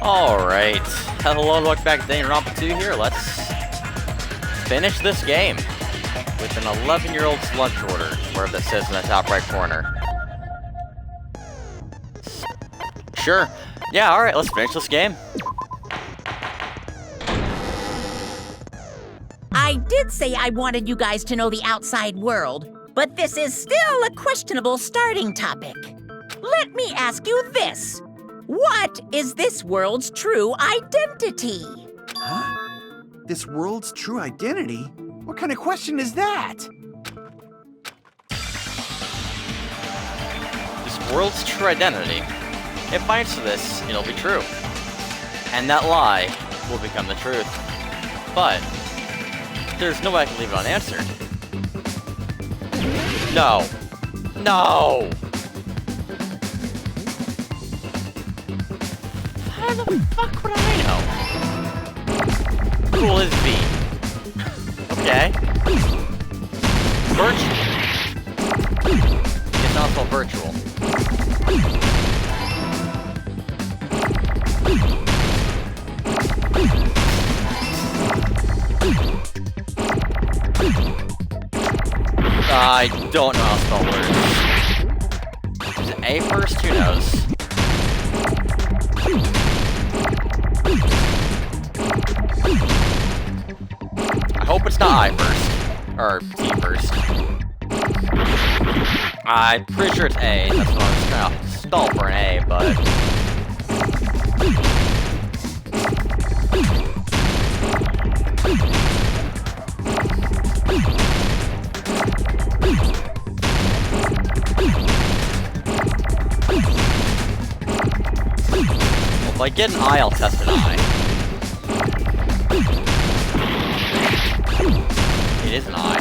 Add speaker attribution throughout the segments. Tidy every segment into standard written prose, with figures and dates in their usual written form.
Speaker 1: Alright, hello and welcome back to Danganronpa 2 here. Let's finish this game with an 11-year-old's lunch order, wherever that says in the top right corner. Sure. Yeah, alright, let's finish this game.
Speaker 2: I did say I wanted you guys to know the outside world, but this is still a questionable starting topic. Let me ask you this. What is this world's true identity?
Speaker 3: Huh? This world's true identity? What kind of question is that?
Speaker 1: This world's true identity. If I answer this, it'll be true. And that lie will become the truth. But there's no way I can leave it unanswered. No. No! How the fuck would I know? Cool is V. Okay. Virtual. It's not so virtual. I don't know how to spell words. Is it A first? Who knows? I hope it's not I first. Or T first. I'm pretty sure it's A. That's what I was trying to stall for an A, but... If I get an I, I'll test an I. It is an I.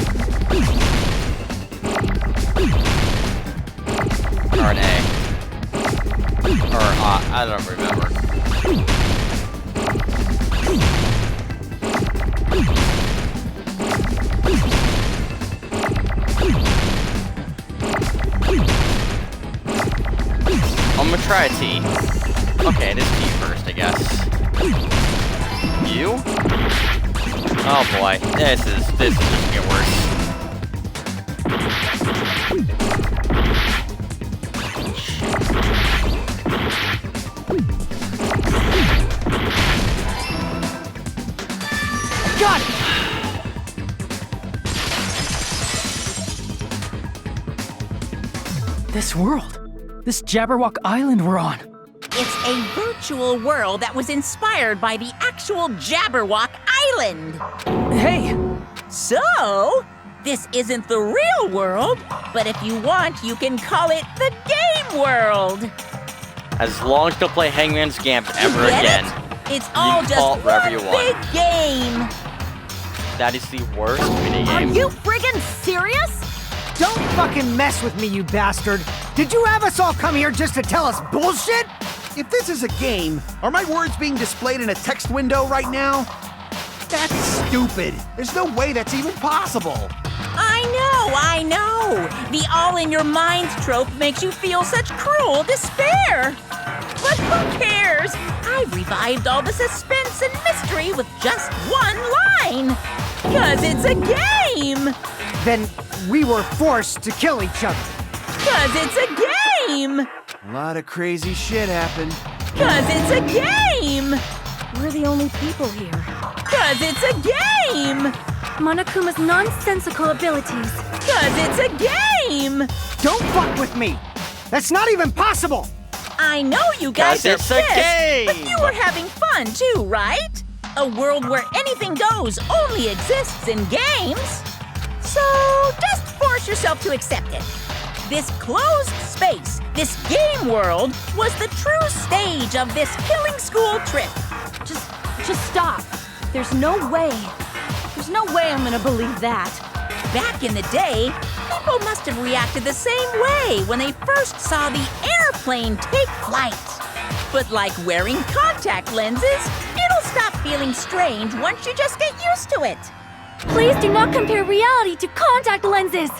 Speaker 1: Or an A. Or I don't remember. I'm gonna try a T. Okay, it is T first, I guess. U? Oh boy, this is just gonna get worse.
Speaker 4: Got it! This world. This Jabberwock Island we're on.
Speaker 2: It's a virtual world that was inspired by the actual Jabberwock Island.
Speaker 4: Hey!
Speaker 2: So, this isn't the real world, but if you want, you can call it the game world.
Speaker 1: As long as you don't play Hangman's Gambit ever
Speaker 2: Get
Speaker 1: again.
Speaker 2: it? It's all
Speaker 1: can
Speaker 2: just
Speaker 1: call it whatever
Speaker 2: one
Speaker 1: you want.
Speaker 2: big game.
Speaker 1: That is the worst minigame.
Speaker 5: Are you friggin' serious?
Speaker 4: Don't fucking mess with me, you bastard! Did you have us all come here just to tell us bullshit?
Speaker 3: If this is a game, are my words being displayed in a text window right now? That's stupid. There's no way that's even possible.
Speaker 2: I know. The all-in-your-mind trope makes you feel such cruel despair. But who cares? I've revived all the suspense and mystery with just one line. 'Cause it's a game.
Speaker 4: Then we were forced to kill each other.
Speaker 2: 'Cause it's a game.
Speaker 3: A lot of crazy shit happened.
Speaker 2: 'Cause it's a game.
Speaker 5: We're the only people here.
Speaker 2: 'Cause it's a game.
Speaker 5: Monokuma's nonsensical abilities.
Speaker 2: 'Cause it's a game.
Speaker 4: Don't fuck with me! That's not even possible!
Speaker 2: I know you guys
Speaker 1: 'Cause
Speaker 2: are
Speaker 1: it's a
Speaker 2: pissed,
Speaker 1: game.
Speaker 2: but you were having fun too, right? A world where anything goes only exists in games. So just force yourself to accept it. This closed space, this game world, was the true stage of this killing school trip.
Speaker 5: Just stop. There's no way. There's no way I'm gonna believe that.
Speaker 2: Back in the day, people must have reacted the same way when they first saw the airplane take flight. But like wearing contact lenses, it'll stop feeling strange once you just get used to it.
Speaker 5: Please do not compare reality to contact lenses.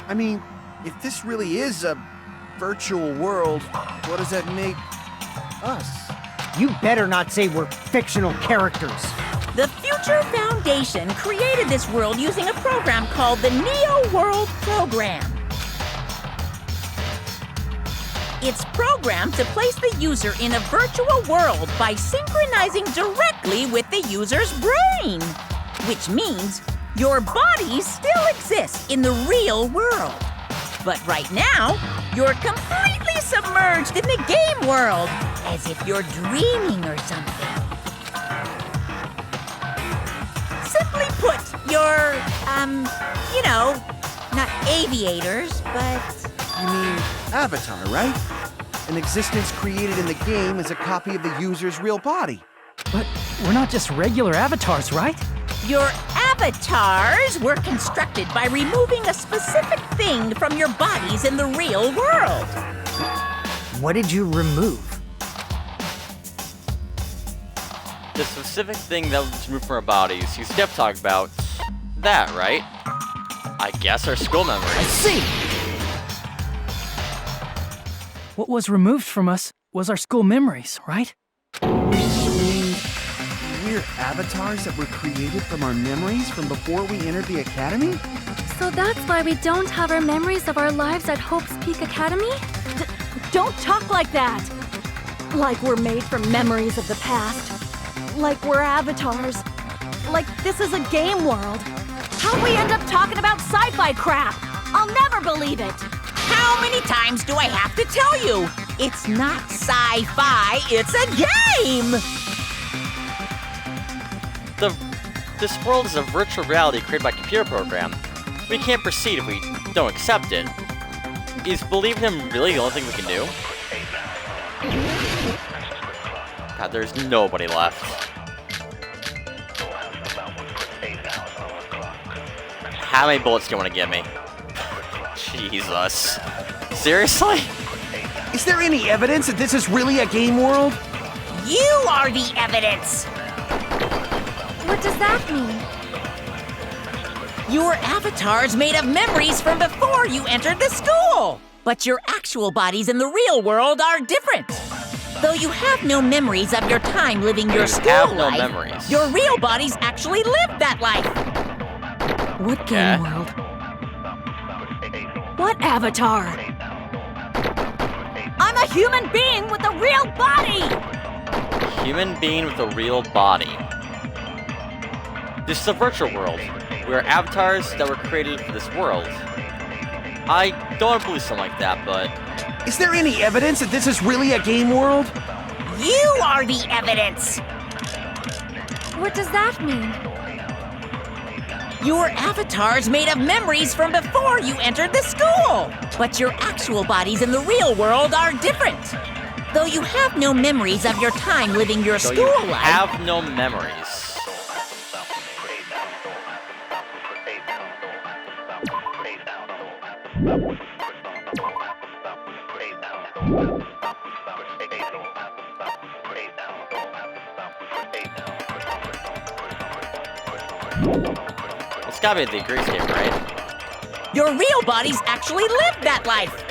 Speaker 3: I mean, if this really is a virtual world, what does that make us?
Speaker 4: You better not say we're fictional characters.
Speaker 2: The Future Foundation created this world using a program called the Neo World Program. It's programmed to place the user in a virtual world by synchronizing directly with the user's brain, which means your body still exists in the real world. But right now, you're completely submerged in the game world, as if you're dreaming or something. Simply put, you're, not aviators, but...
Speaker 3: You mean Avatar, right? An existence created in the game is a copy of the user's real body.
Speaker 6: But we're not just regular avatars, right?
Speaker 2: Your avatars were constructed by removing a specific thing from your bodies in the real world.
Speaker 4: What did you remove?
Speaker 1: The specific thing that was removed from our bodies, you Steph talked about that, right? I guess our school memories.
Speaker 6: I see! What was removed from us was our school memories, right?
Speaker 3: You mean we're avatars that were created from our memories from before we entered the academy?
Speaker 5: So that's why we don't have our memories of our lives at Hope's Peak Academy? Don't talk like that! Like we're made from memories of the past. Like we're avatars. Like this is a game world. How'd we end up talking about sci-fi crap? I'll never believe it!
Speaker 2: How many times do I have to tell you? It's not sci-fi, it's a game!
Speaker 1: This world is a virtual reality created by a computer program. We can't proceed if we don't accept it. Is believing him really the only thing we can do? God, there's nobody left. How many bullets do you want to give me? Jesus. Seriously?
Speaker 3: Is there any evidence that this is really a game world?
Speaker 2: You are the evidence!
Speaker 5: What does that mean?
Speaker 2: Your avatar's made of memories from before you entered the school! But your actual bodies in the real world are different. Though you have no memories of your time living your school
Speaker 1: have no
Speaker 2: life,
Speaker 1: memories.
Speaker 2: your real bodies actually lived that life.
Speaker 5: What game world? What avatar? I'm a human being with a real body!
Speaker 1: Human being with a real body. This is a virtual world. We are avatars that were created for this world. I don't want to believe something like that, but...
Speaker 3: Is there any evidence that this is really a game world?
Speaker 2: You are the evidence!
Speaker 5: What does that mean?
Speaker 2: Your avatar's made of memories from before you entered the school! But your actual bodies in the real world are different. Though you have no memories of your time living your
Speaker 1: So
Speaker 2: school
Speaker 1: you
Speaker 2: life...
Speaker 1: have no memories. It's gotta be the Grease game, right?
Speaker 2: Your real bodies actually lived that life!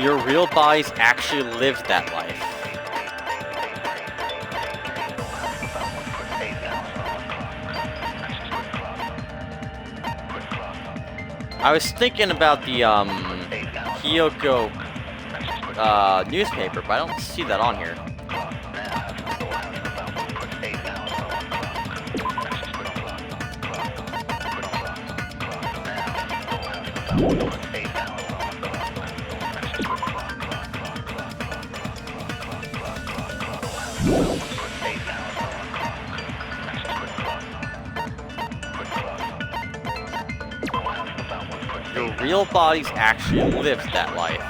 Speaker 1: Your real bodies actually lived that life. I was thinking about the, Hyoko, newspaper, but I don't see that on here. Your real bodies actually lived that life.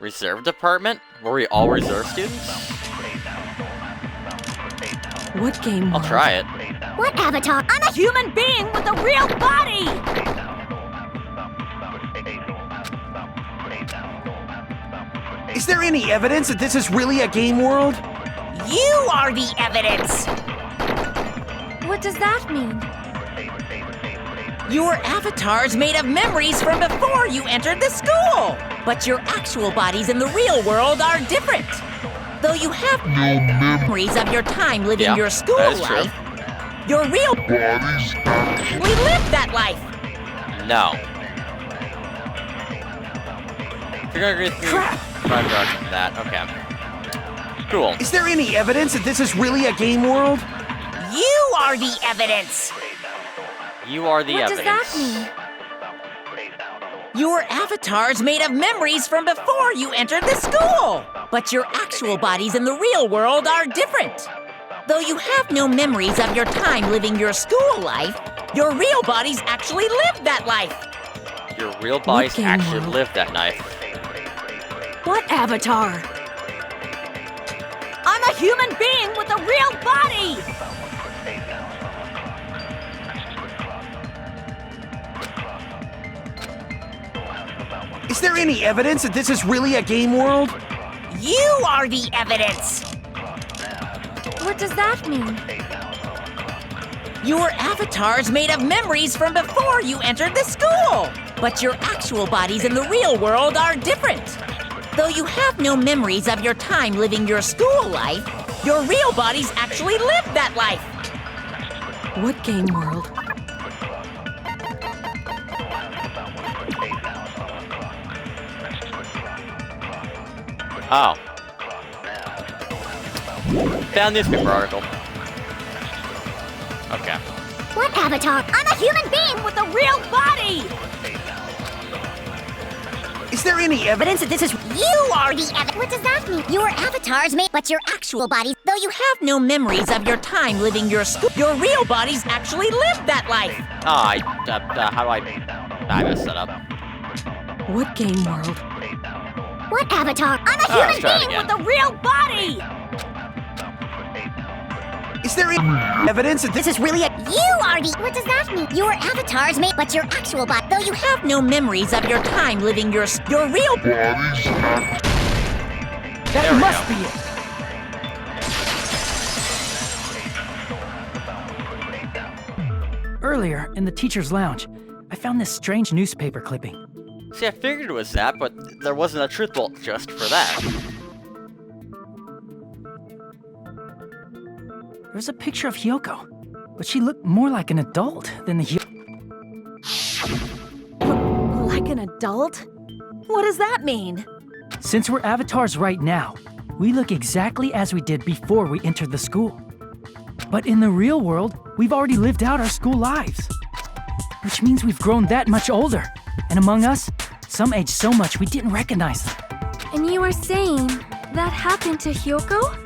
Speaker 1: Reserve department? Were we all reserve students?
Speaker 5: What game
Speaker 1: I'll
Speaker 5: world?
Speaker 1: try it.
Speaker 5: What avatar? I'm a human being with a real body!
Speaker 3: Is there any evidence that this is really a game world?
Speaker 2: You are the evidence!
Speaker 5: What does that mean?
Speaker 2: Your avatar's made of memories from before you entered the school! But your actual bodies in the real world are different. Though you have no memories of your time living your school life, your real bodies actually live that life!
Speaker 1: No. If you're gonna agree with me, try to that. Okay. Cool.
Speaker 3: Is there any evidence that this is really a game world?
Speaker 2: You are the evidence!
Speaker 1: You are the evidence.
Speaker 5: What does that mean?
Speaker 2: Your avatar's made of memories from before you entered the school! But your actual bodies in the real world are different. Though you have no memories of your time living your school life, your real bodies actually live that life.
Speaker 1: Your real bodies actually live that life.
Speaker 5: What avatar? I'm a human being with a real body!
Speaker 3: Is there any evidence that this is really a game world?
Speaker 2: You are the evidence!
Speaker 5: What does that mean?
Speaker 2: Your avatar's made of memories from before you entered the school! But your actual bodies in the real world are different. Though you have no memories of your time living your school life, your real bodies actually live that life.
Speaker 5: What game world?
Speaker 1: Oh. Found newspaper article. Okay.
Speaker 5: What avatar? I'm a human being with a real body!
Speaker 3: Is there any evidence that this is...
Speaker 2: You are the evidence!
Speaker 7: What does that mean? Your avatar's made, but your actual bodies.
Speaker 2: Though you have no memories of your time living your school, your real bodies actually live that life.
Speaker 1: How do I messed that up?
Speaker 5: What game world?
Speaker 7: What avatar?
Speaker 5: I'm a
Speaker 1: let's
Speaker 5: human
Speaker 1: try it
Speaker 5: being
Speaker 1: again.
Speaker 5: with a real body!
Speaker 3: Is there any evidence that this is really a...
Speaker 7: You are the. What does that mean? Your avatar's made, but your actual body.
Speaker 2: Though you have no memories of your time living your real bodies.
Speaker 6: That
Speaker 1: we
Speaker 6: must
Speaker 1: go.
Speaker 6: be it. Earlier, in the teacher's lounge, I found this strange newspaper clipping.
Speaker 1: See, I figured it was that, but there wasn't a truth bolt just for that.
Speaker 6: There's a picture of Hyoko, but she looked more like an adult than the
Speaker 5: Like an adult? What does that mean?
Speaker 6: Since we're avatars right now, we look exactly as we did before we entered the school. But in the real world, we've already lived out our school lives. Which means we've grown that much older. And among us, some age so much we didn't recognize them.
Speaker 5: And you are saying that happened to Hyoko?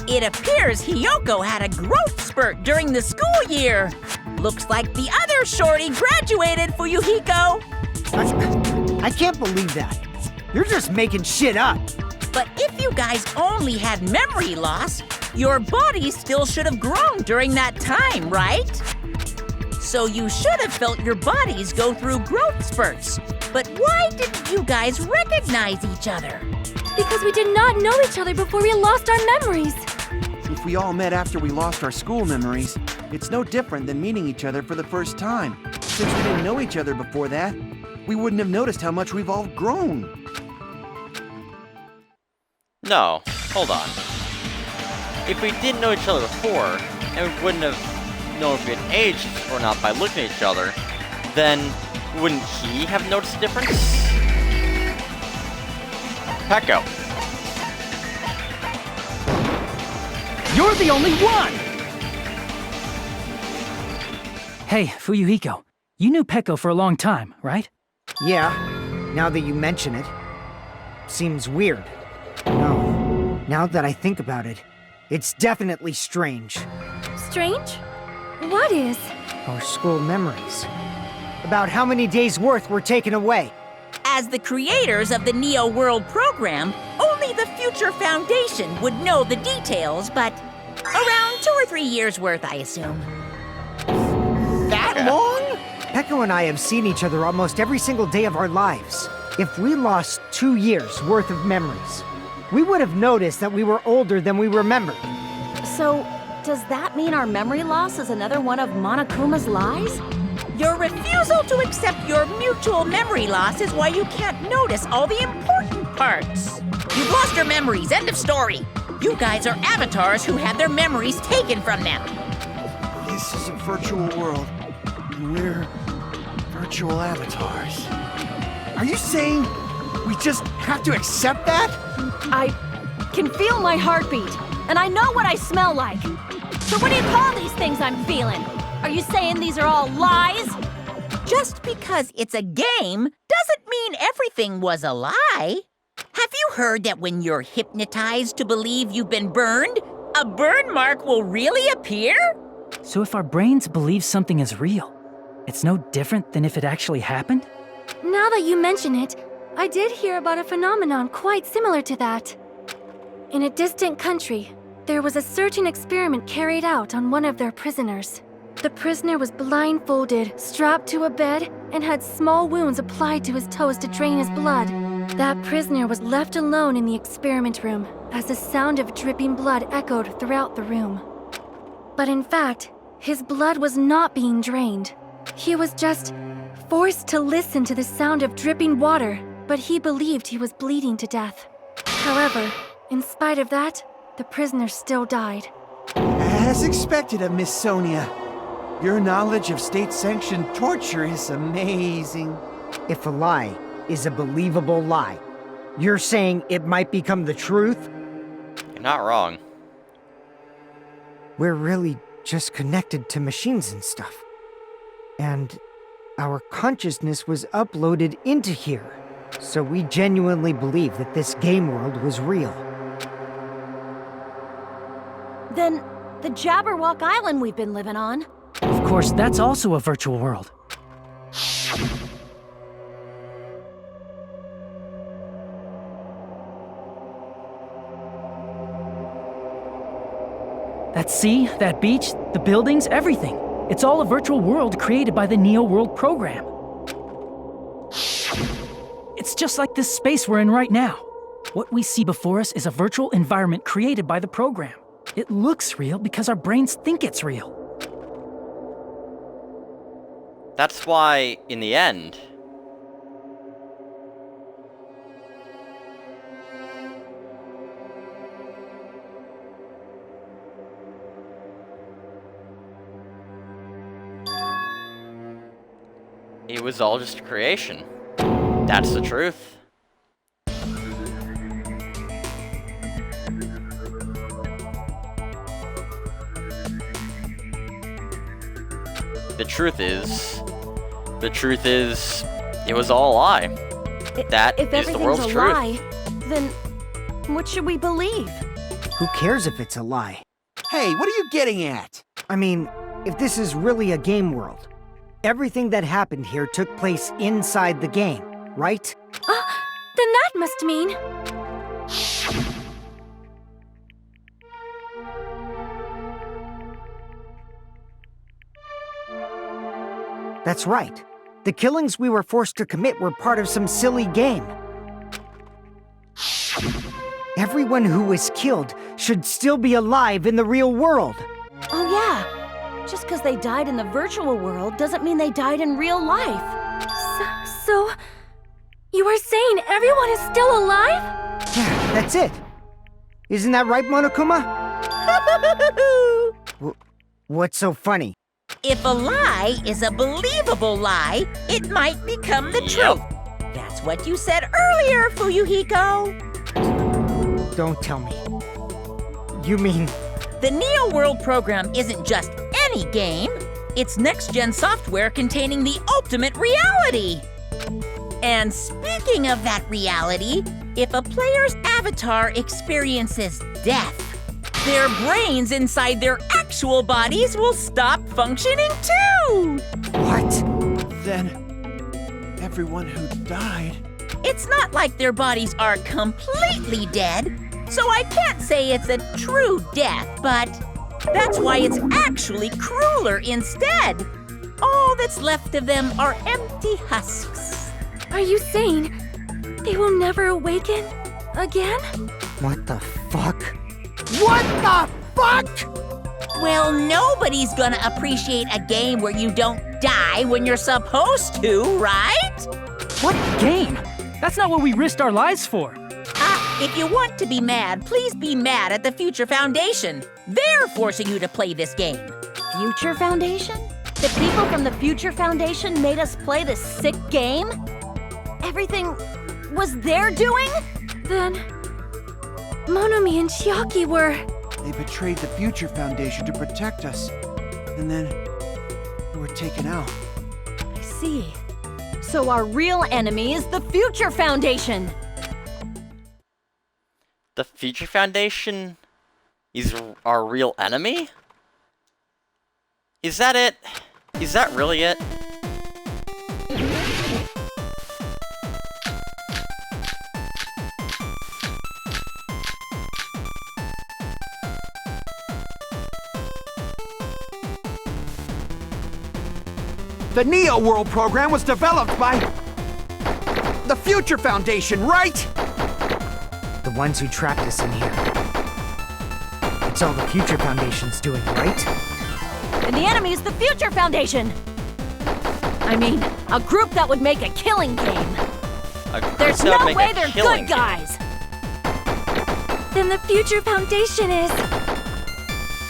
Speaker 2: It appears Hyoko had a growth spurt during the school year. Looks like the other shorty graduated, Fuyuhiko.
Speaker 4: I can't believe that. You're just making shit up.
Speaker 2: But if you guys only had memory loss, your body still should have grown during that time, right? So you should have felt your bodies go through growth spurts. But why didn't you guys recognize each other?
Speaker 5: Because we did not know each other before we lost our memories.
Speaker 3: If we all met after we lost our school memories, it's no different than meeting each other for the first time. Since we didn't know each other before that, we wouldn't have noticed how much we've all grown.
Speaker 1: No, hold on. If we didn't know each other before, and we wouldn't have known if we had aged or not by looking at each other, then wouldn't he have noticed the difference? Pecco.
Speaker 6: You're the only one! Hey, Fuyuhiko, you knew Pecco for a long time, right?
Speaker 4: Yeah, now that you mention it. Seems weird. No, now that I think about it, it's definitely strange.
Speaker 5: Strange? What is?
Speaker 4: Our school memories. About how many days' worth were taken away.
Speaker 2: As the creators of the Neo World program, only the Future Foundation would know the details, but around 2 or 3 years worth, I assume.
Speaker 4: That long? Pecco and I have seen each other almost every single day of our lives. If we lost 2 years worth of memories, we would have noticed that we were older than we remembered.
Speaker 5: So, does that mean our memory loss is another one of Monokuma's lies?
Speaker 2: Your refusal to accept your mutual memory loss is why you can't notice all the important parts. You've lost your memories, end of story. You guys are avatars who had their memories taken from them.
Speaker 3: This is a virtual world, and we're virtual avatars. Are you saying we just have to accept that?
Speaker 5: I can feel my heartbeat, and I know what I smell like. So what do you call these things I'm feeling? Are you saying these are all lies?
Speaker 2: Just because it's a game doesn't mean everything was a lie. Have you heard that when you're hypnotized to believe you've been burned, a burn mark will really appear?
Speaker 6: So if our brains believe something is real, it's no different than if it actually happened?
Speaker 5: Now that you mention it, I did hear about a phenomenon quite similar to that. In a distant country, there was a certain experiment carried out on one of their prisoners. The prisoner was blindfolded, strapped to a bed, and had small wounds applied to his toes to drain his blood. That prisoner was left alone in the experiment room as the sound of dripping blood echoed throughout the room. But in fact, his blood was not being drained. He was just forced to listen to the sound of dripping water, but he believed he was bleeding to death. However, in spite of that, the prisoner still died.
Speaker 3: As expected of Miss Sonia. Your knowledge of state-sanctioned torture is amazing.
Speaker 4: If a lie is a believable lie, you're saying it might become the truth?
Speaker 1: You're not wrong.
Speaker 4: We're really just connected to machines and stuff. And our consciousness was uploaded into here. So we genuinely believe that this game world was real.
Speaker 5: Then, the Jabberwock Island we've been living on.
Speaker 6: Of course, that's also a virtual world. That sea, that beach, the buildings, everything. It's all a virtual world created by the Neo World program. It's just like this space we're in right now. What we see before us is a virtual environment created by the program. It looks real because our brains think it's real.
Speaker 1: That's why, in the end, it was all just a creation. That's the truth. The truth is, it was all a lie. That
Speaker 5: if
Speaker 1: is the world's
Speaker 5: everything's a
Speaker 1: truth.
Speaker 5: lie, then what should we believe?
Speaker 4: Who cares if it's a lie?
Speaker 3: Hey, what are you getting at?
Speaker 4: I mean, if this is really a game world, everything that happened here took place inside the game, right?
Speaker 5: Then that must mean...
Speaker 4: That's right. The killings we were forced to commit were part of some silly game. Everyone who was killed should still be alive in the real world.
Speaker 5: Oh yeah, just because they died in the virtual world doesn't mean they died in real life. So you are saying everyone is still alive?
Speaker 4: Yeah, that's it. Isn't that right, Monokuma? What's so funny?
Speaker 2: If a lie is a believable lie, it might become the truth. That's what you said earlier, Fuyuhiko.
Speaker 4: Don't tell me. You mean...
Speaker 2: The Neo World program isn't just any game. It's next-gen software containing the ultimate reality. And speaking of that reality, if a player's avatar experiences death, their brains inside their actual bodies will stop functioning too!
Speaker 4: What?
Speaker 3: Then, everyone who died...
Speaker 2: It's not like their bodies are completely dead, so I can't say it's a true death, but that's why it's actually crueler instead. All that's left of them are empty husks.
Speaker 5: Are you saying they will never awaken again?
Speaker 4: What the fuck? What the fuck?
Speaker 2: Well, nobody's gonna appreciate a game where you don't die when you're supposed to, right?
Speaker 6: What game? That's not what we risked our lives for.
Speaker 2: If you want to be mad, please be mad at the Future Foundation. They're forcing you to play this game.
Speaker 5: Future Foundation? The people from the Future Foundation made us play this sick game? Everything was their doing? Then Monomi and Chiaki were...
Speaker 3: They betrayed the Future Foundation to protect us. And then we were taken out.
Speaker 5: I see. So our real enemy is the Future Foundation!
Speaker 1: The Future Foundation is our real enemy? Is that it? Is that really it?
Speaker 3: The Neo World program was developed by the Future Foundation, right?
Speaker 4: The ones who trapped us in here. It's all the Future Foundation's doing, right?
Speaker 5: And the enemy is the Future Foundation! I mean, a group that would make a killing game. There's no way they're good guys! Then the Future Foundation is...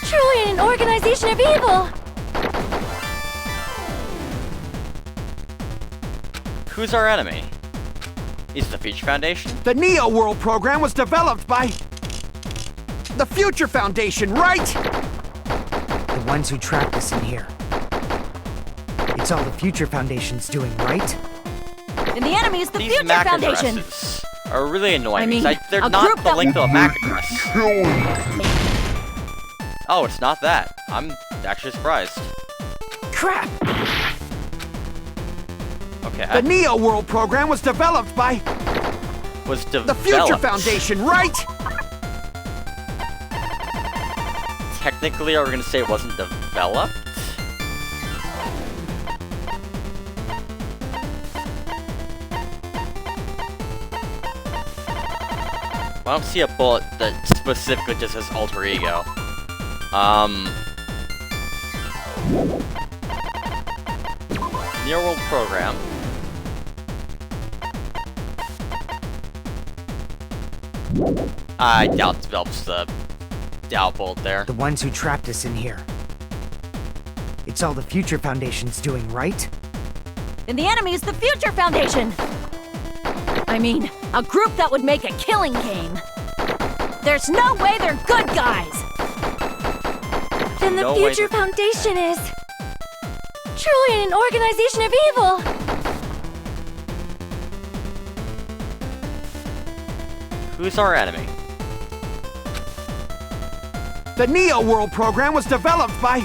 Speaker 5: truly an organization of evil!
Speaker 1: Who's our enemy? Is the Future Foundation?
Speaker 3: The Neo World program was developed by the Future Foundation, right?
Speaker 4: The ones who trapped us in here. It's all the Future Foundation's doing, right?
Speaker 5: And the enemy is the
Speaker 1: These
Speaker 5: Future
Speaker 1: MAC
Speaker 5: Foundation!
Speaker 1: addresses are really annoying.
Speaker 5: I mean,
Speaker 1: they're
Speaker 5: a
Speaker 1: not
Speaker 5: group
Speaker 1: the
Speaker 5: that
Speaker 1: link to a MAC address. Oh, it's not that. I'm actually surprised.
Speaker 6: Crap!
Speaker 1: Okay.
Speaker 3: The Neo World program was developed by
Speaker 1: Was developed.
Speaker 3: the Future Foundation, right?
Speaker 1: Technically, are we gonna say it wasn't developed? I don't see a bullet that specifically just says alter ego. Near World program. I doubt it develops the doubt bullet there.
Speaker 4: The ones who trapped us in here. It's all the Future Foundation's doing, right?
Speaker 5: And the enemy is the Future Foundation! I mean, a group that would make a killing game. There's no way they're good guys! Then the Future Foundation is... truly an organization of evil!
Speaker 1: Who's our enemy?
Speaker 3: The Neo World program was developed by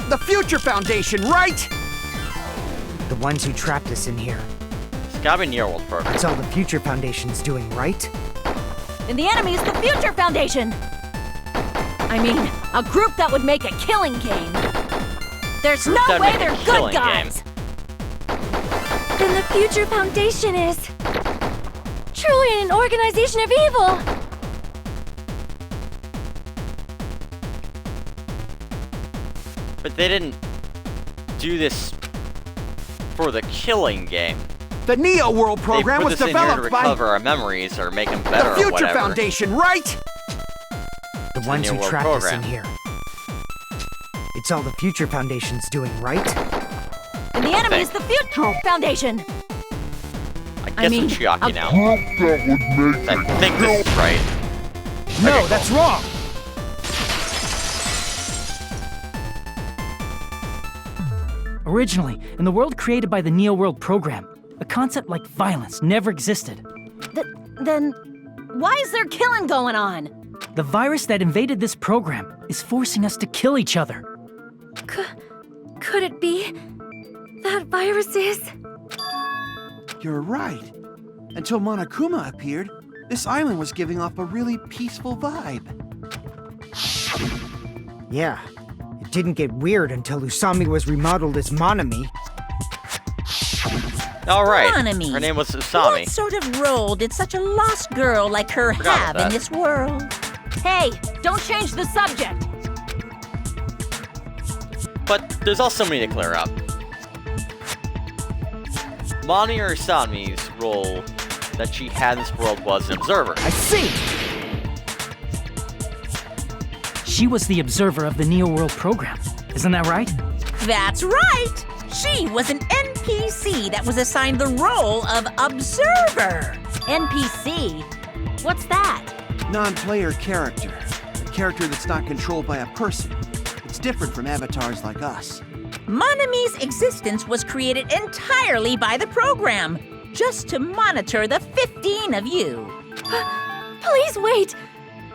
Speaker 3: the Future Foundation, right?
Speaker 4: The ones who trapped us in here.
Speaker 1: It's gotta be Near World program.
Speaker 4: It's all the Future Foundation's doing, right?
Speaker 5: And the enemy is the Future Foundation! I mean, a group that would make a killing game. There's no way they're good guys! Then the Future Foundation is... truly an organization of evil!
Speaker 1: But they didn't do this for the killing game.
Speaker 3: The Neo World program
Speaker 1: They put
Speaker 3: was
Speaker 1: this in here to
Speaker 3: developed by
Speaker 1: recover our memories or make them better
Speaker 3: the
Speaker 1: or
Speaker 3: Future
Speaker 1: whatever.
Speaker 3: Foundation, right?
Speaker 4: The ones
Speaker 1: New
Speaker 4: who
Speaker 1: World
Speaker 4: trapped us in
Speaker 1: program.
Speaker 4: here. It's all the Future Foundation's doing, right?
Speaker 5: And the enemy is the Future Foundation!
Speaker 1: I guess
Speaker 5: mean,
Speaker 1: I'm Chiaki
Speaker 5: a
Speaker 1: now. I think this is right.
Speaker 3: No,
Speaker 1: Okay,
Speaker 3: that's
Speaker 1: cool.
Speaker 3: wrong.
Speaker 6: Originally, in the world created by the Neo World program, a concept like violence never existed.
Speaker 5: Then... why is there killing going on?
Speaker 6: The virus that invaded this program is forcing us to kill each other.
Speaker 5: Could it be... that virus is...
Speaker 3: You're right. Until Monokuma appeared, this island was giving off a really peaceful vibe.
Speaker 4: Yeah. It didn't get weird until Usami was remodeled as Monomi.
Speaker 1: Alright,
Speaker 2: Astronomy.
Speaker 1: her name was
Speaker 2: What
Speaker 1: Usami.
Speaker 2: sort of role did such a lost girl like her
Speaker 1: Forgot
Speaker 2: have
Speaker 1: about
Speaker 2: in
Speaker 1: that.
Speaker 2: this world?
Speaker 5: Hey, don't change the subject.
Speaker 1: But there's also something to clear up. Mani or Usami's role that she had in this world was an observer.
Speaker 4: I see!
Speaker 6: She was the observer of the Neo World program. Isn't that right?
Speaker 2: That's right! She was an NPC that was assigned the role of observer.
Speaker 5: NPC? What's that?
Speaker 3: Non-player character. A character that's not controlled by a person. It's different from avatars like us.
Speaker 2: Monami's existence was created entirely by the program, just to monitor the 15 of you.
Speaker 5: Please wait.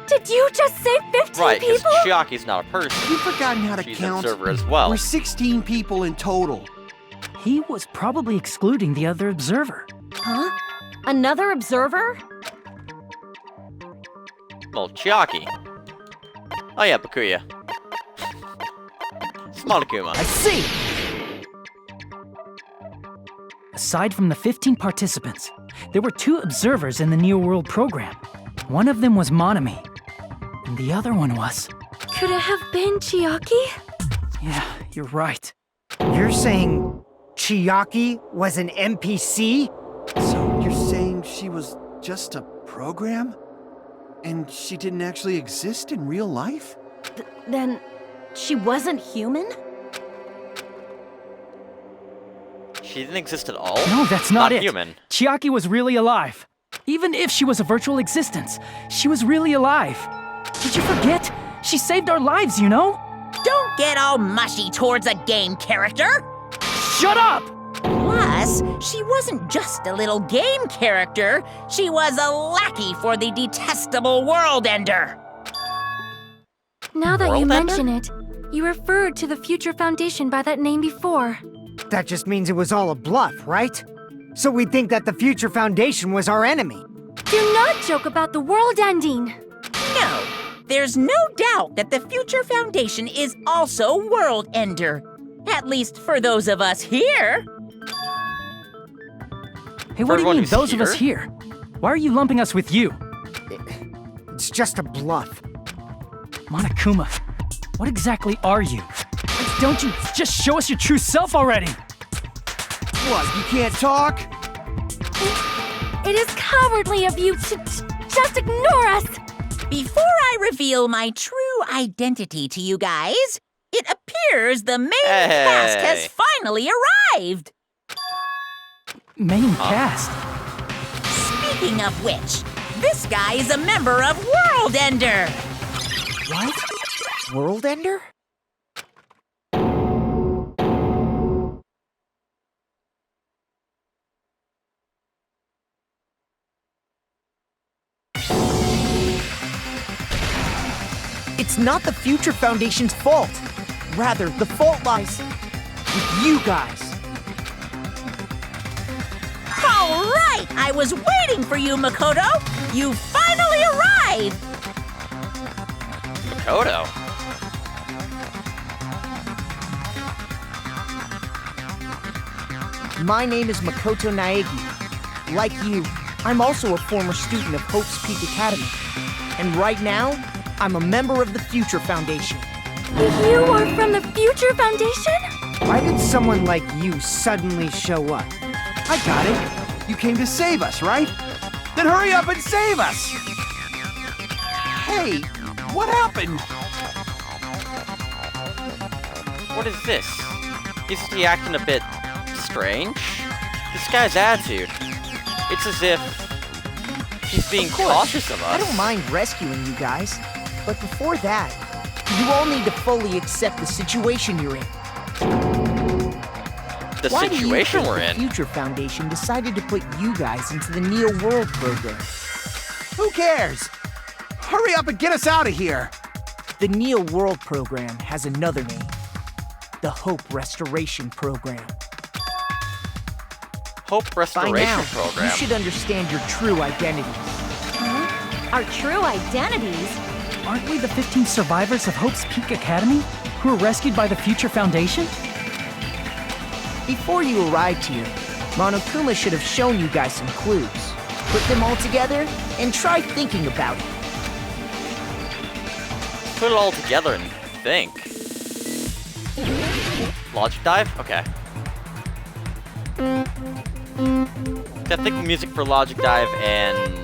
Speaker 5: Did you just say 15
Speaker 1: Right, because
Speaker 5: people?
Speaker 1: Chiaki's not a person.
Speaker 3: You've forgotten how to
Speaker 1: She's an
Speaker 3: count.
Speaker 1: observer as well.
Speaker 3: We're 16 people in total.
Speaker 6: He was probably excluding the other observer.
Speaker 5: Huh? Another observer?
Speaker 1: Well, Chiaki. Oh yeah, Bakuya. It's Monokuma.
Speaker 4: I see!
Speaker 6: Aside from the 15 participants, there were 2 observers in the Neo World program. One of them was Monami, and the other one was...
Speaker 5: Could it have been Chiaki?
Speaker 6: Yeah, you're right.
Speaker 4: You're saying Chiaki was an NPC?
Speaker 3: So you're saying she was just a program? And she didn't actually exist in real life?
Speaker 5: Then she wasn't human?
Speaker 1: She didn't exist at all?
Speaker 6: No, that's not it.
Speaker 1: human.
Speaker 6: Chiaki was really alive. Even if she was a virtual existence, she was really alive. Did you forget? She saved our lives, you know?
Speaker 2: Don't get all mushy towards a game character.
Speaker 6: Shut up!
Speaker 2: Plus, she wasn't just a little game character. She was a lackey for the detestable World Ender.
Speaker 5: Now that you
Speaker 1: World Ender?
Speaker 5: mention it, you referred to the Future Foundation by that name before.
Speaker 4: That just means it was all a bluff, right? So we'd think that the Future Foundation was our enemy.
Speaker 5: Do not joke about the world ending.
Speaker 2: No, there's no doubt that the Future Foundation is also World Ender. At least for those of us here.
Speaker 6: Hey, what do you
Speaker 1: everyone
Speaker 6: mean,
Speaker 1: who's
Speaker 6: those of us here? Why are you lumping us with you?
Speaker 4: It's just a bluff.
Speaker 6: Monokuma, what exactly are you? Don't you just show us your true self already?
Speaker 3: What, you can't talk?
Speaker 5: It is cowardly of you to just ignore us.
Speaker 2: Before I reveal my true identity to you guys, it appears the main cast has
Speaker 1: Hey.
Speaker 2: finally arrived.
Speaker 6: Main cast?
Speaker 2: Speaking of which, this guy is a member of World Ender.
Speaker 4: What? World Ender? It's not the Future Foundation's fault. Rather, the fault lies with you guys.
Speaker 2: All right, I was waiting for you, Makoto. You finally arrived.
Speaker 1: Makoto.
Speaker 8: My name is Makoto Naegi. Like you, I'm also a former student of Hope's Peak Academy. And right now, I'm a member of the Future Foundation.
Speaker 5: You are from the Future Foundation?
Speaker 4: Why did someone like you suddenly show up?
Speaker 3: I got it. You came to save us, right? Then hurry up and save us! Hey, what happened?
Speaker 1: What is this? Isn't he acting a bit strange? This guy's attitude. It's as if he's being
Speaker 8: Of course,
Speaker 1: cautious of us.
Speaker 8: I don't mind rescuing you guys. But before that, you all need to fully accept the situation you're in.
Speaker 1: The
Speaker 8: Why do you
Speaker 1: situation
Speaker 8: think
Speaker 1: we're
Speaker 8: the
Speaker 1: in.
Speaker 8: Future Foundation decided to put you guys into the Neo World program?
Speaker 3: Who cares? Hurry up and get us out of here!
Speaker 8: The Neo World program has another name. The Hope Restoration Program.
Speaker 1: Hope
Speaker 8: By
Speaker 1: Restoration
Speaker 8: now,
Speaker 1: Program.
Speaker 8: you should understand your true identities.
Speaker 5: Our true identities?
Speaker 6: Aren't we the 15 survivors of Hope's Peak Academy who were rescued by the Future Foundation?
Speaker 8: Before you arrived here, Monokuma should have shown you guys some clues. Put them all together and try thinking about it.
Speaker 1: Put it all together and think. Logic dive? Okay. I think music for logic dive and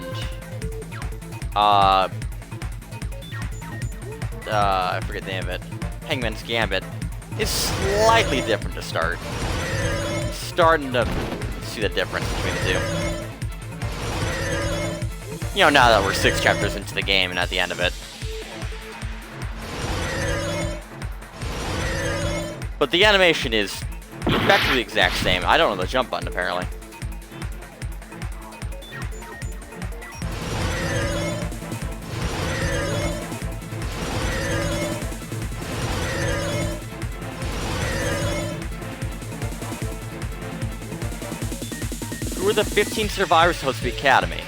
Speaker 1: I forget the name of it. Hangman's Gambit is slightly different to start. Starting to see the difference between the two. You know, now that we're 6 chapters into the game and at the end of it. But the animation is effectively the exact same. I don't know the jump button, apparently. Who are the 15 survivors supposed to be Academy?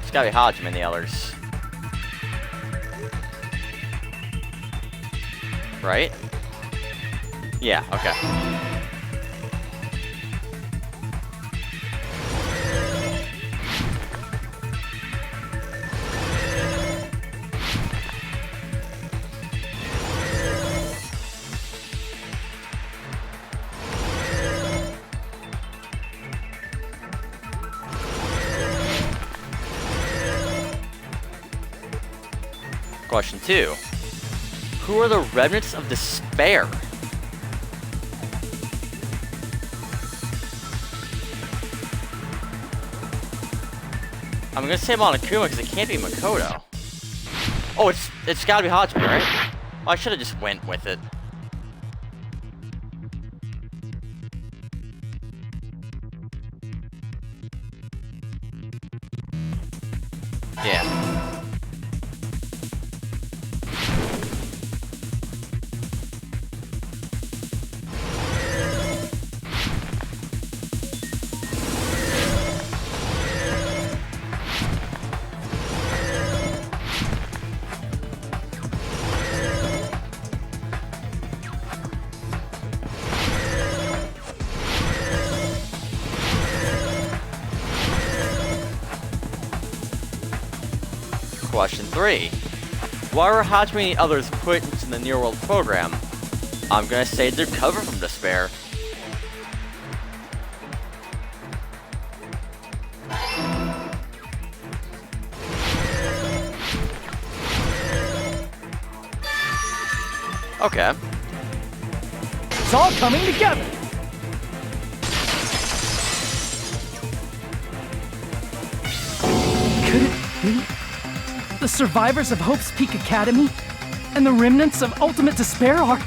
Speaker 1: It's gotta be Hajime and the others. Right? Yeah, okay. Question 2. Who are the remnants of despair? I'm gonna say Monokuma because it can't be Makoto. Oh, it's gotta be Hajime, right? Oh, I should have just went with it. Yeah. Question 3. Why were Hajime and the others put into the Near World program? I'm gonna say to recover from despair. Okay.
Speaker 6: It's all coming together. Could it be the survivors of Hope's Peak Academy and the remnants of Ultimate Despair are...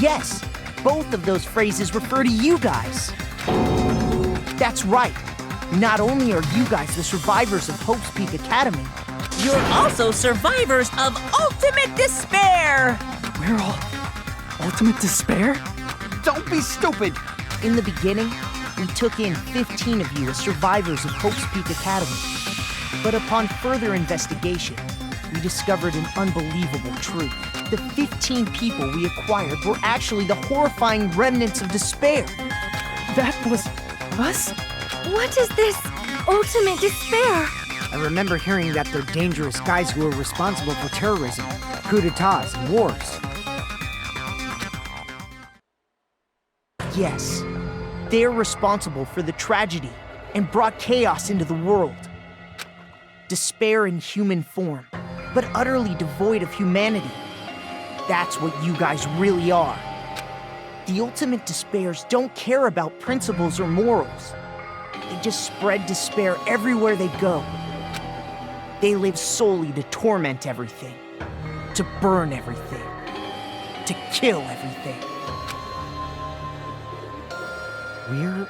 Speaker 8: Yes, both of those phrases refer to you guys. That's right. Not only are you guys the survivors of Hope's Peak Academy,
Speaker 2: You're also survivors of Ultimate Despair!
Speaker 6: We're all Ultimate Despair?
Speaker 8: don't be stupid. In the beginning, we took in 15 of you as survivors of Hope's Peak Academy. But upon further investigation, we discovered an unbelievable truth. The 15 people we acquired were actually the horrifying remnants of despair.
Speaker 6: That was us?
Speaker 5: What is this ultimate despair?
Speaker 4: I remember hearing that they're dangerous guys who are responsible for terrorism, coups d'etats, and wars.
Speaker 8: Yes, they're responsible for the tragedy and brought chaos into the world. Despair in human form, but utterly devoid of humanity. That's what you guys really are. The ultimate despairs don't care about principles or morals. They just spread despair everywhere they go. They live solely to torment everything, to burn everything, to kill everything.
Speaker 4: We're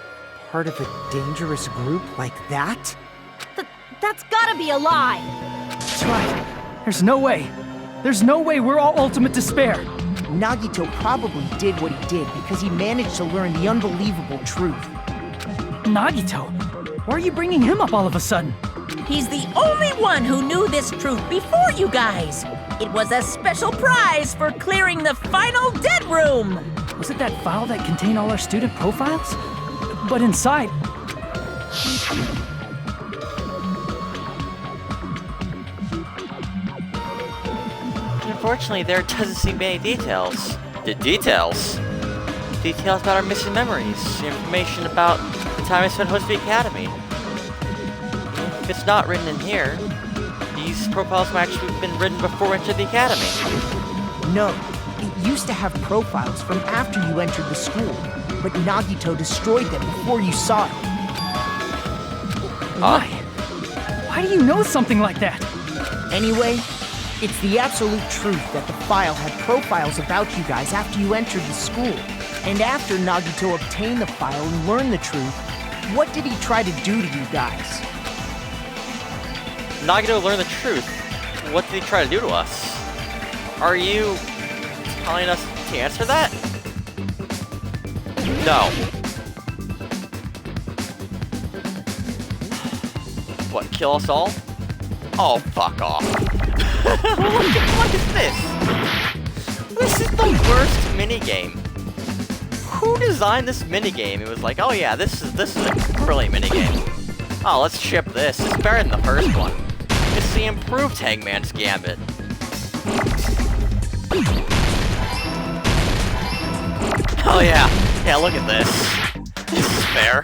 Speaker 4: part of a dangerous group like that?
Speaker 5: That's gotta be a lie!
Speaker 6: That's right. There's no way. There's no way we're all Ultimate Despair.
Speaker 8: Nagito probably did what he did because he managed to learn the unbelievable truth.
Speaker 6: Nagito? Why are you bringing him up all of a sudden?
Speaker 2: He's the only one who knew this truth before you guys. It was a special prize for clearing the final dead room.
Speaker 6: Was it that file that contained all our student profiles? But inside...
Speaker 1: Unfortunately, there doesn't seem to be any details. The details? Details about our missing memories. Information about the time I spent Host the Academy. If it's not written in here, these profiles might actually have been written before we entered the Academy.
Speaker 8: No, it used to have profiles from after you entered the school, but Nagito destroyed them before you saw it.
Speaker 6: Why? Why do you know something like that?
Speaker 8: Anyway, it's the absolute truth that the file had profiles about you guys after you entered the school. And after Nagito obtained the file and learned the truth, what did he try to do to you guys?
Speaker 1: Nagito learned the truth. What did he try to do to us? Are you telling us to answer that? No. What, kill us all? Oh, fuck off. What is this? This is the worst minigame. Who designed this minigame? It was like, oh yeah, this is a brilliant minigame. Oh, let's ship this. It's better than the first one. It's the improved Hangman's Gambit. Oh yeah. Yeah, look at this. This is fair.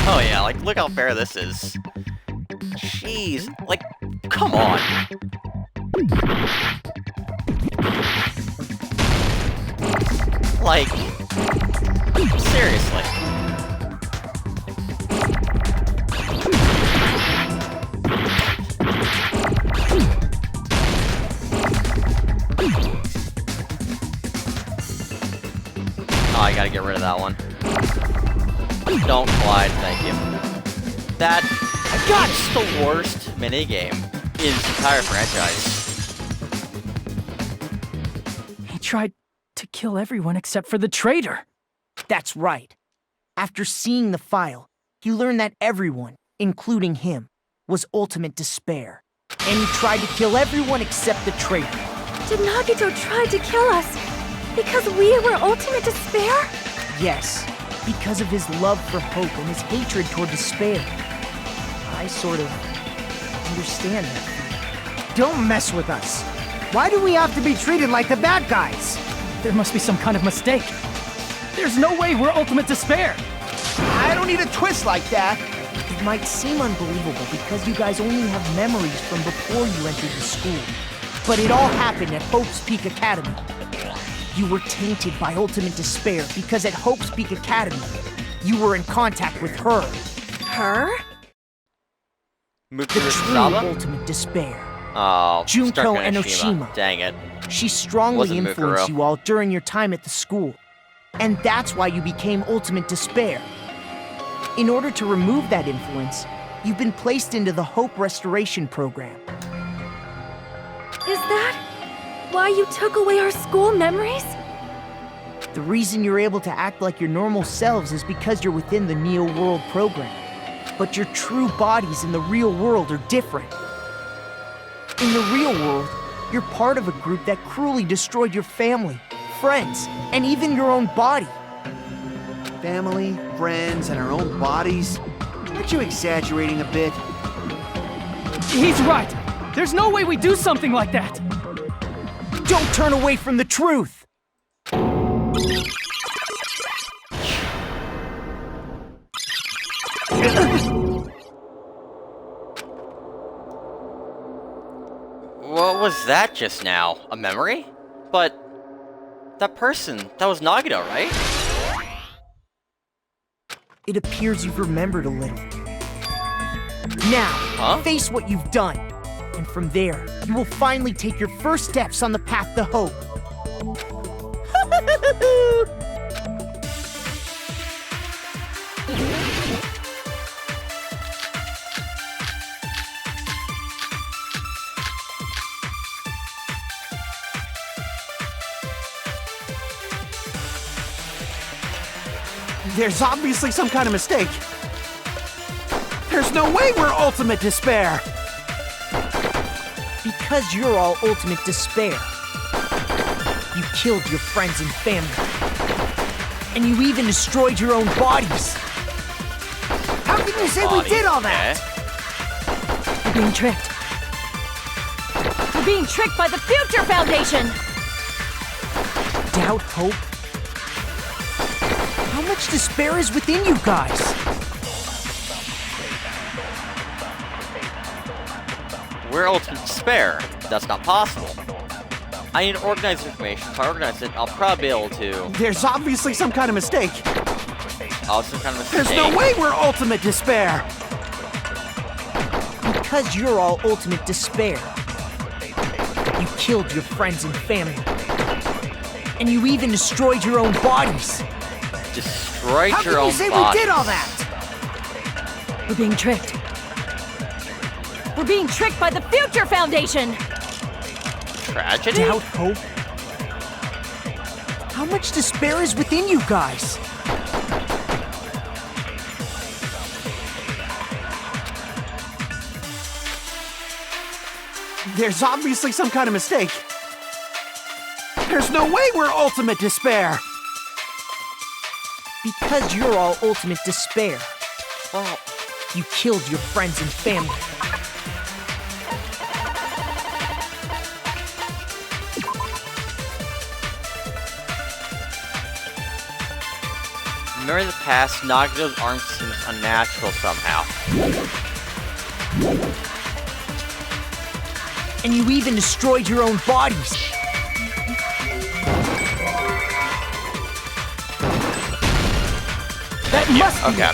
Speaker 1: Oh yeah, like, look how fair this is. Jeez, like, come on. Like, seriously. Oh, I gotta get rid of that one. Don't collide, thank you. That is the worst minigame in this entire franchise.
Speaker 6: He tried to kill everyone except for the traitor.
Speaker 8: That's right. After seeing the file, he learned that everyone, including him, was ultimate despair. And he tried to kill everyone except the traitor.
Speaker 5: Did Nagito try to kill us because we were ultimate despair?
Speaker 8: Yes, because of his love for hope and his hatred toward despair. I sort of understand that.
Speaker 4: Don't mess with us. Why do we have to be treated like the bad guys?
Speaker 6: There must be some kind of mistake. There's no way we're ultimate despair.
Speaker 3: I don't need a twist like that.
Speaker 8: It might seem unbelievable because you guys only have memories from before you entered the school. But it all happened at Hope's Peak Academy. You were tainted by ultimate despair because at Hope's Peak Academy, you were in contact with her.
Speaker 5: Her?
Speaker 8: The true ultimate despair.
Speaker 1: Oh,
Speaker 8: Junko
Speaker 1: Enoshima.
Speaker 8: Enoshima.
Speaker 1: Dang it.
Speaker 8: She strongly
Speaker 1: Wasn't
Speaker 8: influenced
Speaker 1: Mukuro.
Speaker 8: you all during your time at the school. And that's why you became ultimate despair. In order to remove that influence, you've been placed into the Hope Restoration Program.
Speaker 5: Is that why you took away our school memories?
Speaker 8: The reason you're able to act like your normal selves is because you're within the Neo World program. But your true bodies in the real world are different. In the real world, you're part of a group that cruelly destroyed your family, friends, and even your own body.
Speaker 3: Family, friends, and our own bodies? Aren't you exaggerating a bit?
Speaker 6: He's right. There's no way we do something like that.
Speaker 8: Don't turn away from the truth!
Speaker 1: What was that just now? A memory? But that person, that was Nagito, right?
Speaker 8: It appears you've remembered a little. Now, face what you've done. And from there, you will finally take your first steps on the path to hope.
Speaker 3: There's obviously some kind of mistake. There's no way we're ultimate despair!
Speaker 8: Because you're all ultimate despair. You killed your friends and family. And you even destroyed your own bodies.
Speaker 4: How can you say we did all that?
Speaker 5: We're being tricked. We're being tricked by the Future Foundation!
Speaker 8: Doubt, hope. How much despair is within you guys?
Speaker 1: We're ultimate despair. That's not possible. I need organized information. If I organize it, I'll probably be able to...
Speaker 3: There's obviously some kind of mistake.
Speaker 1: Oh, some kind of mistake.
Speaker 3: There's no way we're ultimate despair!
Speaker 8: Because you're all ultimate despair. You killed your friends and family. And you even destroyed your own bodies.
Speaker 1: Destroyed
Speaker 4: How
Speaker 1: your
Speaker 4: can
Speaker 1: own
Speaker 4: you say
Speaker 1: bodies.
Speaker 4: we did all that?
Speaker 5: We're being tricked. We're being tricked by the Future Foundation!
Speaker 1: Tragedy?
Speaker 8: Doubt, hope. How much despair is within you guys?
Speaker 3: There's obviously some kind of mistake. There's no way we're ultimate despair!
Speaker 8: Because you're all ultimate despair.
Speaker 1: Well,
Speaker 8: You killed your friends and family.
Speaker 1: remember the past, Nagito's arm seems unnatural somehow.
Speaker 8: And you even destroyed your own bodies.
Speaker 4: That must be
Speaker 1: Okay.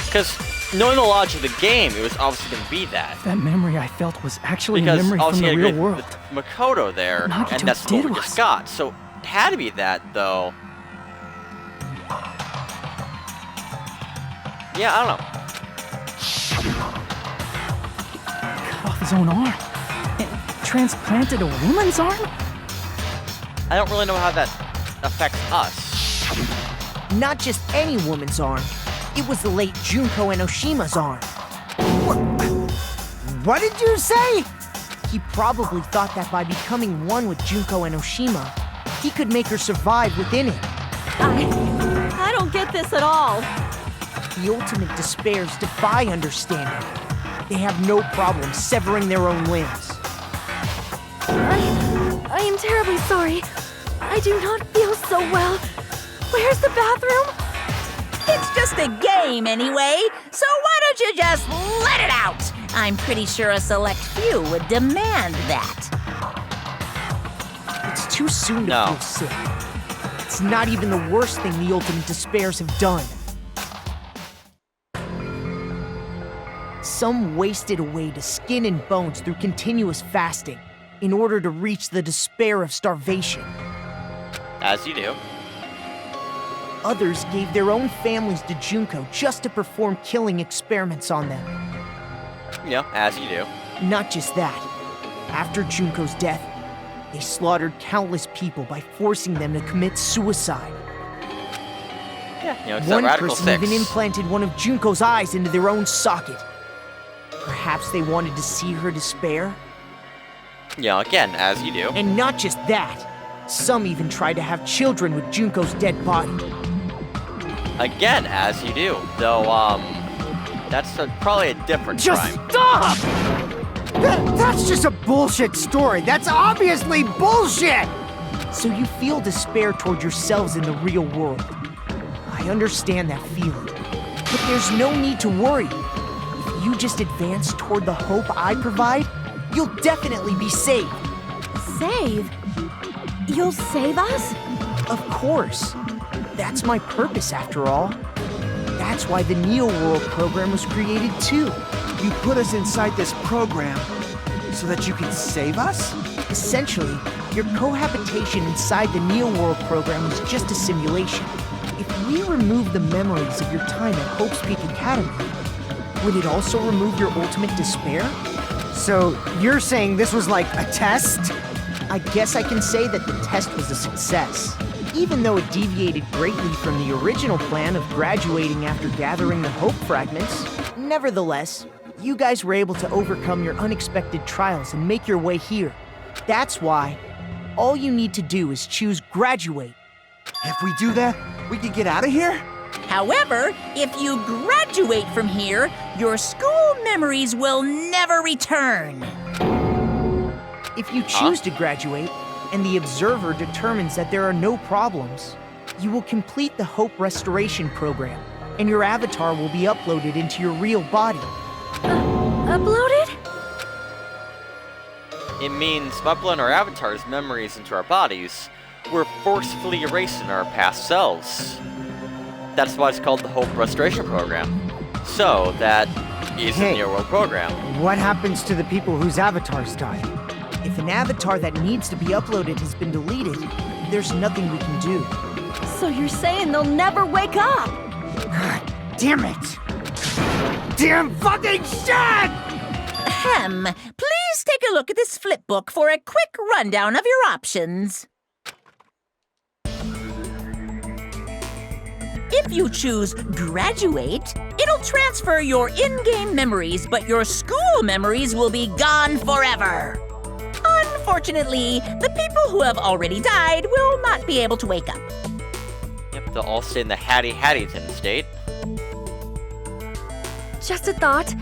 Speaker 1: Because knowing the logic of the game, it was obviously going to be that.
Speaker 6: That memory I felt was actually a
Speaker 1: Because
Speaker 6: memory from
Speaker 1: obviously
Speaker 6: the
Speaker 1: I
Speaker 6: real
Speaker 1: agree
Speaker 6: world.
Speaker 1: with Makoto there,
Speaker 6: Nagito
Speaker 1: and that's what
Speaker 6: did
Speaker 1: we
Speaker 6: was-
Speaker 1: just got. So it had to be that, though. Yeah, I don't know.
Speaker 6: Cut off his own arm. And transplanted a woman's arm?
Speaker 1: I don't really know how that affects us.
Speaker 8: Not just any woman's arm. It was the late Junko Enoshima's arm.
Speaker 4: What did you say?
Speaker 8: He probably thought that by becoming one with Junko Enoshima, he could make her survive within it.
Speaker 5: I don't get this at all.
Speaker 8: The ultimate despairs defy understanding. They have no problem severing their own limbs.
Speaker 5: I am terribly sorry. I do not feel so well. Where's the bathroom?
Speaker 2: It's just a game anyway, so why don't you just let it out? I'm pretty sure a select few would demand that.
Speaker 8: It's too soon to
Speaker 1: No.
Speaker 8: feel sick. It's not even the worst thing the ultimate despairs have done. Some wasted away to skin and bones through continuous fasting in order to reach the despair of starvation.
Speaker 1: As you do.
Speaker 8: Others gave their own families to Junko just to perform killing experiments on them.
Speaker 1: Yeah, as you do.
Speaker 8: Not just that. After Junko's death, they slaughtered countless people by forcing them to commit suicide.
Speaker 1: Yeah, you know, it's that
Speaker 8: One
Speaker 1: Radical
Speaker 8: person
Speaker 1: 6.
Speaker 8: even implanted one of Junko's eyes into their own socket. Perhaps they wanted to see her despair?
Speaker 1: Yeah, again, as you do.
Speaker 8: And not just that. Some even tried to have children with Junko's dead body.
Speaker 1: Again, as you do. Though, that's probably a different
Speaker 4: Just
Speaker 1: crime.
Speaker 4: stop! That's just a bullshit story. That's obviously bullshit!
Speaker 8: So you feel despair toward yourselves in the real world. I understand that feeling. But there's no need to worry. If you just advance toward the hope I provide, you'll definitely be saved.
Speaker 5: Save? You'll save us?
Speaker 8: Of course. That's my purpose, after all. That's why the Neo World program was created, too.
Speaker 3: You put us inside this program so that you can save us?
Speaker 8: Essentially, your cohabitation inside the Neo World program was just a simulation. If we remove the memories of your time at Hope's Peak Academy, would it also remove your ultimate despair?
Speaker 4: So you're saying this was like a test?
Speaker 8: I guess I can say that the test was a success. Even though it deviated greatly from the original plan of graduating after gathering the Hope Fragments, nevertheless, you guys were able to overcome your unexpected trials and make your way here. That's why all you need to do is choose graduate.
Speaker 3: If we do that, we can get out of here?
Speaker 2: However, if you graduate from here, your school memories will never return.
Speaker 8: If you choose to graduate, and the observer determines that there are no problems, you will complete the Hope Restoration Program, and your avatar will be uploaded into your real body.
Speaker 5: Uploaded?
Speaker 1: It means by uploading our avatar's memories into our bodies, we're forcefully erasing our past selves. That's why it's called the Hope Restoration Program. So, that is a near-world program.
Speaker 4: What happens to the people whose avatars die?
Speaker 8: If an avatar that needs to be uploaded has been deleted, there's nothing we can do.
Speaker 5: So you're saying they'll never wake up?
Speaker 4: God damn it! Damn fucking shit!
Speaker 2: Ahem. Please take a look at this flipbook for a quick rundown of your options. If you choose graduate, it'll transfer your in-game memories, but your school memories will be gone forever. Unfortunately, the people who have already died will not be able to wake up.
Speaker 1: Yep, they'll all stay in the Hattie-Hattington state.
Speaker 5: Just a thought.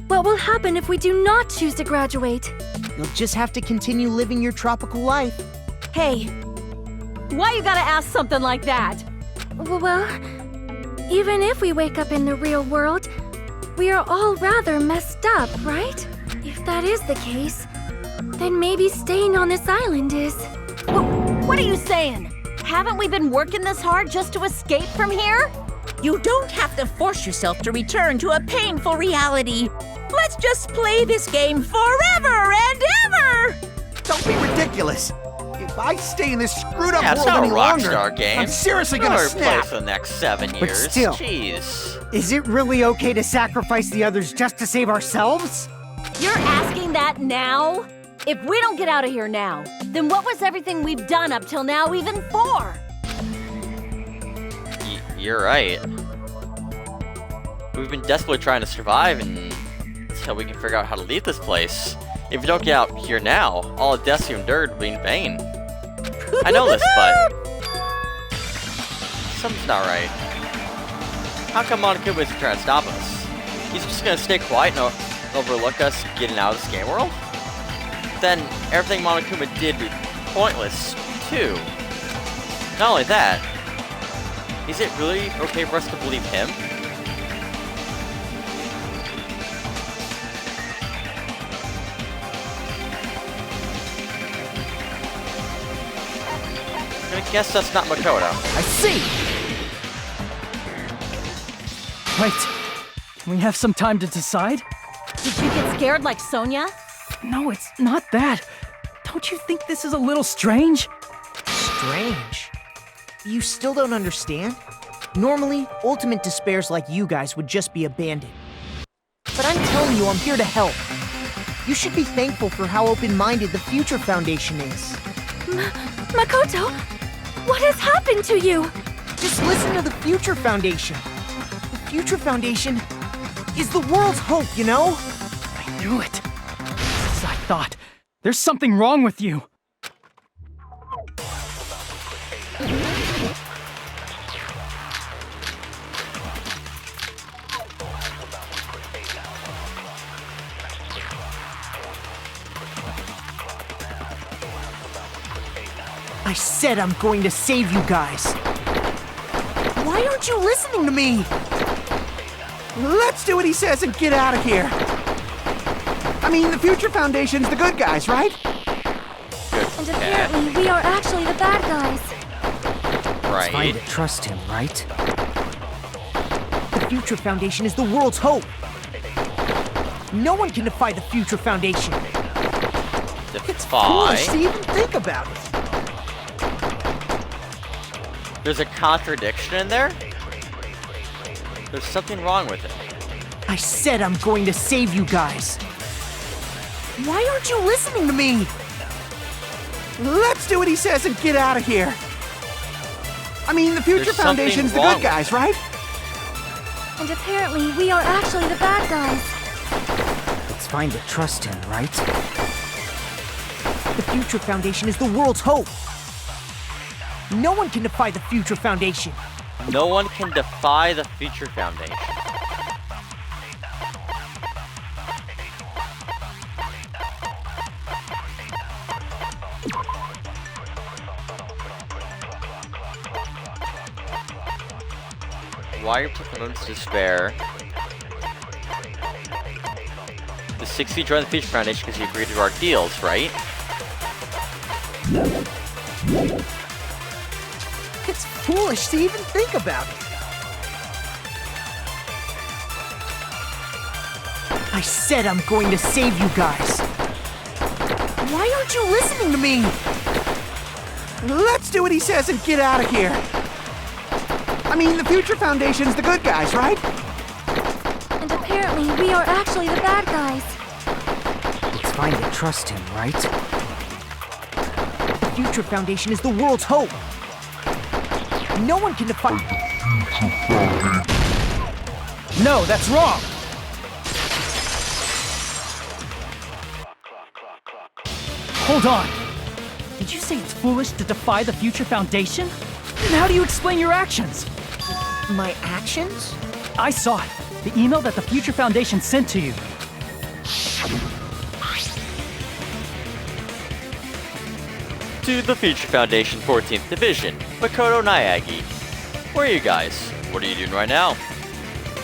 Speaker 5: What will happen if we do not choose to graduate?
Speaker 8: You'll just have to continue living your tropical life.
Speaker 5: Hey, why you gotta ask something like that? Well, even if we wake up in the real world, we are all rather messed up, right? If that is the case, then maybe staying on this island is...
Speaker 9: What are you saying? Haven't we been working this hard just to escape from here?
Speaker 2: You don't have to force yourself to return to a painful reality. Let's just play this game forever and ever!
Speaker 3: Don't be ridiculous. If I stay in this screwed up
Speaker 1: Yeah, it's
Speaker 3: world
Speaker 1: not a
Speaker 3: any longer,
Speaker 1: Rockstar game.
Speaker 3: I'm seriously
Speaker 1: We'll
Speaker 3: gonna
Speaker 1: never play
Speaker 3: snap.
Speaker 1: for the next 7
Speaker 4: But
Speaker 1: years.
Speaker 4: still.
Speaker 1: Jeez.
Speaker 4: Is it really okay to sacrifice the others just to save ourselves?
Speaker 9: You're asking that now? If we don't get out of here now, then what was everything we've done up till now even for?
Speaker 1: You're right. We've been desperately trying to survive until we can figure out how to leave this place. If we don't get out here now, all the deaths we endured will be in vain. I know this, but something's not right. How come Monokuma isn't trying to stop us? He's just gonna stay quiet and overlook us getting out of this game world? Then everything Monokuma did would be pointless, too. Not only that, is it really okay for us to believe him? I guess that's not Makoto.
Speaker 8: I see!
Speaker 6: Wait, can we have some time to decide?
Speaker 9: Did you get scared like Sonia?
Speaker 6: No, it's not that. Don't you think this is a little strange?
Speaker 8: Strange. You still don't understand? Normally, ultimate despairs like you guys would just be abandoned. But I'm telling you, I'm here to help. You should be thankful for how open-minded the Future Foundation is.
Speaker 5: Makoto, what has happened to you?
Speaker 8: Just listen to the Future Foundation. The Future Foundation is the world's hope, you know?
Speaker 6: I knew it. Just as I thought. There's something wrong with you.
Speaker 8: I said I'm going to save you guys. Why aren't you listening to me?
Speaker 3: Let's do what he says and get out of here. I mean, the Future Foundation's the good guys, right?
Speaker 5: And apparently we are actually the bad guys.
Speaker 4: Fine
Speaker 1: Right.
Speaker 4: to trust him, right?
Speaker 8: The Future Foundation is the world's hope. No one can defy the Future Foundation. It's foolish to even think about it.
Speaker 1: There's a contradiction in there? There's something wrong with it.
Speaker 8: I said I'm going to save you guys. Why aren't you listening to me?
Speaker 3: Let's do what he says and get out of here. I mean, the Future
Speaker 1: There's something
Speaker 3: Foundation's the
Speaker 1: wrong
Speaker 3: good guys, right?
Speaker 5: And apparently, we are actually the bad guys.
Speaker 4: It's fine to trust him, right?
Speaker 8: The Future Foundation is the world's hope. No one can defy the Future Foundation.
Speaker 1: No one can defy the Future Foundation. Why are you taking moments to despair? The 60 joined the Future Foundation because you agreed to our deals, right?
Speaker 8: It's foolish to even think about it. I said I'm going to save you guys. Why aren't you listening to me?
Speaker 3: Let's do what he says and get out of here. I mean, the Future Foundation's the good guys, right?
Speaker 5: And apparently, we are actually the bad guys.
Speaker 4: It's fine to trust him, right?
Speaker 8: The Future Foundation is the world's hope. No one can defy.
Speaker 6: No, that's wrong! Hold on! Did you say it's foolish to defy the Future Foundation? Then how do you explain your actions?
Speaker 8: My actions?
Speaker 6: I saw it. The email that the Future Foundation sent to you.
Speaker 1: To the Future Foundation 14th Division, Makoto Naegi. Where are you guys? What are you doing right now?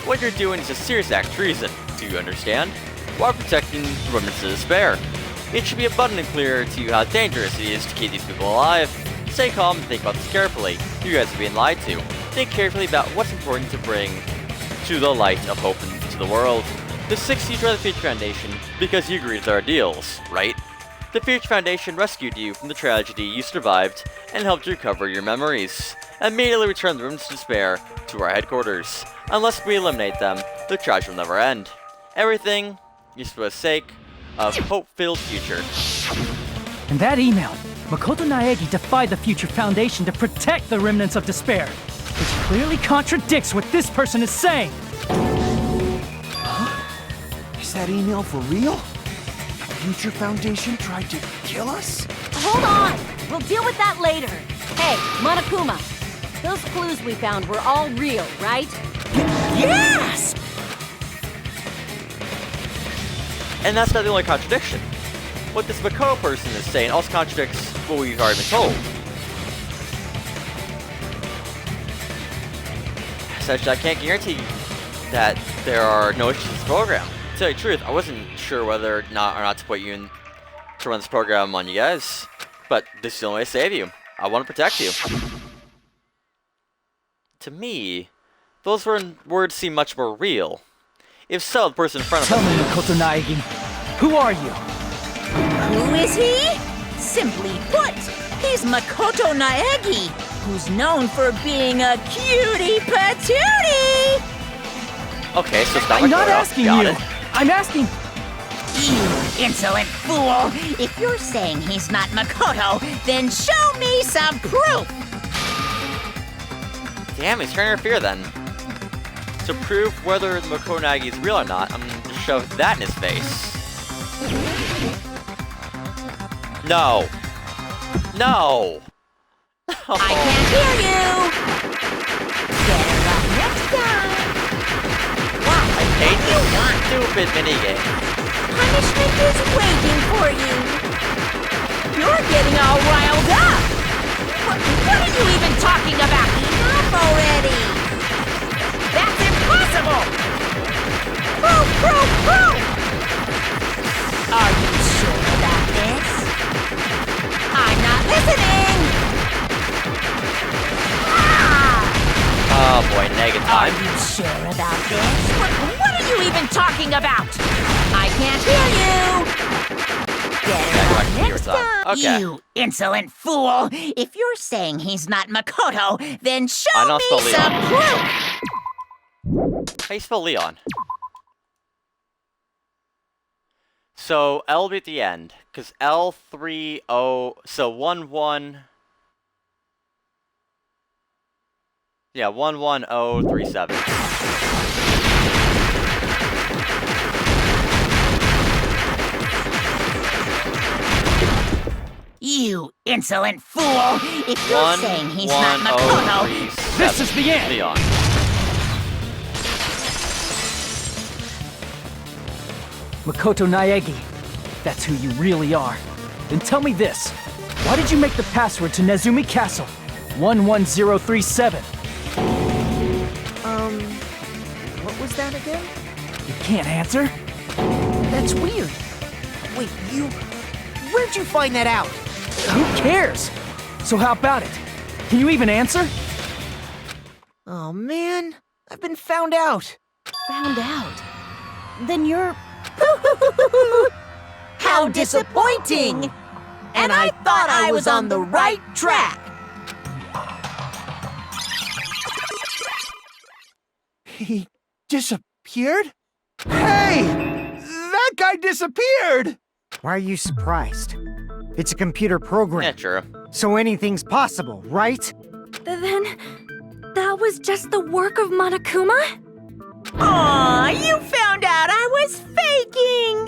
Speaker 1: What you're doing is a serious act of treason. Do you understand? While protecting the remnants of despair. It should be abundantly clear to you how dangerous it is to keep these people alive. Stay calm and think about this carefully. You guys are being lied to. Think carefully about what's important to bring to the light of hope into the world. The 60 joined the Future Foundation because you agreed to our deals, right? The Future Foundation rescued you from the tragedy you survived and helped you recover your memories. Immediately return the rooms to despair to our headquarters. Unless we eliminate them, the tragedy will never end. Everything is for the sake of hope-filled future.
Speaker 6: In that email, Makoto Naegi defied the Future Foundation to protect the remnants of despair, which clearly contradicts what this person is saying.
Speaker 3: Is that email for real? The Future Foundation tried to kill us?
Speaker 9: Hold on! We'll deal with that later. Hey, Monokuma, those clues we found were all real, right?
Speaker 2: Yes!
Speaker 1: And that's not the only contradiction. What this Makoto person is saying also contradicts what we've already been told. Essentially, I can't guarantee that there are no issues in this program. To tell you the truth, I wasn't sure whether or not to put you in to run this program on you guys, but this is the only way to save you. I want to protect you. To me, those words seem much more real. If so, the person in front of
Speaker 6: Tell
Speaker 1: us
Speaker 6: me, Makoto Naegi, who are you?
Speaker 2: Who is he? Simply put, he's Makoto Naegi, who's known for being a cutie patootie!
Speaker 1: Okay, so it's not
Speaker 6: I'm not
Speaker 1: Makoto.
Speaker 6: asking
Speaker 1: Got
Speaker 6: you.
Speaker 1: it.
Speaker 6: I'm asking.
Speaker 2: You insolent fool! If you're saying he's not Makoto, then show me some proof!
Speaker 1: Damn, he's trying to interfere then. To prove whether the Makoto Naegi is real or not, I'm going to shove that in his face. No. No!
Speaker 2: I can't hear you! Better luck next time! What?
Speaker 1: I hate this stupid minigame.
Speaker 2: Punishment is waiting for you! You're getting all riled up! What are you even talking about? Enough already! That's impossible! Proof, proof, proof! Are you sure about this? I'm not listening! Ah!
Speaker 1: Oh boy, negative
Speaker 2: Are
Speaker 1: time.
Speaker 2: you sure about this? What are you even talking about? I can't hear you! Better luck
Speaker 1: Okay,
Speaker 2: next time!
Speaker 1: okay.
Speaker 2: You insolent fool! If you're saying he's not Makoto, then
Speaker 1: I
Speaker 2: show
Speaker 1: know
Speaker 2: me
Speaker 1: spell Leon.
Speaker 2: some proof!
Speaker 1: How you spell Leon? So L will be at the end, because L30, so 11. Yeah, 11037.
Speaker 2: You insolent fool! If you're saying he's not Makoto,
Speaker 6: This is the end!
Speaker 1: Leon.
Speaker 6: Makoto Naegi, that's who you really are. Then tell me this. Why did you make the password to Nezumi Castle? 11037.
Speaker 8: What was that again?
Speaker 6: You can't answer?
Speaker 8: That's weird. Wait, where'd you find that out?
Speaker 6: Who cares? So how about it? Can you even answer?
Speaker 8: Oh man, I've been found out.
Speaker 9: Found out. Then you're...
Speaker 2: how disappointing! And I thought I was on the right track.
Speaker 3: He disappeared? Hey! That guy disappeared!
Speaker 4: Why are you surprised? It's a computer program.
Speaker 1: Yeah, true.
Speaker 4: So anything's possible, right?
Speaker 5: Then that was just the work of Monokuma?
Speaker 2: Aw, you found out I was faking!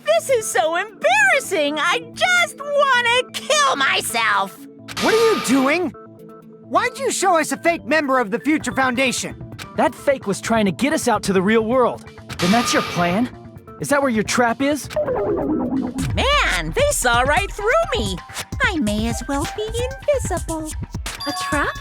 Speaker 2: This is so embarrassing! I just wanna kill myself!
Speaker 4: What are you doing? Why'd you show us a fake member of the Future Foundation?
Speaker 6: That fake was trying to get us out to the real world. Then that's your plan? Is that where your trap is?
Speaker 2: Man, they saw right through me! I may as well be invisible.
Speaker 5: A trap?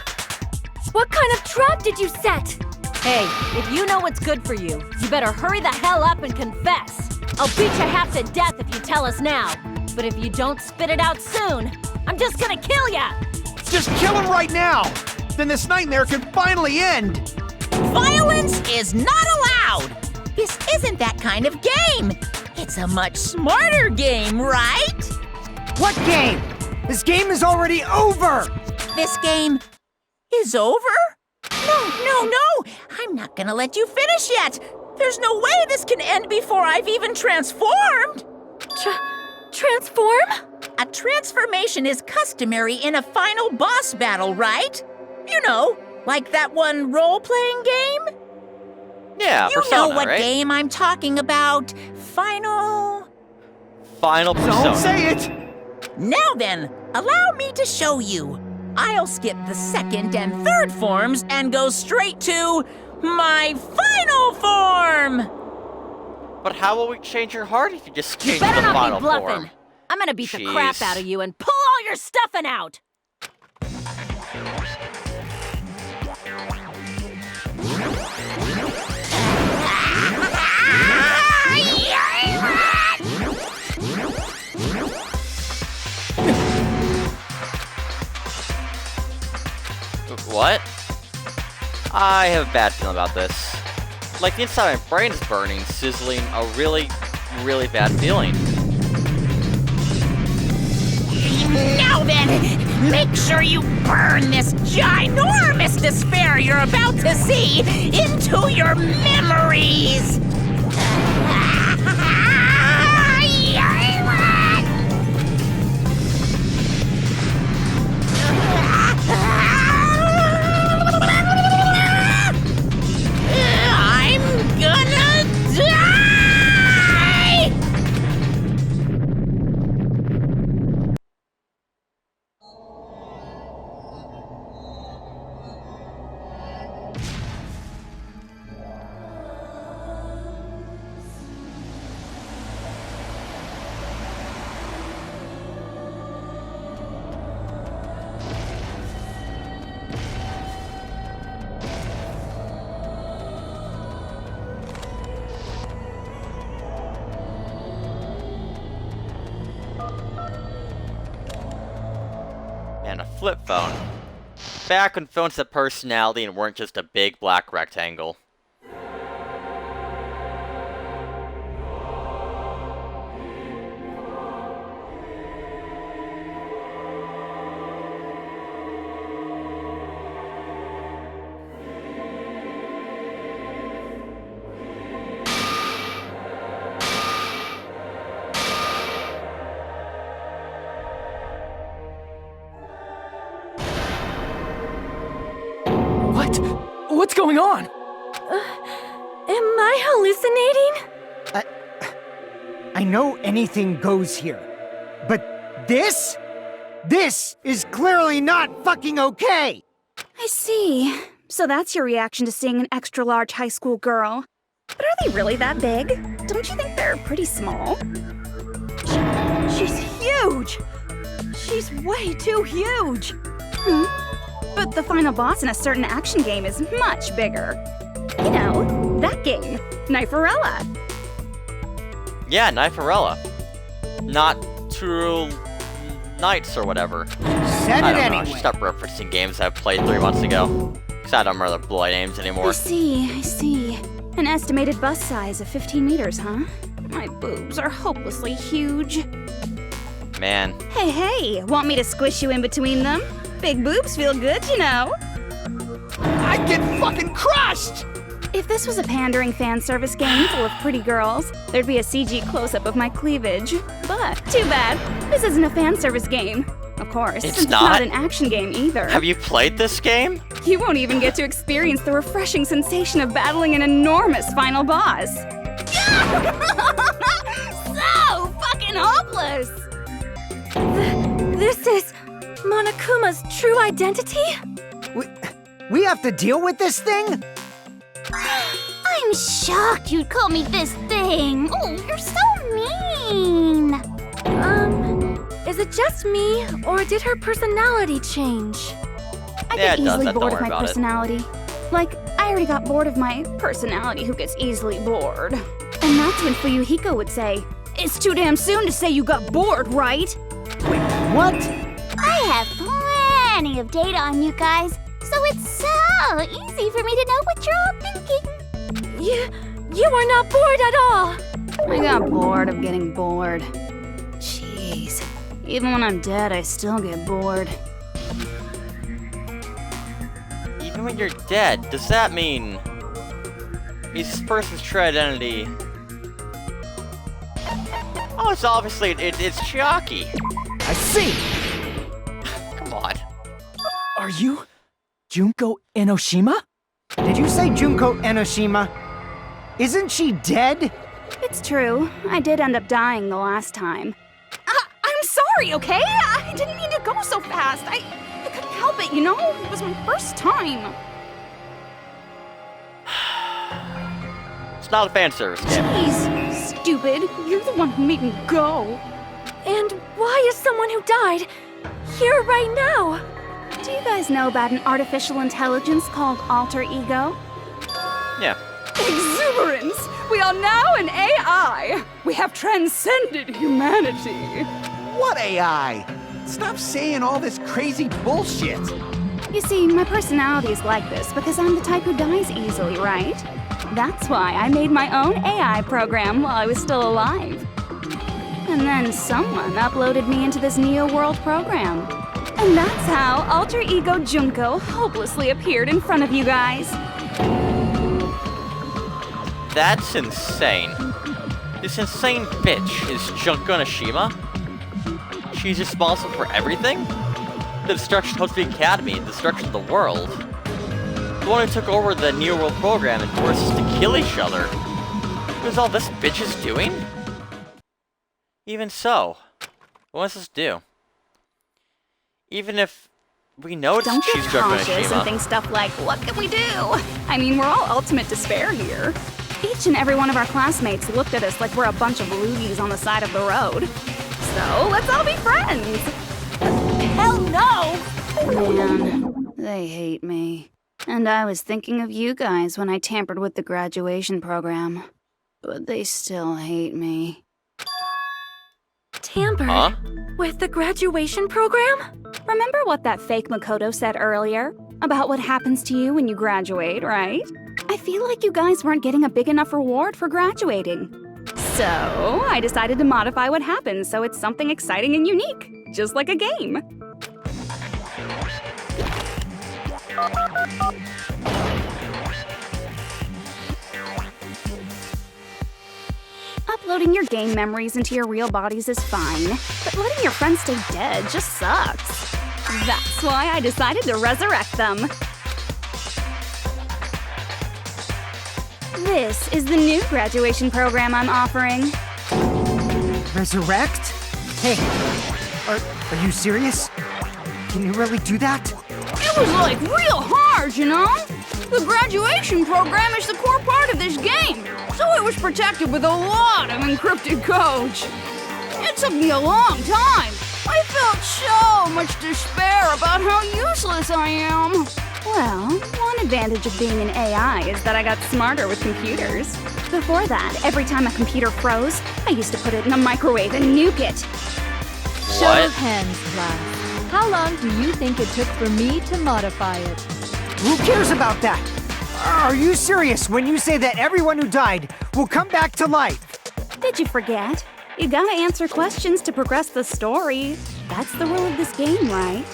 Speaker 5: What kind of trap did you set?
Speaker 9: Hey, if you know what's good for you, you better hurry the hell up and confess. I'll beat you half to death if you tell us now. But if you don't spit it out soon, I'm just gonna kill ya!
Speaker 3: Just kill him right now! Then this nightmare can finally end!
Speaker 2: Violence is not allowed! This isn't that kind of game! It's a much smarter game, right?
Speaker 4: What game? This game is already over!
Speaker 2: This game is over? No! I'm not gonna let you finish yet! There's no way this can end before I've even transformed!
Speaker 5: Transform?
Speaker 2: A transformation is customary in a final boss battle, right? You know, like that one role-playing game?
Speaker 1: Yeah,
Speaker 2: You
Speaker 1: Persona,
Speaker 2: know what
Speaker 1: right?
Speaker 2: game I'm talking about. Final
Speaker 1: Persona.
Speaker 3: Don't say it!
Speaker 2: Now then, allow me to show you. I'll skip the second and third forms and go straight to my final form!
Speaker 1: But how will we change your heart if you just change
Speaker 9: Better
Speaker 1: the
Speaker 9: not
Speaker 1: final
Speaker 9: be bluffing.
Speaker 1: form?
Speaker 9: I'm gonna beat the crap
Speaker 1: Jeez.
Speaker 9: out of you and pull all your stuffing out!
Speaker 1: What? I have a bad feeling about this. Like the inside of my brain is burning, sizzling, a really, really bad feeling.
Speaker 2: Now then, make sure you burn this ginormous despair you're about to see into your memories! I'm gonna die!
Speaker 1: And a flip phone. Back when phones had personality and weren't just a big black rectangle.
Speaker 6: What? What's going on?
Speaker 5: Am I hallucinating?
Speaker 4: I know anything goes here, but this is clearly not fucking okay!
Speaker 10: I see. So that's your reaction to seeing an extra-large high school girl. But are they really that big? Don't you think they're pretty small?
Speaker 2: She's huge! She's way too huge!
Speaker 10: But the final boss in a certain action game is much bigger. You know, that game, Kniferella.
Speaker 1: Yeah, Kniferella. Not True Knights or whatever.
Speaker 4: Said
Speaker 1: I
Speaker 4: it
Speaker 1: don't know, I
Speaker 4: anyway.
Speaker 1: should stop referencing games I played 3 months ago. Because I don't remember the boy names anymore.
Speaker 10: I see. An estimated bust size of 15 meters, huh? My boobs are hopelessly huge.
Speaker 1: Man.
Speaker 10: Hey, want me to squish you in between them? Big boobs feel good, you know.
Speaker 8: I'd get fucking crushed!
Speaker 10: If this was a pandering fan service game full of pretty girls, there'd be a CG close-up of my cleavage. But too bad, this isn't a fan service game. Of course,
Speaker 1: It's
Speaker 10: not
Speaker 1: not?
Speaker 10: an action game either.
Speaker 1: Have you played this game?
Speaker 10: You won't even get to experience the refreshing sensation of battling an enormous final boss. So fucking hopeless!
Speaker 5: This is Monokuma's true identity?
Speaker 4: We have to deal with this thing?
Speaker 7: I'm shocked you'd call me this thing. Oh, you're so mean.
Speaker 5: Is it just me, or did her personality change?
Speaker 10: I
Speaker 1: Yeah,
Speaker 10: get
Speaker 1: it does
Speaker 10: easily
Speaker 1: that. Don't
Speaker 10: bored of
Speaker 1: worry
Speaker 10: my
Speaker 1: about it.
Speaker 10: personality. Like, I already got bored of my personality who gets easily bored. And that's when Fuyuhiko would say, "It's too damn soon to say you got bored, right?"
Speaker 4: Wait, what?
Speaker 7: I have plenty of data on you guys, so it's so easy for me to know what you're all thinking.
Speaker 5: You are not bored at all.
Speaker 10: I got bored of getting bored. Jeez. Even when I'm dead, I still get bored.
Speaker 1: Even when you're dead, does that mean this person's true identity? Oh, it's obviously it's Chiaki.
Speaker 4: I see!
Speaker 1: Come on.
Speaker 6: Are you Junko Enoshima?
Speaker 4: Did you say Junko Enoshima? Isn't she dead?
Speaker 10: It's true. I did end up dying the last time. I'm sorry, okay? I didn't mean to go so fast. I couldn't help it, you know? It was my first time.
Speaker 1: It's not a fan service game.
Speaker 10: Jeez, stupid. You're the one who made me go.
Speaker 5: And why is someone who died here right now?
Speaker 10: Do you guys know about an artificial intelligence called alter ego?
Speaker 1: Yeah.
Speaker 2: Exuberance! We are now an AI! We have transcended humanity!
Speaker 3: What AI? Stop saying all this crazy bullshit.
Speaker 10: You see, my personality is like this because I'm the type who dies easily, right? That's why I made my own AI program while I was still alive. And then someone uploaded me into this Neo World program. And that's how Alter Ego Junko hopelessly appeared in front of you guys.
Speaker 1: That's insane. This insane bitch is Junko Enoshima? She's responsible for everything? The destruction of the Academy, the destruction of the world. The one who took over the Neo World program and forced us to kill each other. What is all this bitch is doing? Even so, what does this do? Even if we know
Speaker 10: Don't get
Speaker 1: she's Junko
Speaker 10: cautious and
Speaker 1: Enoshima.
Speaker 10: think stuff like, what can we do? I mean, we're all ultimate despair here. Each and every one of our classmates looked at us like we're a bunch of loogies on the side of the road. So, let's all be friends.
Speaker 9: Hell no!
Speaker 10: Man, they hate me. And I was thinking of you guys when I tampered with the graduation program. But they still hate me.
Speaker 5: Tampered
Speaker 1: Huh?
Speaker 5: with the graduation program?
Speaker 10: Remember what that fake Makoto said earlier? About what happens to you when you graduate, right? I feel like you guys weren't getting a big enough reward for graduating. So, I decided to modify what happens so it's something exciting and unique. Just like a game. Uploading your game memories into your real bodies is fine, but letting your friends stay dead just sucks. That's why I decided to resurrect them. This is the new graduation program I'm offering.
Speaker 4: Resurrect? Hey, are you serious? Can you really do that?
Speaker 10: It was like real hard, you know? The graduation program is the core part of this game, so it was protected with a lot of encrypted codes. It took me a long time. I felt so much despair about how useless I am. Well, one advantage of being an AI is that I got smarter with computers. Before that, every time a computer froze, I used to put it in a microwave and nuke it.
Speaker 5: Show of hands, class. How long do you think it took for me to modify it?
Speaker 4: Who cares about that? Are you serious when you say that everyone who died will come back to life?
Speaker 10: Did you forget? You gotta answer questions to progress the story. That's the rule of this game, right?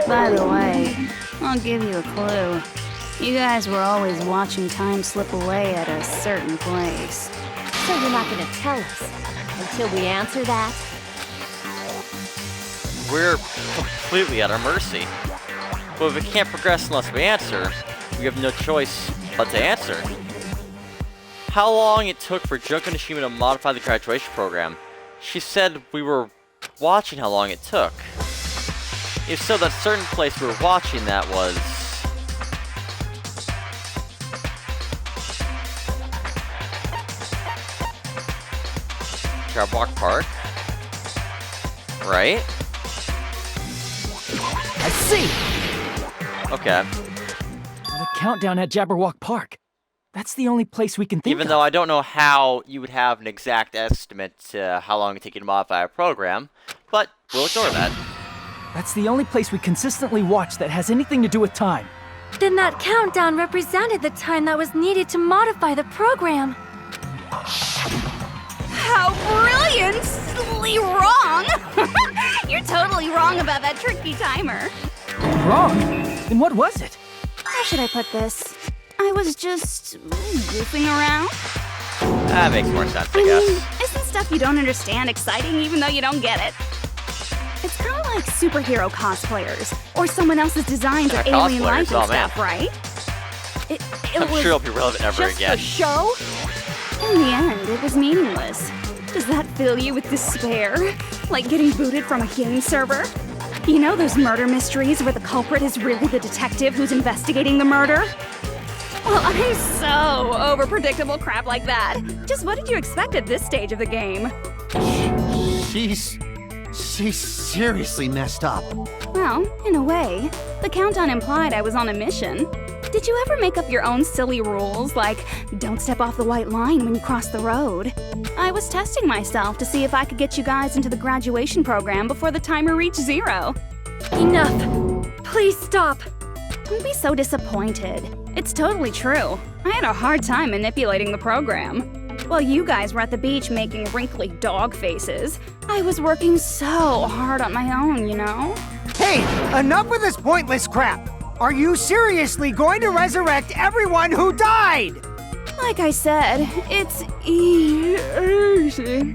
Speaker 10: By the way, I'll give you a clue. You guys were always watching time slip away at a certain place.
Speaker 9: So you're not gonna tell us until we answer that?
Speaker 1: We're completely at our mercy. But if we can't progress unless we answer, we have no choice but to answer. How long it took for Junko Nishima to modify the graduation program? She said we were watching how long it took. If so, that certain place we were watching that was... Jabberwock Park? Right?
Speaker 4: I see!
Speaker 1: Okay.
Speaker 6: The countdown at Jabberwock Park. That's the only place we can think
Speaker 1: Even
Speaker 6: of.
Speaker 1: though I don't know how you would have an exact estimate to how long it would take you to modify a program, but we'll ignore that.
Speaker 6: That's the only place we consistently watch that has anything to do with time.
Speaker 5: Then that countdown represented the time that was needed to modify the program.
Speaker 10: How brilliantly wrong! You're totally wrong about that tricky timer.
Speaker 6: Wrong? Then what was it?
Speaker 10: How should I put this? I was just goofing around.
Speaker 1: That makes more sense, I
Speaker 10: I
Speaker 1: guess.
Speaker 10: mean, isn't stuff you don't understand exciting even though you don't get it? It's kind of like superhero cosplayers or someone else's designs of alien life and stuff, right? It
Speaker 1: I'm
Speaker 10: was
Speaker 1: sure it'll be relevant ever
Speaker 10: just
Speaker 1: again.
Speaker 10: for show. In the end, it was meaningless. Does that fill you with despair? Like getting booted from a game server? You know those murder mysteries where the culprit is really the detective who's investigating the murder? Well, I'm so over predictable crap like that. Just what did you expect at this stage of the game?
Speaker 3: She's seriously messed up.
Speaker 10: Well, in a way, the countdown implied I was on a mission. Did you ever make up your own silly rules, like don't step off the white line when you cross the road? I was testing myself to see if I could get you guys into the graduation program before the timer reached 0.
Speaker 5: Enough. Please stop.
Speaker 10: Don't be so disappointed. It's totally true. I had a hard time manipulating the program. While you guys were at the beach making wrinkly dog faces, I was working so hard on my own, you know?
Speaker 4: Hey, enough with this pointless crap! Are you seriously going to resurrect everyone who died?
Speaker 10: Like I said, it's easy.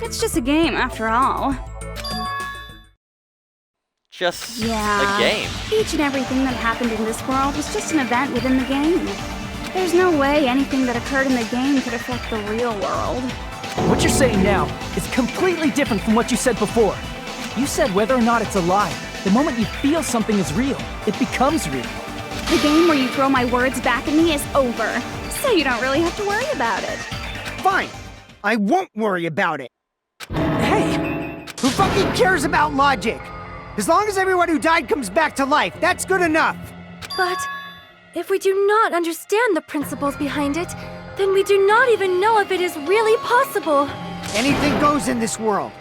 Speaker 10: It's just a game after all.
Speaker 1: Just
Speaker 10: Yeah.
Speaker 1: a game.
Speaker 10: Each and everything that happened in this world was just an event within the game. There's no way anything that occurred in the game could affect the real world.
Speaker 6: What you're saying now is completely different from what you said before. You said whether or not it's a lie. The moment you feel something is real, it becomes real.
Speaker 10: The game where you throw my words back at me is over, so you don't really have to worry about it.
Speaker 4: Fine. I won't worry about it.
Speaker 6: Hey!
Speaker 4: Who fucking cares about logic? As long as everyone who died comes back to life, that's good enough.
Speaker 5: But if we do not understand the principles behind it, then we do not even know if it is really possible.
Speaker 4: Anything goes in this world.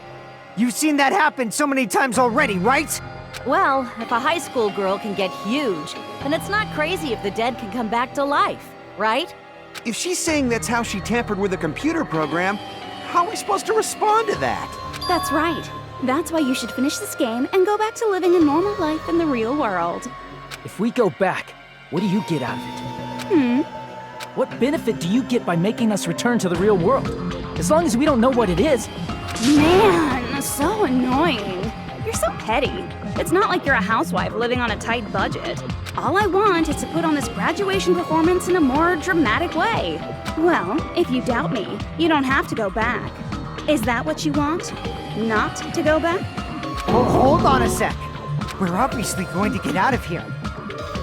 Speaker 4: You've seen that happen so many times already, right?
Speaker 9: Well, if a high school girl can get huge, then it's not crazy if the dead can come back to life, right?
Speaker 3: If she's saying that's how she tampered with a computer program, how are we supposed to respond to that?
Speaker 10: That's right. That's why you should finish this game and go back to living a normal life in the real world.
Speaker 6: If we go back, what do you get out of it? What benefit do you get by making us return to the real world? As long as we don't know what it is.
Speaker 10: Man, so annoying. You're so petty. It's not like you're a housewife living on a tight budget. All I want is to put on this graduation performance in a more dramatic way. Well, if you doubt me, you don't have to go back. Is that what you want? Not to go back?
Speaker 4: Well, hold on a sec. We're obviously going to get out of here.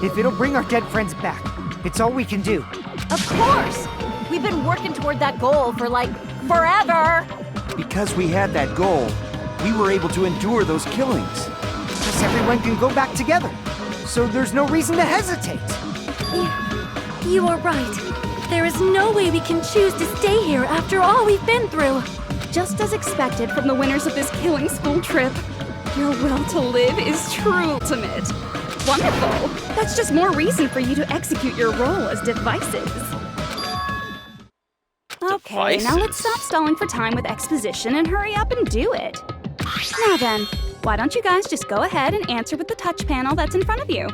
Speaker 4: If it'll bring our dead friends back, it's all we can do.
Speaker 9: Of course! We've been working toward that goal for, like, forever!
Speaker 3: Because we had that goal, we were able to endure those killings.
Speaker 4: Because everyone can go back together. So there's no reason to hesitate.
Speaker 5: You are right. There is no way we can choose to stay here after all we've been through.
Speaker 10: Just as expected from the winners of this killing school trip, your will to live is true ultimate. Wonderful! That's just more reason for you to execute your role as devices. Okay, now let's stop stalling for time with exposition and hurry up and do it. Now then, why don't you guys just go ahead and answer with the touch panel that's in front of you?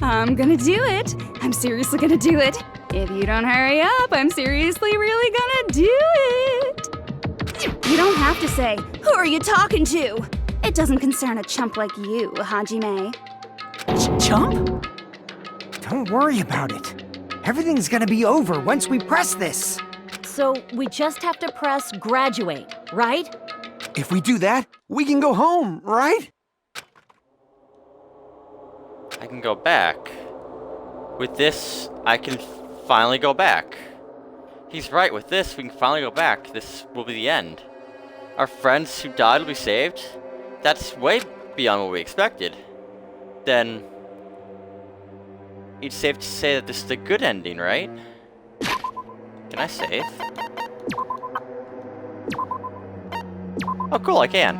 Speaker 10: I'm gonna do it. I'm seriously gonna do it. If you don't hurry up, I'm seriously really gonna do it. You don't have to say, "Who are you talking to?" It doesn't concern a chump like you, Hajime.
Speaker 4: Chump? Don't worry about it. Everything's gonna be over once we press this.
Speaker 9: So we just have to press graduate, right?
Speaker 3: If we do that, we can go home, right?
Speaker 1: I can go back. With this, I can finally go back. He's right, with this, we can finally go back. This will be the end. Our friends who died will be saved? That's way beyond what we expected. Then, it's safe to say that this is the good ending, right? Can I save? Oh cool, I can.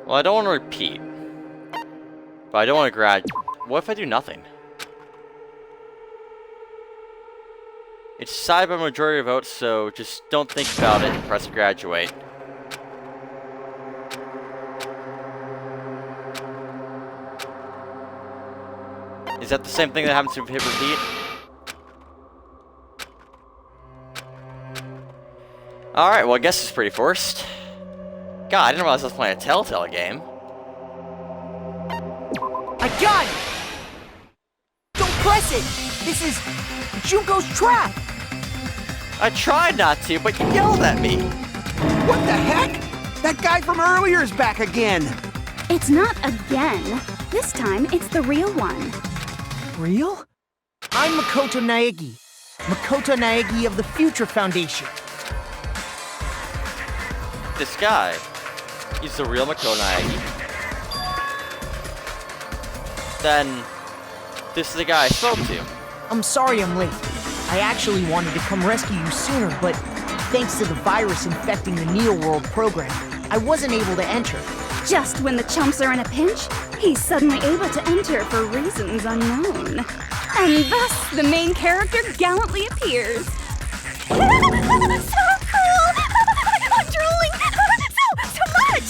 Speaker 1: Well, I don't want to repeat. But I don't want to What if I do nothing? It's decided by majority votes, so just don't think about it and press graduate. Is that the same thing that happens if you hit repeat? Alright, well I guess it's pretty forced. God, I didn't realize I was playing a Telltale game.
Speaker 8: I got it! Don't press it! This is Junko's trap!
Speaker 1: I tried not to, but you yelled at me.
Speaker 3: What the heck? That guy from earlier is back again.
Speaker 10: It's not again. This time, it's the real one.
Speaker 4: Real?
Speaker 8: I'm Makoto Naegi. Makoto Naegi of the Future Foundation.
Speaker 1: This guy. He's the real Makoto Naegi. Then, this is the guy I spoke to.
Speaker 8: I'm sorry I'm late. I actually wanted to come rescue you sooner, but thanks to the virus infecting the Neo World program, I wasn't able to enter.
Speaker 10: Just when the chumps are in a pinch, he's suddenly able to enter for reasons unknown. And thus, the main character gallantly appears. So cool! I'm drooling! So much!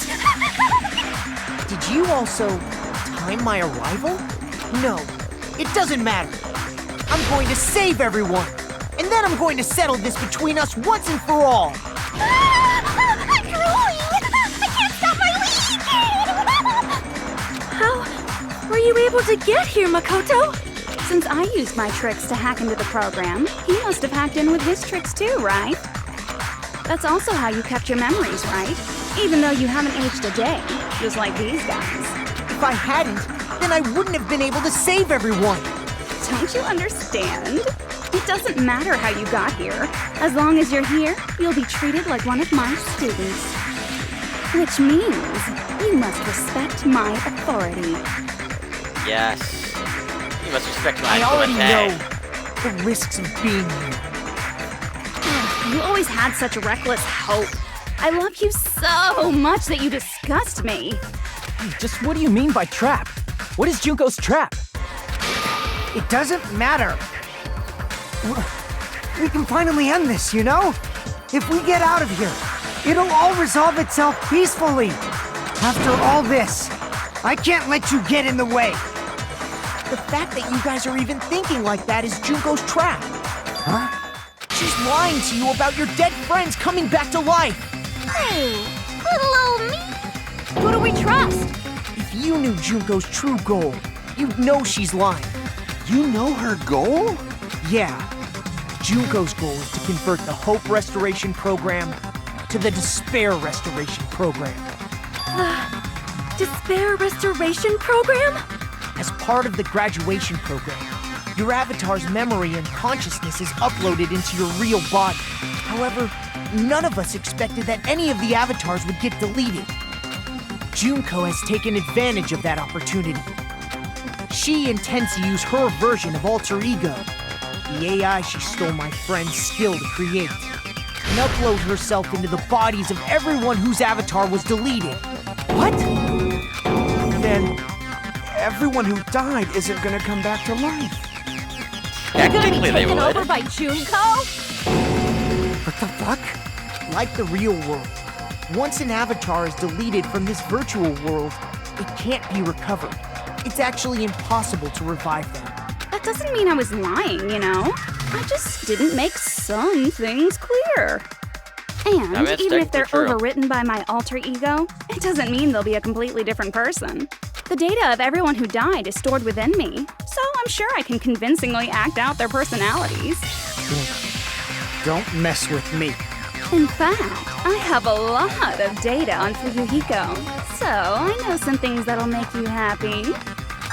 Speaker 8: Did you also time my arrival? No, it doesn't matter. I'm going to save everyone, and then I'm going to settle this between us once and for all.
Speaker 7: I'm drooling! I can't stop my
Speaker 5: How were you able to get here, Makoto?
Speaker 10: Since I used my tricks to hack into the program, he must have hacked in with his tricks too, right? That's also how you kept your memories, right? Even though you haven't aged a day, just like these guys.
Speaker 8: If I hadn't, then I wouldn't have been able to save everyone.
Speaker 10: Don't you understand? It doesn't matter how you got here. As long as you're here, you'll be treated like one of my students. Which means you must respect my authority.
Speaker 1: Yes. You must respect my
Speaker 8: I already
Speaker 1: authority.
Speaker 8: know the risks of being here.
Speaker 10: You always had such reckless hope. I love you so much that you disgust me.
Speaker 6: Hey, just what do you mean by trap? What is Junko's trap?
Speaker 4: It doesn't matter. We can finally end this, you know? If we get out of here, it'll all resolve itself peacefully. After all this, I can't let you get in the way.
Speaker 8: The fact that you guys are even thinking like that is Junko's trap.
Speaker 4: Huh?
Speaker 8: She's lying to you about your dead friends coming back to life.
Speaker 7: Hey, little old me.
Speaker 9: Who do we trust?
Speaker 8: If you knew Junko's true goal, you'd know she's lying.
Speaker 3: You know her goal?
Speaker 8: Yeah. Junko's goal is to convert the Hope Restoration Program to the Despair Restoration Program.
Speaker 5: Despair Restoration Program?
Speaker 8: As part of the graduation program, your avatar's memory and consciousness is uploaded into your real body. However, none of us expected that any of the avatars would get deleted. Junko has taken advantage of that opportunity. She intends to use her version of Alter Ego, the AI she stole my friend's skill to create, and upload herself into the bodies of everyone whose avatar was deleted.
Speaker 3: What? Then everyone who died isn't gonna come back to life.
Speaker 9: You're gonna be
Speaker 1: Technically, they
Speaker 9: taken
Speaker 1: would.
Speaker 9: over by Junko?
Speaker 4: What the fuck?
Speaker 8: Like the real world, once an avatar is deleted from this virtual world, it can't be recovered. It's actually impossible to revive them.
Speaker 10: That doesn't mean I was lying, you know? I just didn't make some things clear. And
Speaker 1: I mean, it's
Speaker 10: even if they're
Speaker 1: technically true.
Speaker 10: overwritten by my alter ego, it doesn't mean they'll be a completely different person. The data of everyone who died is stored within me, so I'm sure I can convincingly act out their personalities.
Speaker 4: Don't mess with me.
Speaker 10: In fact, I have a lot of data on Fuyuhiko, so I know some things that'll make you happy.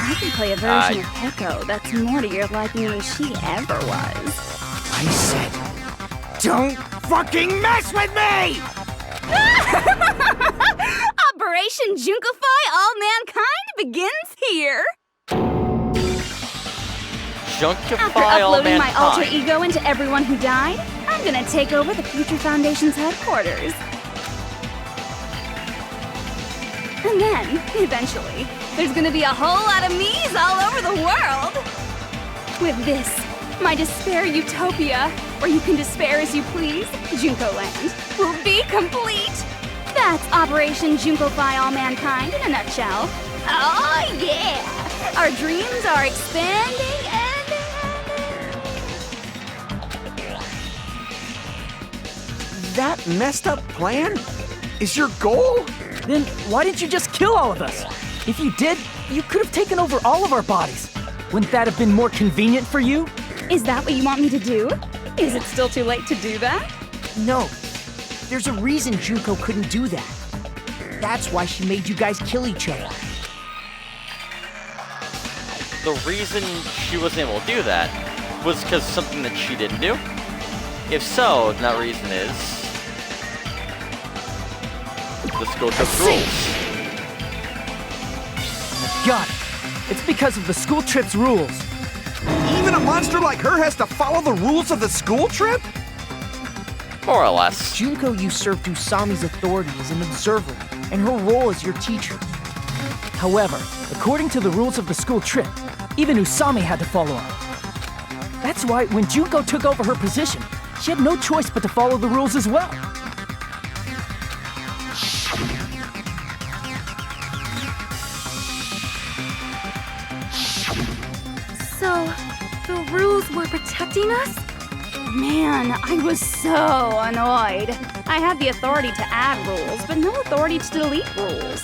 Speaker 10: I can play a version of Keiko that's more to your liking than she ever was.
Speaker 4: I said, don't fucking mess with me!
Speaker 10: Operation Junkify All Mankind begins here. After
Speaker 1: Junkify all
Speaker 10: uploading my alter
Speaker 1: mankind.
Speaker 10: ego into everyone who died, I'm gonna take over the Future Foundation's headquarters. And then, eventually, there's gonna be a whole lot of me's all over the world. With this, my despair utopia, where you can despair as you please, Junko Land, will be complete. That's Operation Junkify All Mankind in a nutshell. Oh yeah! Our dreams are expanding and...
Speaker 3: That messed up plan is your goal?
Speaker 6: Then why didn't you just kill all of us? If you did, you could have taken over all of our bodies. Wouldn't that have been more convenient for you?
Speaker 10: Is that what you want me to do? Is it still too late to do that?
Speaker 8: No. There's a reason Junko couldn't do that. That's why she made you guys kill each other.
Speaker 1: The reason she wasn't able to do that was because something that she didn't do? If so, that reason is the school trip rules.
Speaker 6: Got it. It's because of the school trip's rules.
Speaker 3: Even a monster like her has to follow the rules of the school trip?
Speaker 1: More or less.
Speaker 8: Junko usurped Usami's authority as an observer, and her role as your teacher.
Speaker 6: However, according to the rules of the school trip, even Usami had to follow up. That's why when Junko took over her position, she had no choice but to follow the rules as well.
Speaker 5: So, the rules were protecting us?
Speaker 10: Man, I was so annoyed. I had the authority to add rules, but no authority to delete rules.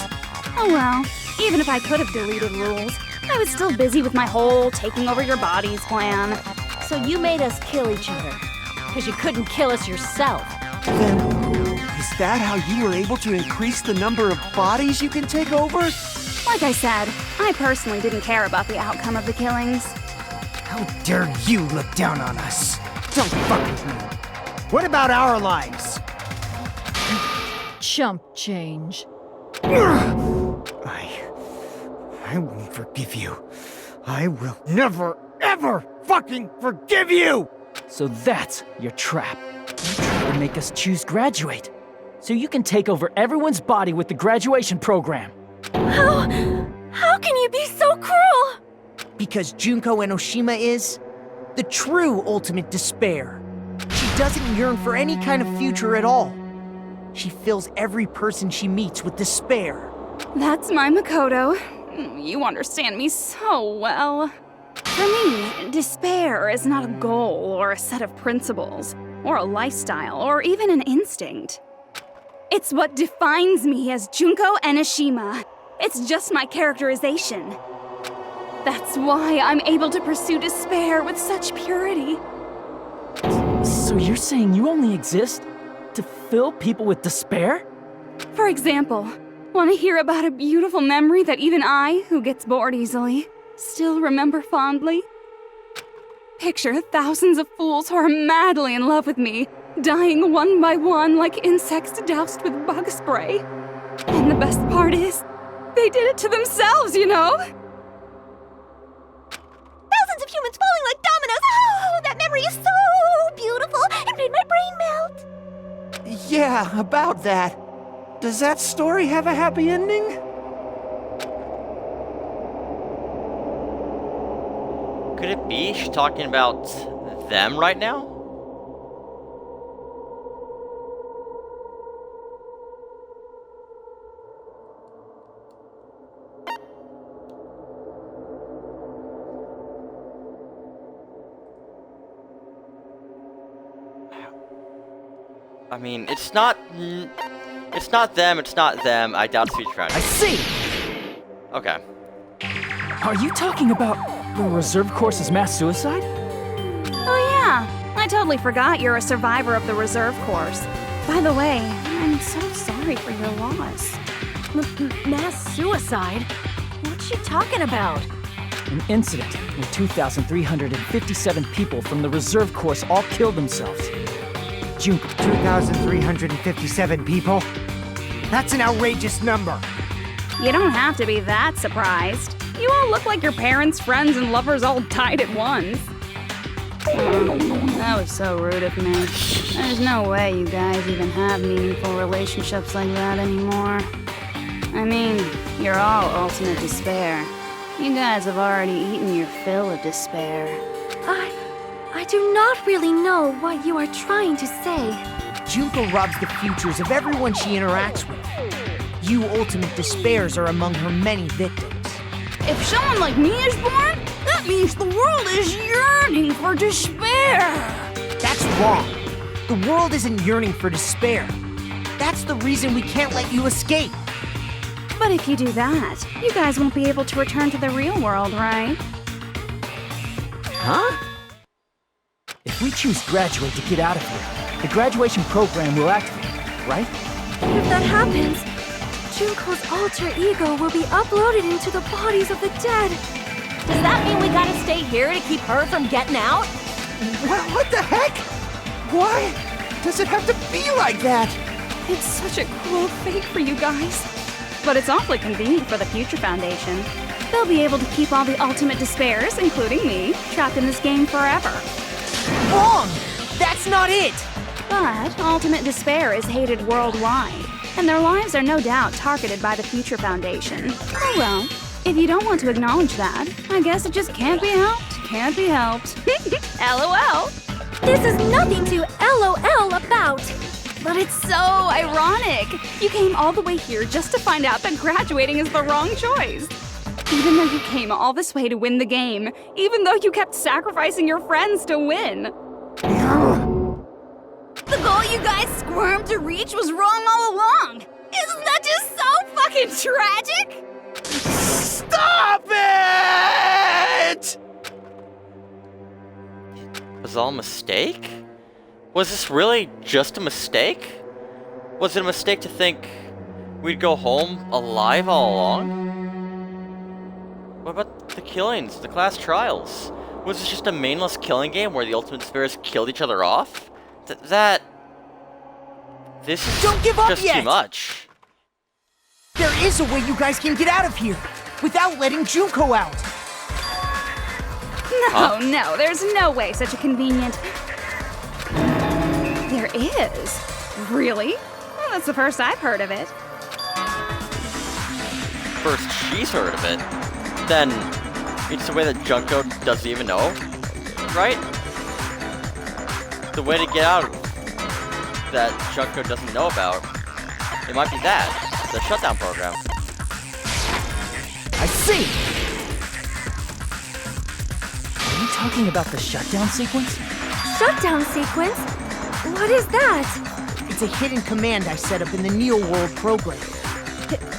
Speaker 10: Oh well, even if I could have deleted rules, I was still busy with my whole taking over your bodies plan.
Speaker 9: So you made us kill each other. Because you couldn't kill us yourself.
Speaker 3: Then, is that how you were able to increase the number of bodies you can take over?
Speaker 10: Like I said, I personally didn't care about the outcome of the killings.
Speaker 4: How dare you look down on us? Don't fuck with me. What about our lives?
Speaker 5: Chump change.
Speaker 4: I won't forgive you. I will never, ever fucking forgive you!
Speaker 6: So that's your trap. You tried to make us choose graduate. so you can take over everyone's body with the graduation program.
Speaker 5: How can you be so cruel?
Speaker 8: Because Junko Enoshima is the true ultimate despair. She doesn't yearn for any kind of future at all. She fills every person she meets with despair.
Speaker 10: That's my Makoto. You understand me so well. For me, despair is not a goal or a set of principles, or a lifestyle, or even an instinct. It's what defines me as Junko Enoshima. It's just my characterization. That's why I'm able to pursue despair with such purity.
Speaker 6: So you're saying you only exist to fill people with despair?
Speaker 10: For example, want to hear about a beautiful memory that even I, who gets bored easily, still remember fondly? Picture thousands of fools who are madly in love with me, dying one by one like insects doused with bug spray. And the best part is, they did it to themselves, you know?
Speaker 7: Thousands of humans falling like dominoes. Oh, that memory is so beautiful. It made my brain melt.
Speaker 3: Yeah, about that. Does that story have a happy ending?
Speaker 1: Could it be she's talking about them right now? I mean, it's not them, it's not them. I doubt speech
Speaker 6: I see!
Speaker 1: Okay.
Speaker 6: Are you talking about the reserve course's mass suicide?
Speaker 10: Oh yeah, I totally forgot you're a survivor of the reserve course. By the way, I'm so sorry for your loss.
Speaker 5: Mass suicide? What's she talking about?
Speaker 6: An incident where 2,357 people from the reserve course all killed themselves. Junko.
Speaker 4: 2,357 people? That's an outrageous number.
Speaker 10: You don't have to be that surprised. You all look like your parents, friends, and lovers all died at once. That was so rude of me. There's no way you guys even have meaningful relationships like that anymore. I mean, you're all ultimate despair. You guys have already eaten your fill of despair.
Speaker 5: I do not really know what you are trying to say.
Speaker 8: Junko robs the futures of everyone she interacts with. You ultimate despairs are among her many victims.
Speaker 10: If someone like me is born, that means the world is yearning for despair.
Speaker 8: That's wrong. The world isn't yearning for despair. That's the reason we can't let you escape.
Speaker 10: But if you do that, you guys won't be able to return to the real world, right?
Speaker 6: Huh? If we choose graduate to get out of here, the graduation program will activate, right?
Speaker 5: If that happens, Junko's alter ego will be uploaded into the bodies of the dead.
Speaker 9: Does that mean we gotta stay here to keep her from getting out?
Speaker 3: What the heck? Why does it have to be like that?
Speaker 10: It's such a cruel fate for you guys. But it's awfully convenient for the Future Foundation. They'll be able to keep all the ultimate despairs, including me, trapped in this game forever.
Speaker 8: Wrong! That's not it!
Speaker 10: But ultimate despair is hated worldwide, and their lives are no doubt targeted by the Future Foundation. Oh well, if you don't want to acknowledge that, I guess it just can't be helped. Can't be helped. LOL!
Speaker 5: This is nothing to LOL about.
Speaker 10: But it's so ironic. You came all the way here just to find out that graduating is the wrong choice. Even though you came all this way to win the game, even though you kept sacrificing your friends to win. The goal you guys squirmed to reach was wrong all along. Isn't that just so fucking tragic?
Speaker 3: Stop it!
Speaker 1: Was it all a mistake? Was this really just a mistake? Was it a mistake to think we'd go home alive all along? What about the killings, the class trials? Was this just a mainless killing game where the ultimate despairs killed each other off? This is
Speaker 8: Don't give up
Speaker 1: just
Speaker 8: yet!
Speaker 1: too much.
Speaker 8: There is a way you guys can get out of here without letting Junko out.
Speaker 10: No, there's no way such a convenient... There is? Really? Well, That's the first I've heard of it.
Speaker 1: First she's heard of it. Then it's the way that Junko doesn't even know, right? The way to get out of that Junko doesn't know about, it might be that, the shutdown program.
Speaker 6: I see! Are you talking about the shutdown sequence?
Speaker 5: Shutdown sequence? What is that?
Speaker 8: It's a hidden command I set up in the Neo World program.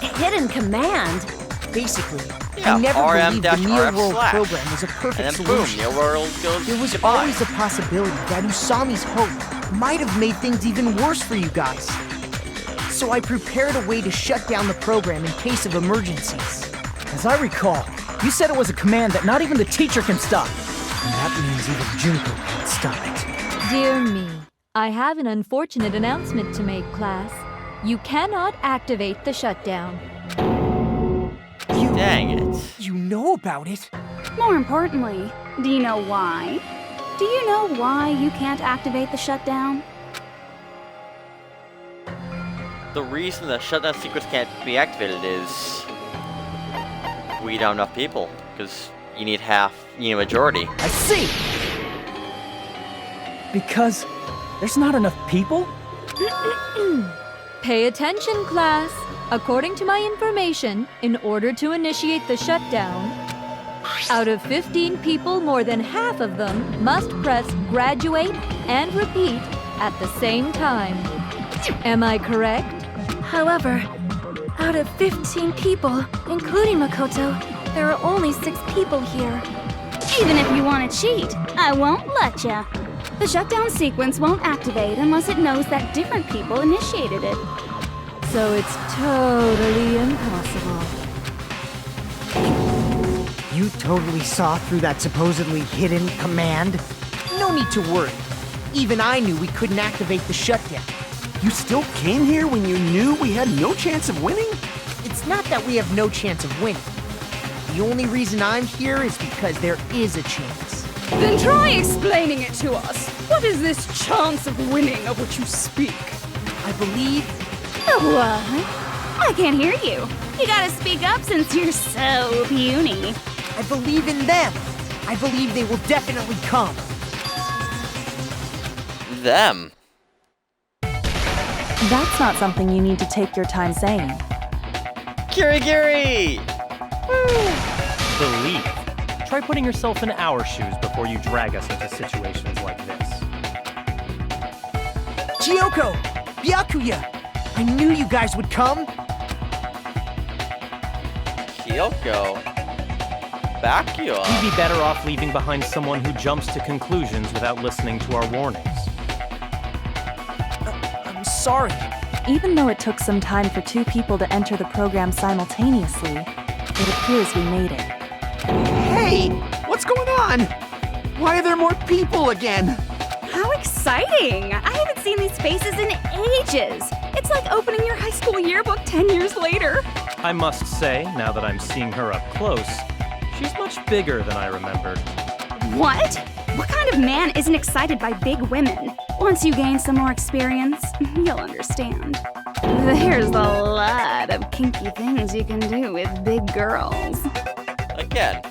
Speaker 9: Hidden command?
Speaker 8: Basically,
Speaker 1: Yeah,
Speaker 8: I never believed the Neo
Speaker 1: RM//
Speaker 8: World program was a perfect
Speaker 1: And then boom,
Speaker 8: solution.
Speaker 1: Neo World goes
Speaker 8: There was
Speaker 1: goodbye.
Speaker 8: always a possibility that Usami's hope might have made things even worse for you guys. So I prepared a way to shut down the program in case of emergencies.
Speaker 6: As I recall, you said it was a command that not even the teacher can stop. And that means even Junko can't stop it.
Speaker 5: Dear me, I have an unfortunate announcement to make, class. You cannot activate the shutdown.
Speaker 1: Dang it.
Speaker 8: You know about it?
Speaker 10: More importantly, do you know why? Do you know why you can't activate the shutdown?
Speaker 1: The reason the shutdown sequence can't be activated is we don't have enough people, because you need a majority.
Speaker 6: I see! Because there's not enough people?
Speaker 5: Pay attention, class. According to my information, in order to initiate the shutdown, out of 15 people, more than half of them must press graduate and repeat at the same time. Am I correct? However, out of 15 people, including Makoto, there are only 6 people here.
Speaker 10: Even if you want to cheat, I won't let ya. The shutdown sequence won't activate unless it knows that different people initiated it.
Speaker 5: So it's totally impossible.
Speaker 4: You totally saw through that supposedly hidden command?
Speaker 8: No need to worry. Even I knew we couldn't activate the shutdown.
Speaker 3: You still came here when you knew we had no chance of winning?
Speaker 8: It's not that we have no chance of winning. The only reason I'm here is because there is a chance.
Speaker 10: Then try explaining it to us. What is this chance of winning of which you speak?
Speaker 8: I believe
Speaker 10: What? I can't hear you. You gotta speak up since you're so puny.
Speaker 8: I believe in them. I believe they will definitely come.
Speaker 1: Them.
Speaker 11: That's not something you need to take your time saying.
Speaker 1: Kirigiri!
Speaker 12: Believe. Try putting yourself in our shoes before you drag us into situations like this.
Speaker 8: Gyoko! Byakuya! I knew you guys would come!
Speaker 1: Kyoko. Byakuya.
Speaker 12: We'd be better off leaving behind someone who jumps to conclusions without listening to our warnings.
Speaker 8: I'm sorry.
Speaker 11: Even though it took some time for 2 people to enter the program simultaneously, it appears we made it.
Speaker 3: Hey! What's going on? Why are there more people again?
Speaker 10: How exciting! I haven't seen these faces in ages. It's like opening your high school yearbook 10 years later.
Speaker 12: I must say, now that I'm seeing her up close, she's much bigger than I remembered.
Speaker 10: What? What kind of man isn't excited by big women? Once you gain some more experience, you'll understand. There's a lot of kinky things you can do with big girls.
Speaker 1: Again,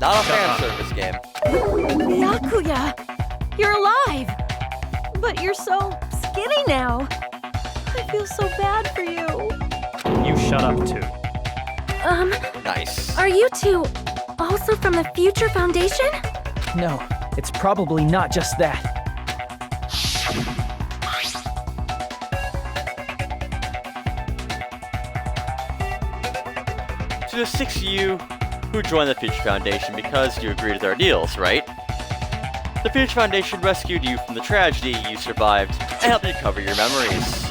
Speaker 1: not a fan service game.
Speaker 9: Byakuya! You're alive! But you're so skinny now. I feel so bad for you.
Speaker 12: You shut up too.
Speaker 1: Nice.
Speaker 5: Are you 2 also from the Future Foundation?
Speaker 6: No, it's probably not just that.
Speaker 1: To the 6 of you who joined the Future Foundation because you agreed with our deals, right? The Future Foundation rescued you from the tragedy you survived and helped you recover your memories.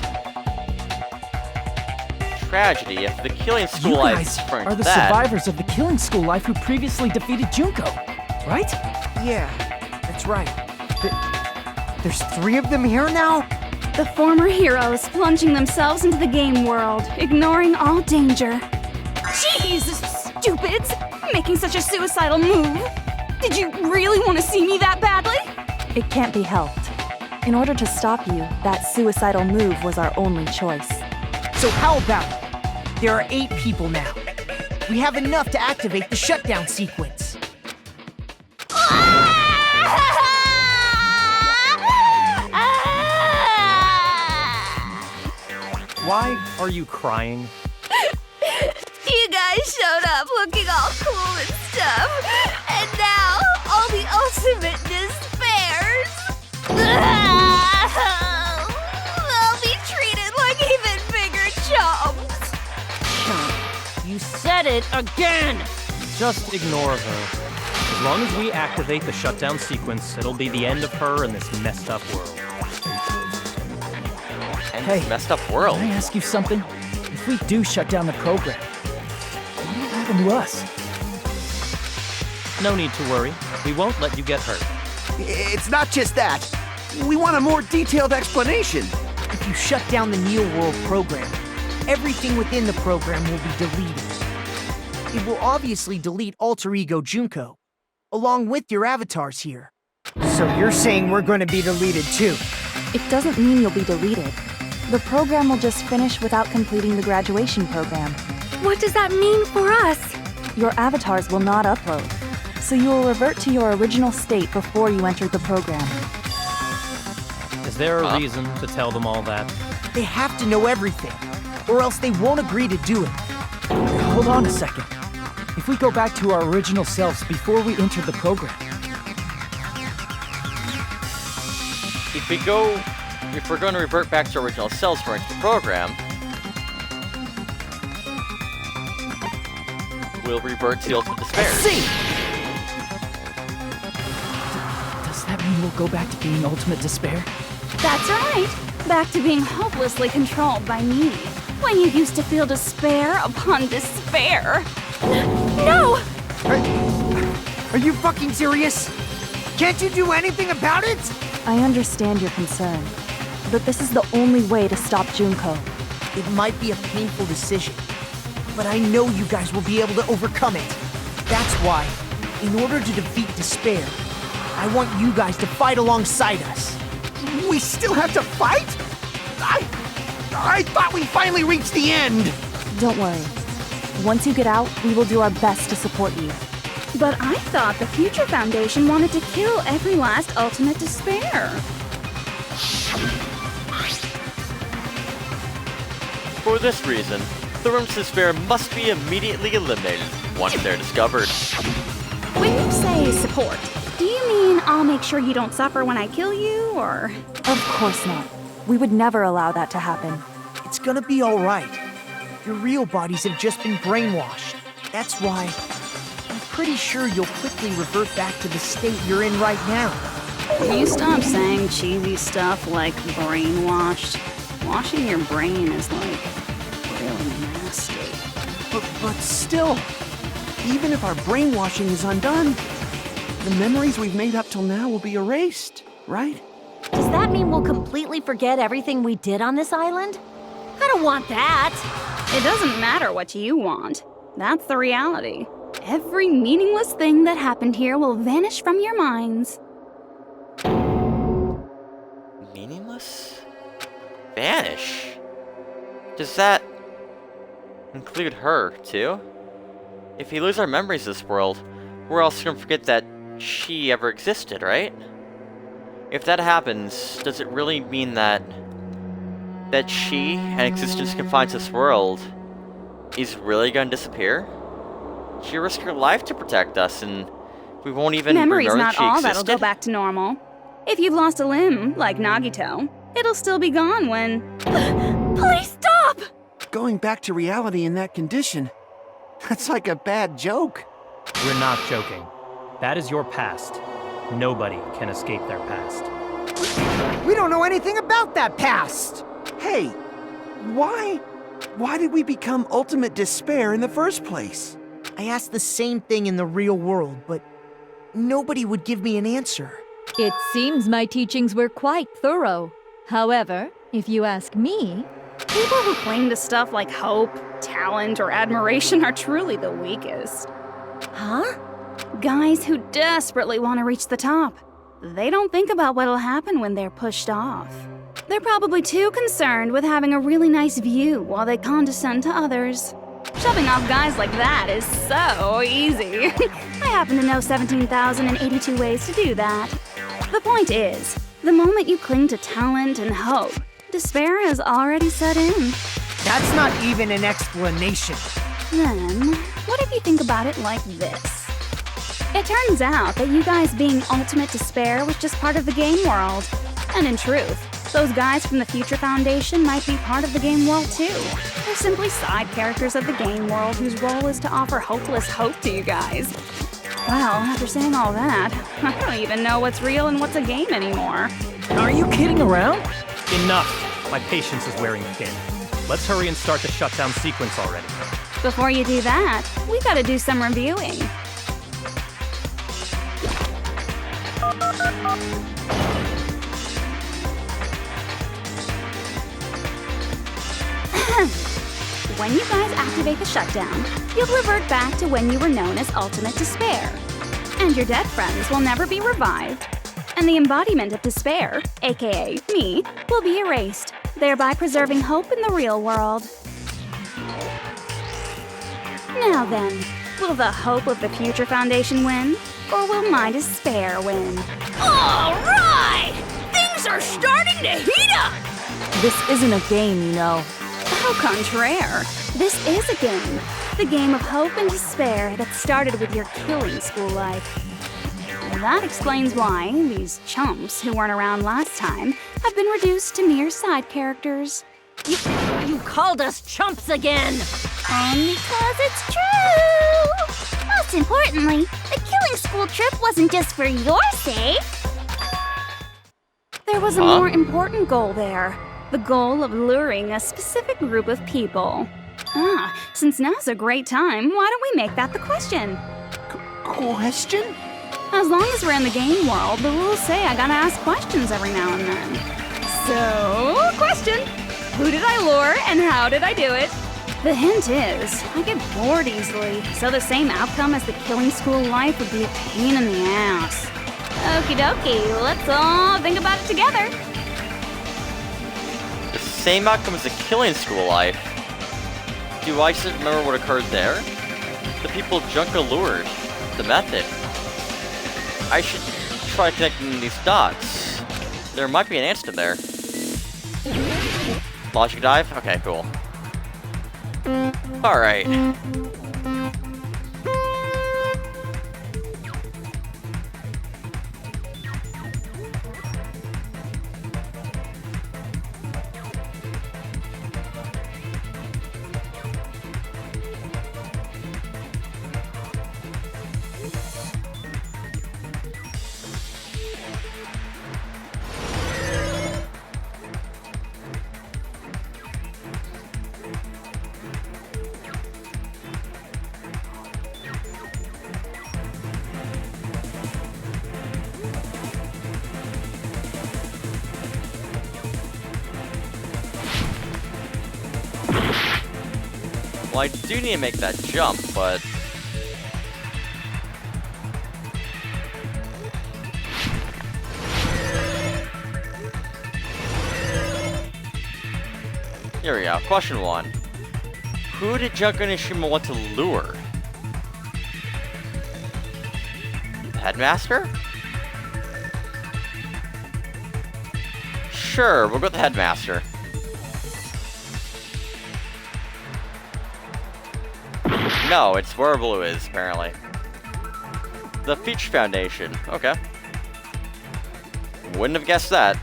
Speaker 1: Tragedy after the killing school
Speaker 6: You
Speaker 1: life
Speaker 6: guys
Speaker 1: referring
Speaker 6: are
Speaker 1: to
Speaker 6: the
Speaker 1: that.
Speaker 6: survivors of the killing school life who previously defeated Junko, right?
Speaker 8: Yeah, that's right.
Speaker 4: There's 3 of them here now?
Speaker 10: The former heroes plunging themselves into the game world, ignoring all danger. Jeez, stupids! Making such a suicidal move. Did you really want to see me that badly?
Speaker 11: It can't be helped. In order to stop you, that suicidal move was our only choice.
Speaker 8: So how about it? There are 8 people now. We have enough to activate the shutdown sequence.
Speaker 12: Why are you crying?
Speaker 7: You guys showed up looking all cool and stuff, and now all the ultimate despairs. They'll be treated like even bigger chumps.
Speaker 9: You said it again!
Speaker 12: Just ignore her. As long as we activate the shutdown sequence, it'll be the end of her in this messed up world.
Speaker 1: And
Speaker 6: Hey,
Speaker 1: this messed up world.
Speaker 6: Can I ask you something? If we do shut down the program, what will happen to us?
Speaker 12: No need to worry. We won't let you get hurt.
Speaker 3: It's not just that. We want a more detailed explanation.
Speaker 8: If you shut down the Neo World program, everything within the program will be deleted. It will obviously delete Alter Ego Junko, along with your avatars here.
Speaker 4: So you're saying we're going to be deleted too?
Speaker 11: It doesn't mean you'll be deleted. The program will just finish without completing the graduation program.
Speaker 5: What does that mean for us?
Speaker 11: Your avatars will not upload, so you will revert to your original state before you entered the program.
Speaker 12: Is there a reason to tell them all that?
Speaker 8: They have to know everything, or else they won't agree to do it.
Speaker 6: Hold on a second. If we go back to our original selves before we enter the program,
Speaker 1: If we're going to revert back to our original selves for the program, we'll revert to the ultimate despair.
Speaker 8: See!
Speaker 6: does that mean we'll go back to being ultimate despair?
Speaker 10: That's right. Back to being hopelessly controlled by me. When you used to feel despair upon despair.
Speaker 5: No!
Speaker 4: Are you fucking serious? Can't you do anything about it?
Speaker 11: I understand your concern, but this is the only way to stop Junko.
Speaker 8: It might be a painful decision, but I know you guys will be able to overcome it. That's why, in order to defeat despair, I want you guys to fight alongside us.
Speaker 3: We still have to fight? I thought we finally reached the end.
Speaker 11: Don't worry. Once you get out, we will do our best to support you.
Speaker 10: But I thought the Future Foundation wanted to kill every last ultimate despair.
Speaker 1: For this reason, the rooms of despair must be immediately eliminated once they're discovered.
Speaker 10: When you say support, do you mean I'll make sure you don't suffer when I kill you, or?
Speaker 11: Of course not. We would never allow that to happen.
Speaker 8: It's gonna be all right. Your real bodies have just been brainwashed. That's why I'm pretty sure you'll quickly revert back to the state you're in right now.
Speaker 10: Will you stop saying cheesy stuff like brainwashed? Washing your brain is like really nasty.
Speaker 3: But still, even if our brainwashing is undone, the memories we've made up till now will be erased, right?
Speaker 9: Does that mean we'll completely forget everything we did on this island? I don't want that.
Speaker 10: It doesn't matter what you want. That's the reality. Every meaningless thing that happened here will vanish from your minds.
Speaker 1: Meaningless? Vanish? Does that include her, too? If we lose our memories of this world, we're also gonna forget that she ever existed, right? If that happens, does it really mean that she, an existence confined to this world, is really gonna disappear? She risked her life to protect us, and we won't even
Speaker 10: Memory's
Speaker 1: remember
Speaker 10: not
Speaker 1: that she
Speaker 10: all
Speaker 1: existed?
Speaker 10: that'll go back to normal. If you've lost a limb, like Nagito, it'll still be gone when...
Speaker 5: Please stop!
Speaker 3: Going back to reality in that condition, that's like a bad joke.
Speaker 12: We're not joking. That is your past. Nobody can escape their past.
Speaker 4: We don't know anything about that past!
Speaker 3: Hey, why did we become ultimate despair in the first place?
Speaker 8: I asked the same thing in the real world, but nobody would give me an answer.
Speaker 13: It seems my teachings were quite thorough. However, if you ask me...
Speaker 10: People who cling to stuff like hope, talent, or admiration are truly the weakest.
Speaker 9: Huh?
Speaker 10: Guys who desperately want to reach the top. They don't think about what'll happen when they're pushed off. They're probably too concerned with having a really nice view while they condescend to others. Shoving off guys like that is so easy. I happen to know 17,082 ways to do that. The point is, the moment you cling to talent and hope, despair has already set in.
Speaker 8: That's not even an explanation.
Speaker 10: Then, what if you think about it like this? It turns out that you guys being ultimate despair was just part of the game world. And in truth, those guys from the Future Foundation might be part of the game world too. They're simply side characters of the game world whose role is to offer hopeless hope to you guys. Well, after saying all that, I don't even know what's real and what's a game anymore.
Speaker 6: Are you kidding around?
Speaker 12: Enough! My patience is wearing thin. Let's hurry and start the shutdown sequence already.
Speaker 10: Before you do that, we gotta do some reviewing. When you guys activate the shutdown, you'll revert back to when you were known as Ultimate Despair. And your dead friends will never be revived. And the embodiment of despair, aka me, will be erased, thereby preserving hope in the real world. Now then, will the hope of the Future Foundation win? Or will my despair win?
Speaker 2: All right! Things are starting to heat up!
Speaker 11: This isn't a game, you know.
Speaker 10: Au contraire, this is a game. The game of hope and despair that started with your killing school life. And that explains why these chumps who weren't around last time have been reduced to mere side characters.
Speaker 9: You called us chumps again!
Speaker 7: Because it's true! Most importantly, the killing school trip wasn't just for your sake.
Speaker 10: There was a more important goal there. The goal of luring a specific group of people. Since now's a great time, why don't we make that the question?
Speaker 8: Question?
Speaker 10: As long as we're in the game world, the rules say I gotta ask questions every now and then. So, question. Who did I lure and how did I do it? The hint is, I get bored easily, so the same outcome as the killing school life would be a pain in the ass. Okie dokie, let's all think about it together.
Speaker 1: The same outcome as the killing school life. Do I still remember what occurred there? The people Junko lured. The method. I should try connecting these dots. There might be an answer there. Logic dive? Okay, cool. Alright. Well, I do need to make that jump, but... Here we go. Question 1. Who did Junko Nishima want to lure? The headmaster? Sure, we'll go with the headmaster. No, it's where Blue is, apparently. The Future Foundation. Okay. Wouldn't have guessed that.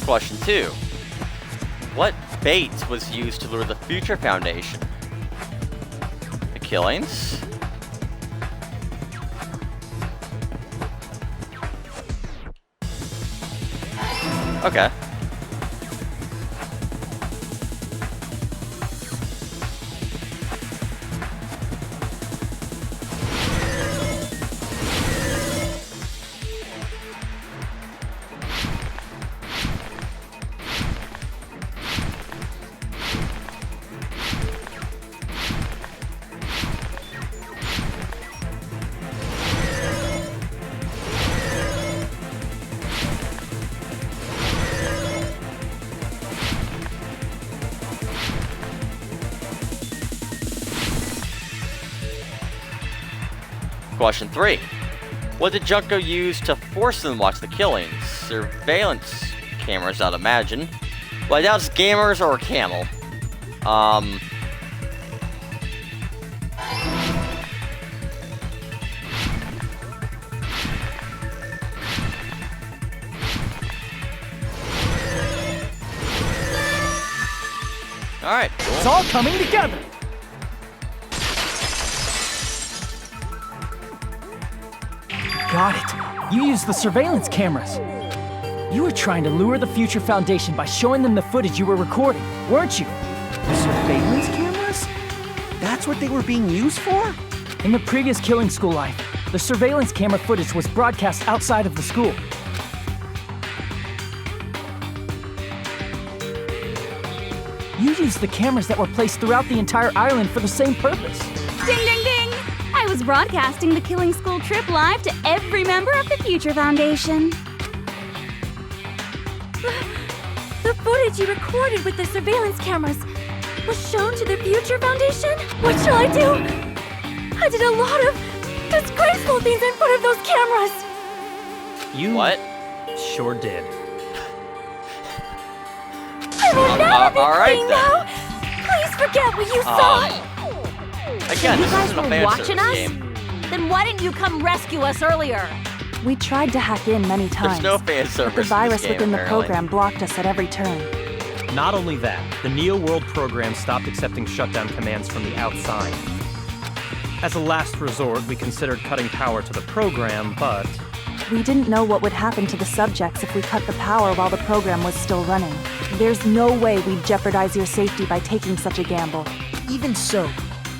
Speaker 1: Question 2. What bait was used to lure the Future Foundation? The killings? Okay. Question 3. What did Junko use to force them to watch the killings? Surveillance cameras, I'd imagine. Well, I doubt it's gamers or a camel. Alright, cool.
Speaker 6: It's all coming together. Got it. You used the surveillance cameras. You were trying to lure the Future Foundation by showing them the footage you were recording, weren't you?
Speaker 3: Surveillance cameras? That's what they were being used for?
Speaker 6: In the previous Killing School life, the surveillance camera footage was broadcast outside of the school. You used the cameras that were placed throughout the entire island for the same purpose.
Speaker 10: Ding, ding, ding! I was broadcasting the Killing School trip live to every member of the Future Foundation.
Speaker 5: The footage you recorded with the surveillance cameras was shown to the Future Foundation? What shall I do? I did a lot of disgraceful things in front of those cameras!
Speaker 12: You
Speaker 1: What?
Speaker 12: sure did.
Speaker 5: I will never be
Speaker 1: alright
Speaker 5: clean
Speaker 1: then.
Speaker 5: now! Please forget what you saw!
Speaker 1: Again,
Speaker 9: You
Speaker 1: this
Speaker 9: guys
Speaker 1: isn't a
Speaker 9: were
Speaker 1: fan
Speaker 9: watching
Speaker 1: service
Speaker 9: us?
Speaker 1: game.
Speaker 9: Then why didn't you come rescue us earlier?
Speaker 11: We tried to hack in many times,
Speaker 1: There's no fan service
Speaker 11: but the
Speaker 1: in
Speaker 11: virus
Speaker 1: this game,
Speaker 11: within the
Speaker 1: apparently.
Speaker 11: program blocked us at every turn.
Speaker 12: Not only that, the Neo World program stopped accepting shutdown commands from the outside. As a last resort, we considered cutting power to the program, but
Speaker 11: We didn't know what would happen to the subjects if we cut the power while the program was still running. There's no way we'd jeopardize your safety by taking such a gamble.
Speaker 8: Even so,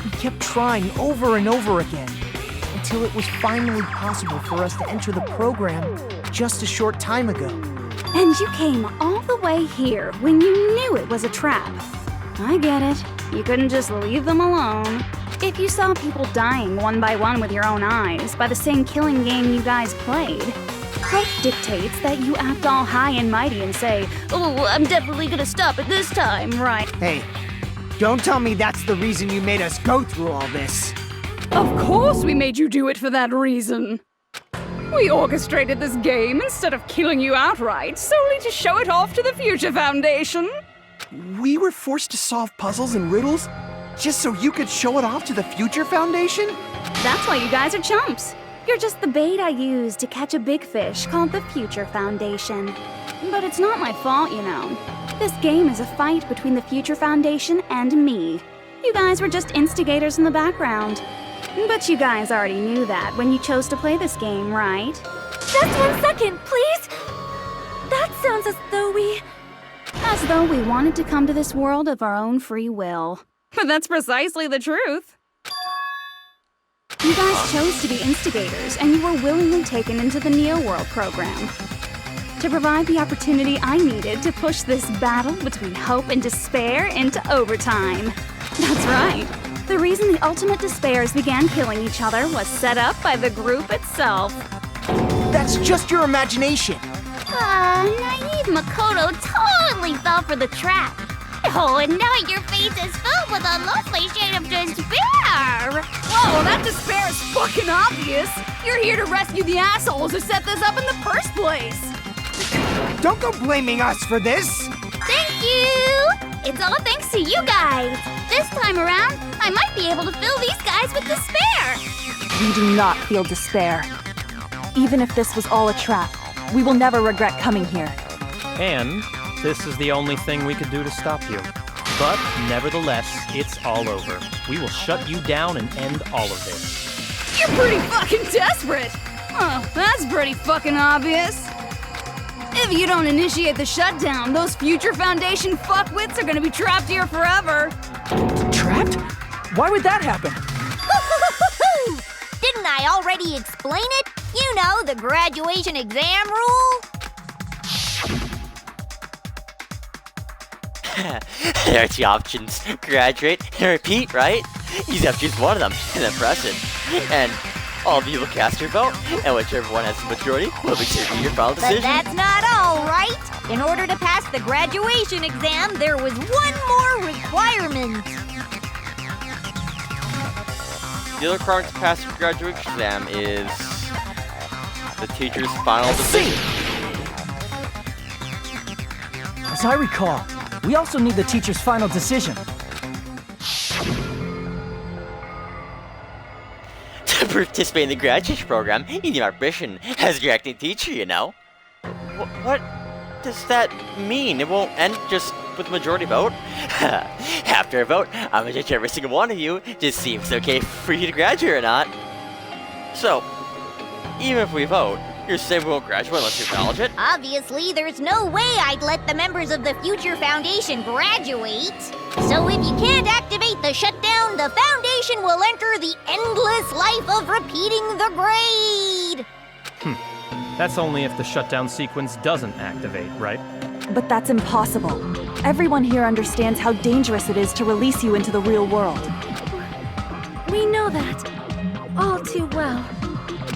Speaker 8: we kept trying over and over again until it was finally possible for us to enter the program just a short time ago.
Speaker 10: And you came all the way here when you knew it was a trap. I get it. You couldn't just leave them alone. If you saw people dying one by one with your own eyes by the same killing game you guys played, hope dictates that you act all high and mighty and say, "Oh, I'm definitely gonna stop it this time, right?"
Speaker 4: Hey, don't tell me that's the reason you made us go through all this.
Speaker 10: Of course we made you do it for that reason. We orchestrated this game instead of killing you outright, solely to show it off to the Future Foundation.
Speaker 3: We were forced to solve puzzles and riddles just so you could show it off to the Future Foundation?
Speaker 10: That's why you guys are chumps. You're just the bait I used to catch a big fish called the Future Foundation. But it's not my fault, you know. This game is a fight between the Future Foundation and me. You guys were just instigators in the background. But you guys already knew that when you chose to play this game, right?
Speaker 5: Just 1 second, please! That sounds as though we...
Speaker 10: As though we wanted to come to this world of our own free will. But that's precisely the truth. You guys chose to be instigators, and you were willingly taken into the Neo World program to provide the opportunity I needed to push this battle between hope and despair into overtime. That's right. The reason the ultimate despairs began killing each other was set up by the group itself.
Speaker 8: That's just your imagination.
Speaker 7: Naive Makoto totally fell for the trap. Oh, and now your face is filled with a lovely shade of despair.
Speaker 9: Whoa, that despair is fucking obvious! You're here to rescue the assholes who set this up in the first place!
Speaker 4: Don't go blaming us for this!
Speaker 7: Thank you! It's all thanks to you guys. This time around, I might be able to fill these guys with despair.
Speaker 11: We do not feel despair. Even if this was all a trap, we will never regret coming here.
Speaker 12: And This is the only thing we could do to stop you. But, nevertheless, it's all over. We will shut you down and end all of this.
Speaker 10: You're pretty fucking desperate! Oh, that's pretty fucking obvious. If you don't initiate the shutdown, those future Foundation fuckwits are gonna be trapped here forever.
Speaker 6: Trapped? Why would that happen?
Speaker 7: Didn't I already explain it? You know, the graduation exam rule?
Speaker 1: There are two options, graduate and repeat, right? You just have to choose one of them and then press it. And all of you will cast your vote, and whichever one has the majority will be taking your final decision.
Speaker 7: But that's not all, right? In order to pass the graduation exam, there was one more requirement.
Speaker 1: The other requirement to pass the graduation exam is the teacher's final decision.
Speaker 6: As I recall, we also need the teacher's final decision.
Speaker 1: To participate in the graduation program, you need our permission as your acting teacher, you know. What does that mean? It won't end just with a majority vote? After a vote, I'm gonna judge every single one of you to see if it's okay for you to graduate or not. So, even if we vote, you're saying we won't graduate unless you acknowledge it?
Speaker 7: Obviously, there's no way I'd let the members of the Future Foundation graduate. So if you can't activate the shutdown, the Foundation will enter the endless life of repeating the grade.
Speaker 12: That's only if the shutdown sequence doesn't activate, right?
Speaker 11: But that's impossible. Everyone here understands how dangerous it is to release you into the real world.
Speaker 5: We know that all too well.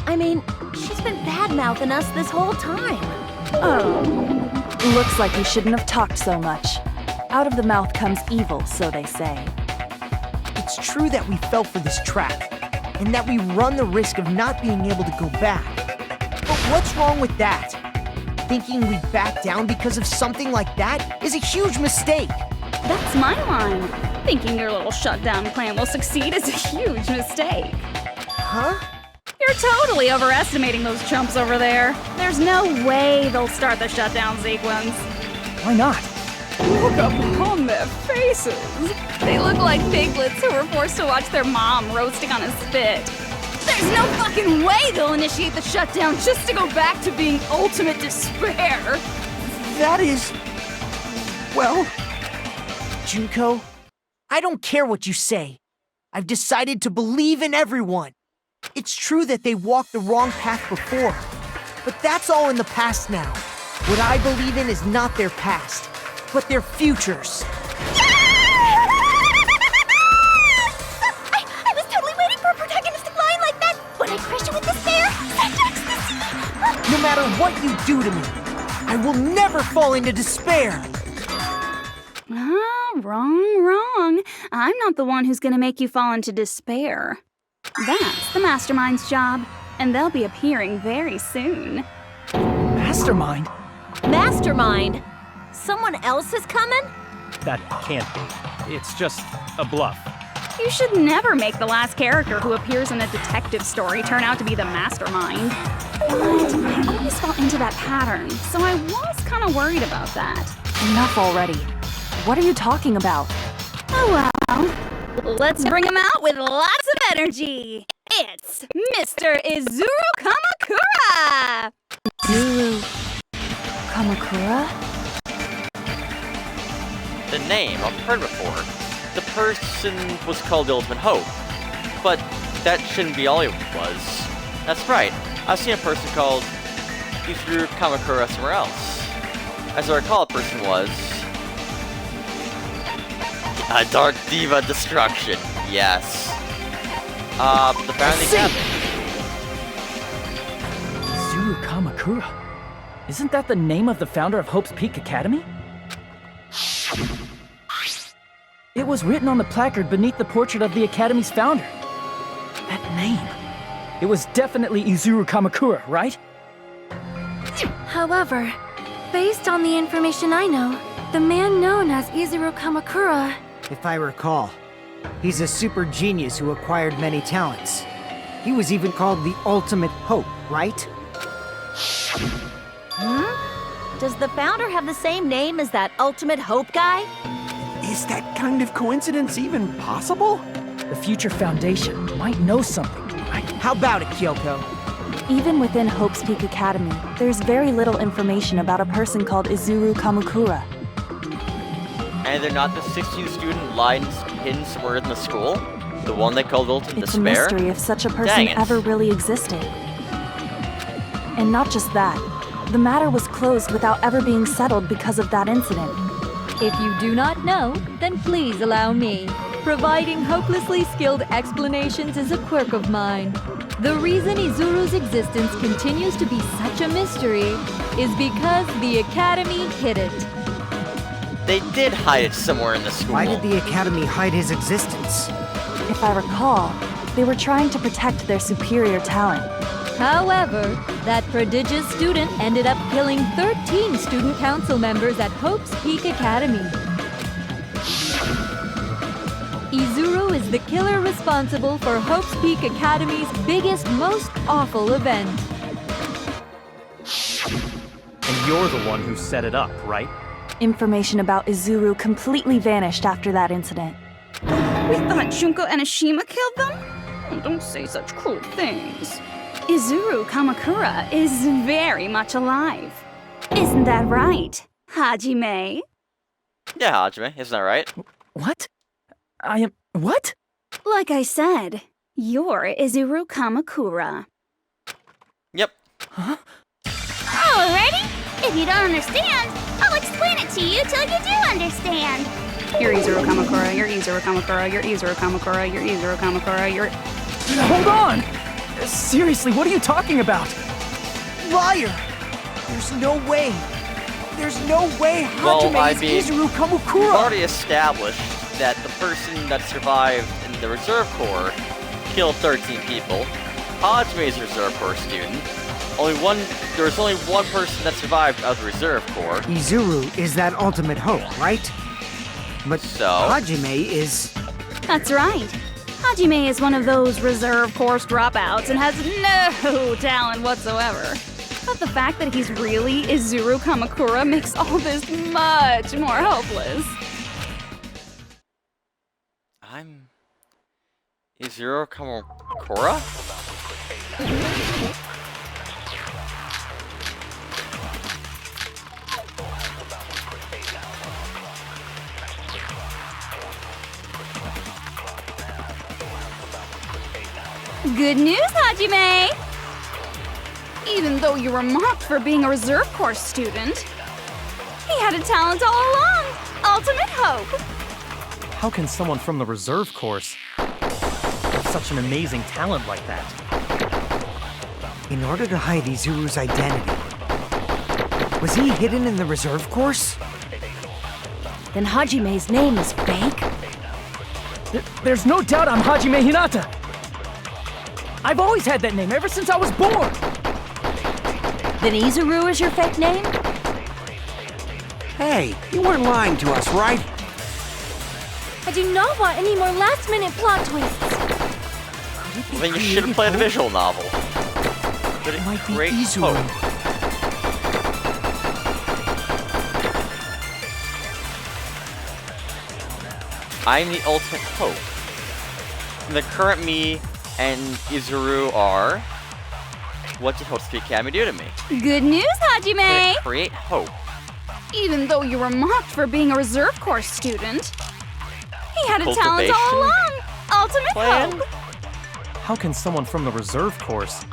Speaker 5: I mean, she's been bad-mouthing us this whole time.
Speaker 11: Oh. Looks like we shouldn't have talked so much. Out of the mouth comes evil, so they say.
Speaker 8: It's true that we fell for this trap, and that we run the risk of not being able to go back. But what's wrong with that? Thinking we'd back down because of something like that is a huge mistake.
Speaker 10: That's my line. Thinking your little shutdown plan will succeed is a huge mistake.
Speaker 8: Huh?
Speaker 10: You're totally overestimating those chumps over there. There's no way they'll start the shutdown sequence.
Speaker 6: Why not?
Speaker 10: Look upon their faces. They look like piglets who were forced to watch their mom roasting on a spit. There's no fucking way they'll initiate the shutdown just to go back to being ultimate despair.
Speaker 8: That is... well... Junko, I don't care what you say. I've decided to believe in everyone. It's true that they walked the wrong path before, but that's all in the past now. What I believe in is not their past, but their futures.
Speaker 7: I was totally waiting for a protagonistic line like that. When I crush you with despair, such ecstasy.
Speaker 8: No matter what you do to me, I will never fall into despair.
Speaker 10: Wrong. I'm not the one who's gonna make you fall into despair. That's the Mastermind's job, and they'll be appearing very soon.
Speaker 6: Mastermind?
Speaker 9: Mastermind? Someone else is coming?
Speaker 12: That can't be. It's just a bluff.
Speaker 10: You should never make the last character who appears in a detective story turn out to be the Mastermind. But I always fall into that pattern, so I was kind of worried about that.
Speaker 11: Enough already. What are you talking about?
Speaker 10: Oh well. Let's bring him out with lots of energy. It's Mr. Izuru Kamakura!
Speaker 11: Izuru Kamakura?
Speaker 1: The name I've heard before. The person was called the Ultimate Hope, but that shouldn't be all he was. That's right, I've seen a person called Izuru Kamakura somewhere else. As I recall, the person was a Dark Diva Destruction. Yes. The founder of the academy.
Speaker 6: Izuru Kamakura. Isn't that the name of the founder of Hope's Peak Academy? It was written on the placard beneath the portrait of the Academy's founder. That name. It was definitely Izuru Kamakura, right?
Speaker 5: However, based on the information I know, the man known as Izuru Kamakura...
Speaker 4: If I recall, he's a super genius who acquired many talents. He was even called the Ultimate Hope, right?
Speaker 9: Does the founder have the same name as that Ultimate Hope guy?
Speaker 3: Is that kind of coincidence even possible?
Speaker 6: The Future Foundation might know something, right?
Speaker 8: How about it, Kyoko?
Speaker 11: Even within Hope's Peak Academy, there's very little information about a person called Izuru Kamukura.
Speaker 1: And they're not the 16th student lying hidden somewhere in the school? The one they called Ultimate
Speaker 11: It's
Speaker 1: Despair?
Speaker 11: a mystery if such a person
Speaker 1: Dang it.
Speaker 11: ever really existed. And not just that, the matter was closed without ever being settled because of that incident.
Speaker 13: If you do not know, then please allow me. Providing hopelessly skilled explanations is a quirk of mine. The reason Izuru's existence continues to be such a mystery is because the Academy hid it.
Speaker 1: They did hide it somewhere in the school.
Speaker 4: Why did the Academy hide his existence?
Speaker 11: If I recall, they were trying to protect their superior talent.
Speaker 13: However, that prodigious student ended up killing 13 student council members at Hope's Peak Academy. Izuru is the killer responsible for Hope's Peak Academy's biggest, most awful event.
Speaker 12: And you're the one who set it up, right?
Speaker 11: Information about Izuru completely vanished after that incident.
Speaker 10: We thought Junko and Ashima killed them? Oh, don't say such cruel things. Izuru Kamakura is very much alive. Isn't that right, Hajime?
Speaker 1: Yeah, Hajime, isn't that right?
Speaker 6: What? What?
Speaker 10: Like I said, you're Izuru Kamakura.
Speaker 1: Yep.
Speaker 6: Huh?
Speaker 7: Alrighty? If you don't understand, I'll explain it to you till you do understand.
Speaker 10: You're Izuru Kamakura, you're Izuru Kamakura, you're Izuru Kamakura, you're Izuru Kamakura, you're...
Speaker 6: Hold on! Seriously, what are you talking about?
Speaker 8: Liar! There's no way. There's no way
Speaker 1: Well,
Speaker 8: Hajime
Speaker 1: I
Speaker 8: is
Speaker 1: mean,
Speaker 8: Izuru
Speaker 1: we've
Speaker 8: Kamukura!
Speaker 1: already established that the person that survived in the Reserve Corps killed 13 people. Hajime is a Reserve Corps student. There was only one person that survived out of the Reserve Corps.
Speaker 4: Izuru is that ultimate hope, right? But
Speaker 1: So?
Speaker 4: Hajime is...
Speaker 10: That's right. Hajime is one of those reserve course dropouts and has no talent whatsoever. But the fact that he's really Izuru Kamakura makes all this much more hopeless.
Speaker 1: I'm... Izuru Kamakura?
Speaker 10: Good news, Hajime! Even though you were mocked for being a reserve course student, he had a talent all along! Ultimate hope!
Speaker 12: How can someone from the reserve course have such an amazing talent like that?
Speaker 4: In order to hide Izuru's identity, was he hidden in the reserve course?
Speaker 9: Then Hajime's name is fake?
Speaker 6: There's no doubt I'm Hajime Hinata! I've always had that name ever since I was born!
Speaker 9: Then Izuru is your fake name?
Speaker 3: Hey, you weren't lying to us, right?
Speaker 5: I do not want any more last-minute plot twists.
Speaker 1: Well, then you should have played the visual novel. But it
Speaker 8: Might be
Speaker 1: great
Speaker 8: Izuru.
Speaker 1: hope. I'm the ultimate hope. The current me and Izuru are... What did Hope's Peak Academy do to me?
Speaker 10: Good news, Hajime!
Speaker 1: Create hope.
Speaker 10: Even though you were mocked for being a reserve course student, he had a talent all
Speaker 1: Cultivation
Speaker 10: along! Ultimate
Speaker 1: plan?
Speaker 10: hope!
Speaker 12: How can someone from the reserve course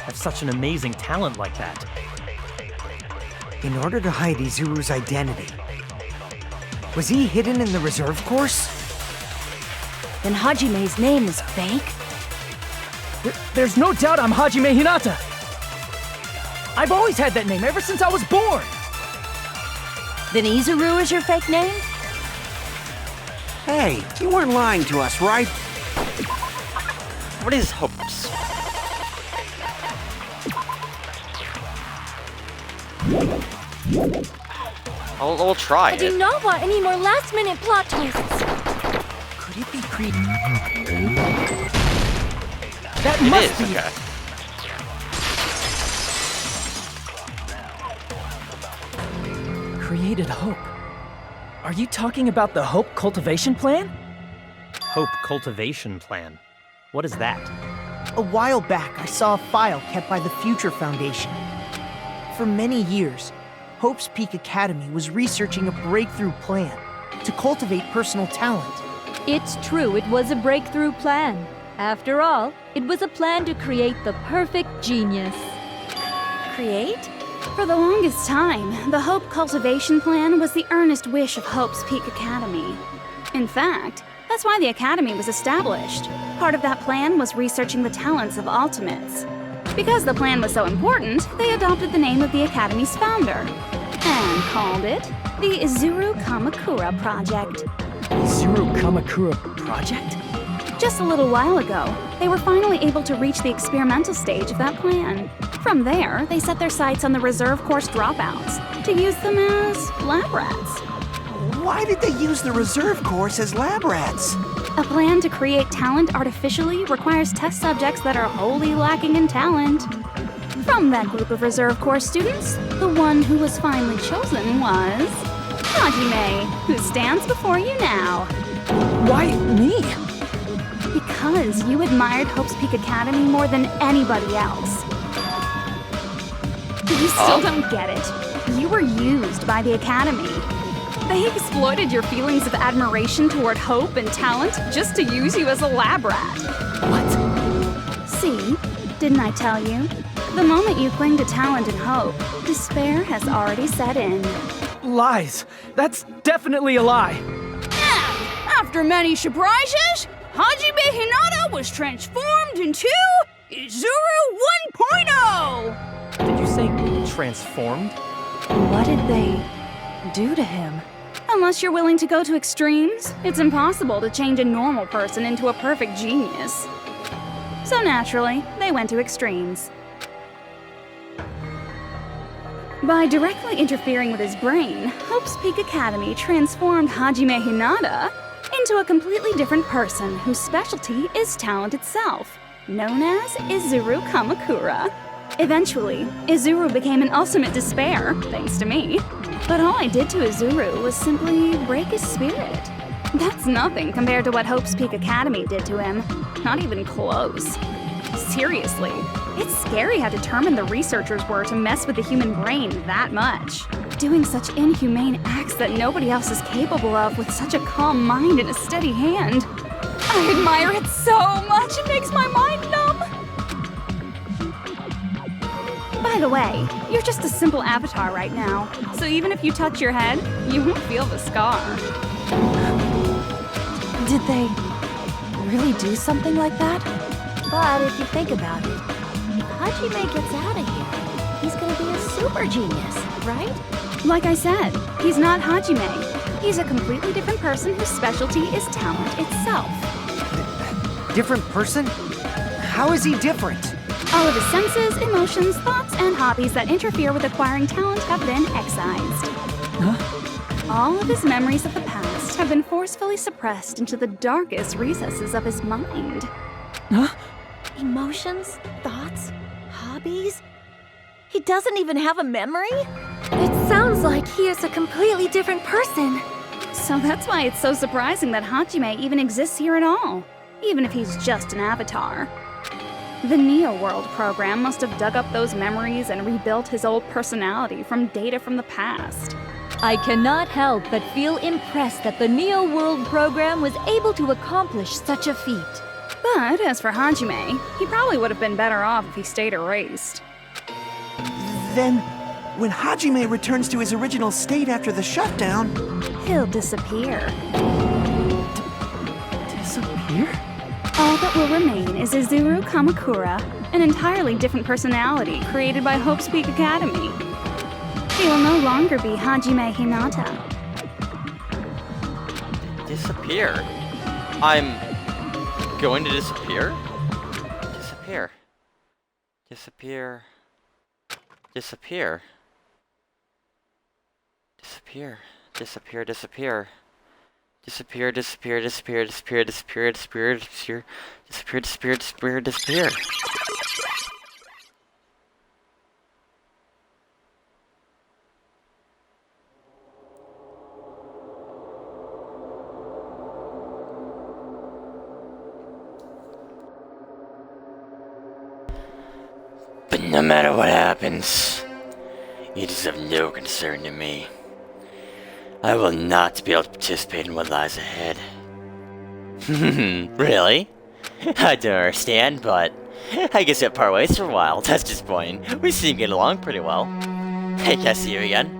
Speaker 12: have such an amazing talent like that?
Speaker 4: In order to hide Izuru's identity, was he hidden in the reserve course?
Speaker 9: Then Hajime's name is fake?
Speaker 6: There's no doubt I'm Hajime Hinata! I've always had that name ever since I was born!
Speaker 9: Then Izuru is your fake name?
Speaker 3: Hey, you weren't lying to us, right?
Speaker 1: What is hopes? I'll try
Speaker 5: I do
Speaker 1: it.
Speaker 5: not want any more last-minute plot twists.
Speaker 8: Could it be creepy?
Speaker 6: That
Speaker 1: It
Speaker 6: must
Speaker 1: is,
Speaker 6: be
Speaker 1: okay.
Speaker 6: created hope. Are you talking about the Hope Cultivation Plan?
Speaker 12: Hope Cultivation Plan. What is that?
Speaker 8: A while back, I saw a file kept by the Future Foundation. For many years, Hope's Peak Academy was researching a breakthrough plan to cultivate personal talent.
Speaker 13: It's true, it was a breakthrough plan. After all, it was a plan to create the perfect genius.
Speaker 10: Create? For the longest time, the Hope Cultivation Plan was the earnest wish of Hope's Peak Academy. In fact, that's why the Academy was established. Part of that plan was researching the talents of Ultimates. Because the plan was so important, they adopted the name of the Academy's founder and called it the Izuru Kamakura Project.
Speaker 6: Izuru Kamakura Project?
Speaker 10: Just a little while ago, they were finally able to reach the experimental stage of that plan. From there, they set their sights on the reserve course dropouts to use them as lab rats.
Speaker 3: Why did they use the reserve course as lab rats?
Speaker 10: A plan to create talent artificially requires test subjects that are wholly lacking in talent. From that group of reserve course students, the one who was finally chosen was Hajime, who stands before you now.
Speaker 6: Why me?
Speaker 10: Because you admired Hope's Peak Academy more than anybody else. You still don't get it. You were used by the Academy. They exploited your feelings of admiration toward hope and talent just to use you as a lab rat.
Speaker 6: What?
Speaker 10: See? Didn't I tell you? The moment you cling to talent and hope, despair has already set in.
Speaker 6: Lies. That's definitely a lie.
Speaker 10: After many surprises, Hajime Hinata was transformed into Izuru 1.0!
Speaker 12: Did you say transformed?
Speaker 11: What did they do to him?
Speaker 10: Unless you're willing to go to extremes, it's impossible to change a normal person into a perfect genius. So naturally, they went to extremes. By directly interfering with his brain, Hope's Peak Academy transformed Hajime Hinata into a completely different person whose specialty is talent itself, known as Izuru Kamakura. Eventually, Izuru became an ultimate despair, thanks to me. But all I did to Izuru was simply break his spirit. That's nothing compared to what Hope's Peak Academy did to him. Not even close. Seriously, it's scary how determined the researchers were to mess with the human brain that much. Doing such inhumane acts that nobody else is capable of with such a calm mind and a steady hand. I admire it so much, it makes my mind numb. By the way, you're just a simple avatar right now, so even if you touch your head, you won't feel the scar.
Speaker 11: Did they really do something like that?
Speaker 7: But if you think about it, if Hajime gets out of here, he's gonna be a super genius, right?
Speaker 10: Like I said, he's not Hajime. He's a completely different person whose specialty is talent itself.
Speaker 4: Different person? How is he different?
Speaker 10: All of his senses, emotions, thoughts, and hobbies that interfere with acquiring talent have been excised.
Speaker 6: Huh?
Speaker 10: All of his memories of the past have been forcefully suppressed into the darkest recesses of his mind.
Speaker 6: Huh?
Speaker 9: Emotions, thoughts, hobbies? He doesn't even have a memory?
Speaker 5: It sounds like he is a completely different person.
Speaker 10: So that's why it's so surprising that Hajime even exists here at all, even if he's just an avatar. The Neo World program must have dug up those memories and rebuilt his old personality from data from the past.
Speaker 13: I cannot help but feel impressed that the Neo World program was able to accomplish such a feat.
Speaker 10: But as for Hajime, he probably would have been better off if he stayed erased.
Speaker 3: Then, when Hajime returns to his original state after the shutdown,
Speaker 10: He'll disappear.
Speaker 6: Disappear?
Speaker 10: All that will remain is Izuru Kamakura, an entirely different personality created by Hope's Peak Academy. He will no longer be Hajime Hinata.
Speaker 1: Disappear? I'm going to disappear? Disappear. Disappear. Disappear. Disappear. Disappear. Disappear. Disappear, disappear, disappear, disappear, disappear, disappear, disappear, disappear, disappear, disappear, disappear. No matter what happens, it is of no concern to me. I will not be able to participate in what lies ahead. Really? I don't understand, but I guess we'll part ways for a while. That's disappointing. We seem to get along pretty well. Hey, can I see you again?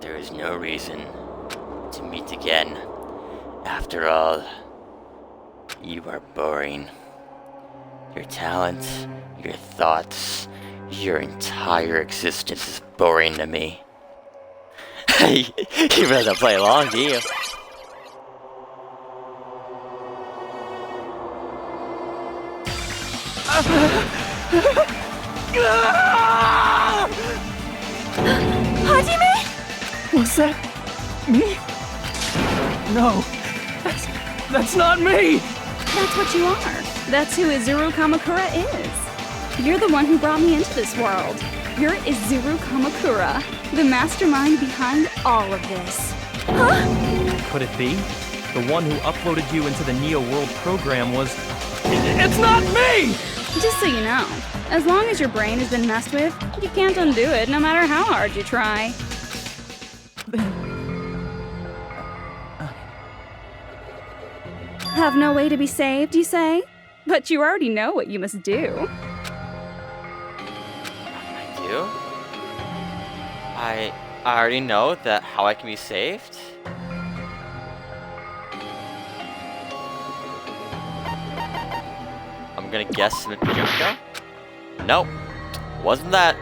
Speaker 1: There is no reason to meet again. After all, you are boring. Your talent, your thoughts, your entire existence is boring to me. You really don't play along, do you?
Speaker 2: Hajime?
Speaker 6: Was that me? No, that's not me!
Speaker 10: That's what you are. That's who Izuru Kamakura is. You're the one who brought me into this world. You're Izuru Kamakura, the mastermind behind all of this.
Speaker 2: Huh?
Speaker 12: Could it be? The one who uploaded you into the Neo World program was... It's not me!
Speaker 10: Just so you know, as long as your brain has been messed with, you can't undo it no matter how hard you try. Have no way to be saved, you say? But you already know what you must do.
Speaker 1: I do? I already know that how I can be saved? I'm gonna guess with Junko? Nope. Wasn't that.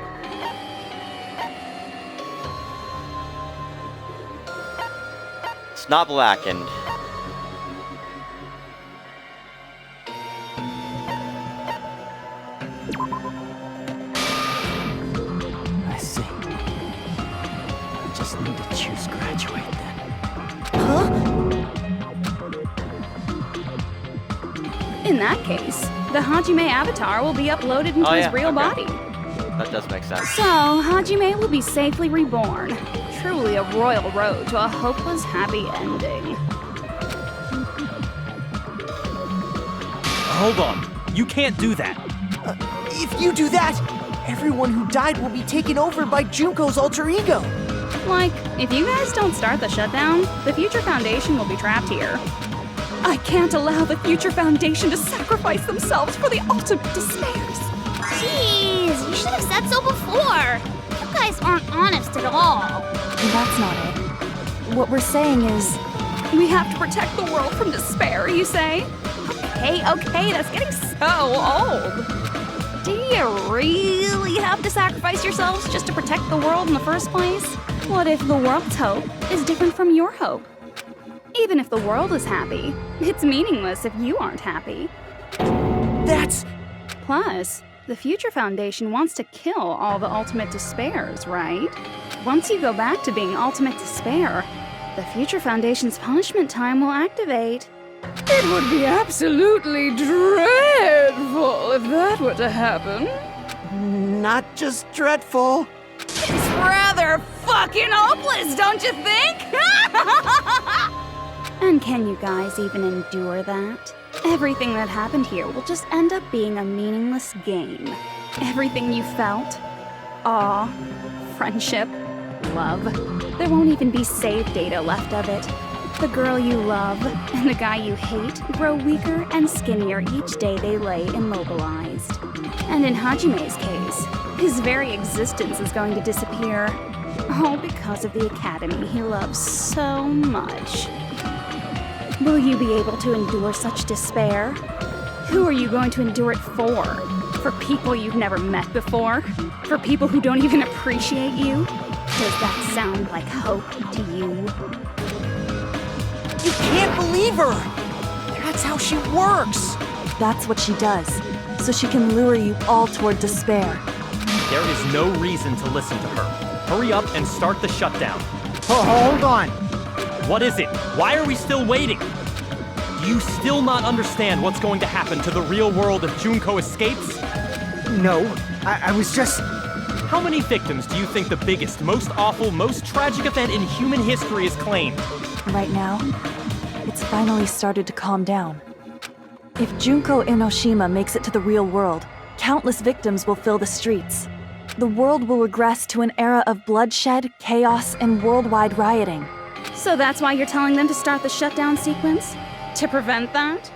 Speaker 1: It's not blackened.
Speaker 8: I see. I just need to choose graduate then.
Speaker 10: In that case, the Hajime avatar will be uploaded into his real body.
Speaker 1: That does make sense.
Speaker 10: So, Hajime will be safely reborn. Truly a royal road to a hopeless happy ending.
Speaker 12: Hold on. You can't do that.
Speaker 8: If you do that, everyone who died will be taken over by Junko's alter ego.
Speaker 10: Like, if you guys don't start the shutdown, the Future Foundation will be trapped here. I can't allow the Future Foundation to sacrifice themselves for the ultimate despairs.
Speaker 7: Jeez, you should have said so before. You guys aren't honest at all.
Speaker 11: That's not it. What we're saying is...
Speaker 10: We have to protect the world from despair, you say? Okay, that's getting so old. Do you really have to sacrifice yourselves just to protect the world in the first place? What if the world's hope is different from your hope? Even if the world is happy, it's meaningless if you aren't happy.
Speaker 8: That's...
Speaker 10: Plus, the Future Foundation wants to kill all the ultimate despairs, right? Once you go back to being ultimate despair, the Future Foundation's punishment time will activate. It would be absolutely dreadful if that were to happen.
Speaker 8: Not just dreadful.
Speaker 10: It's rather fucking hopeless, don't you think? And can you guys even endure that? Everything that happened here will just end up being a meaningless game. Everything you felt, awe, friendship, love, there won't even be save data left of it. The girl you love and the guy you hate grow weaker and skinnier each day they lay immobilized. And in Hajime's case, his very existence is going to disappear. All because of the academy he loves so much. Will you be able to endure such despair? Who are you going to endure it for? For people you've never met before? For people who don't even appreciate you? Does that sound like hope to you?
Speaker 8: You can't believe her! That's how she works!
Speaker 11: That's what she does, so she can lure you all toward despair.
Speaker 12: There is no reason to listen to her. Hurry up and start the shutdown.
Speaker 4: Oh, hold on.
Speaker 12: What is it? Why are we still waiting? Do you still not understand what's going to happen to the real world if Junko escapes?
Speaker 4: No, I was just...
Speaker 12: How many victims do you think the biggest, most awful, most tragic event in human history has claimed?
Speaker 11: Right now, it's finally started to calm down. If Junko Enoshima makes it to the real world, Countless victims will fill the streets. The world will regress to an era of bloodshed, chaos, and worldwide rioting.
Speaker 10: So that's why you're telling them to start the shutdown sequence? To prevent that?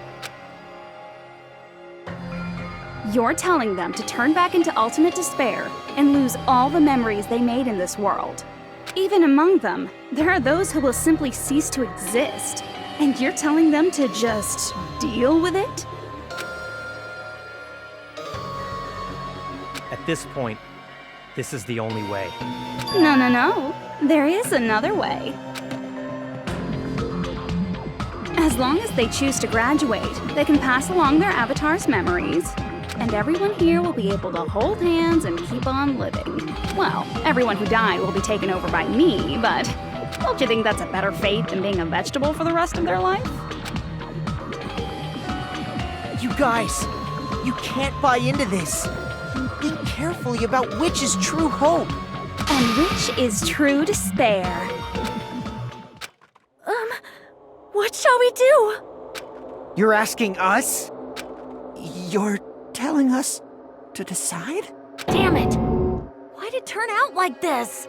Speaker 10: You're telling them to turn back into ultimate despair and lose all the memories they made in this world. Even among them, there are those who will simply cease to exist. And you're telling them to just deal with it?
Speaker 12: At this point, this is the only way.
Speaker 10: No. There is another way. As long as they choose to graduate, they can pass along their avatar's memories, and everyone here will be able to hold hands and keep on living. Well, everyone who died will be taken over by me, but don't you think that's a better fate than being a vegetable for the rest of their life?
Speaker 8: You guys, you can't buy into this. Think carefully about which is true hope.
Speaker 10: And which is true despair.
Speaker 5: What shall we do?
Speaker 3: You're asking us? You're telling us to decide?
Speaker 9: Damn it! Why'd it turn out like this?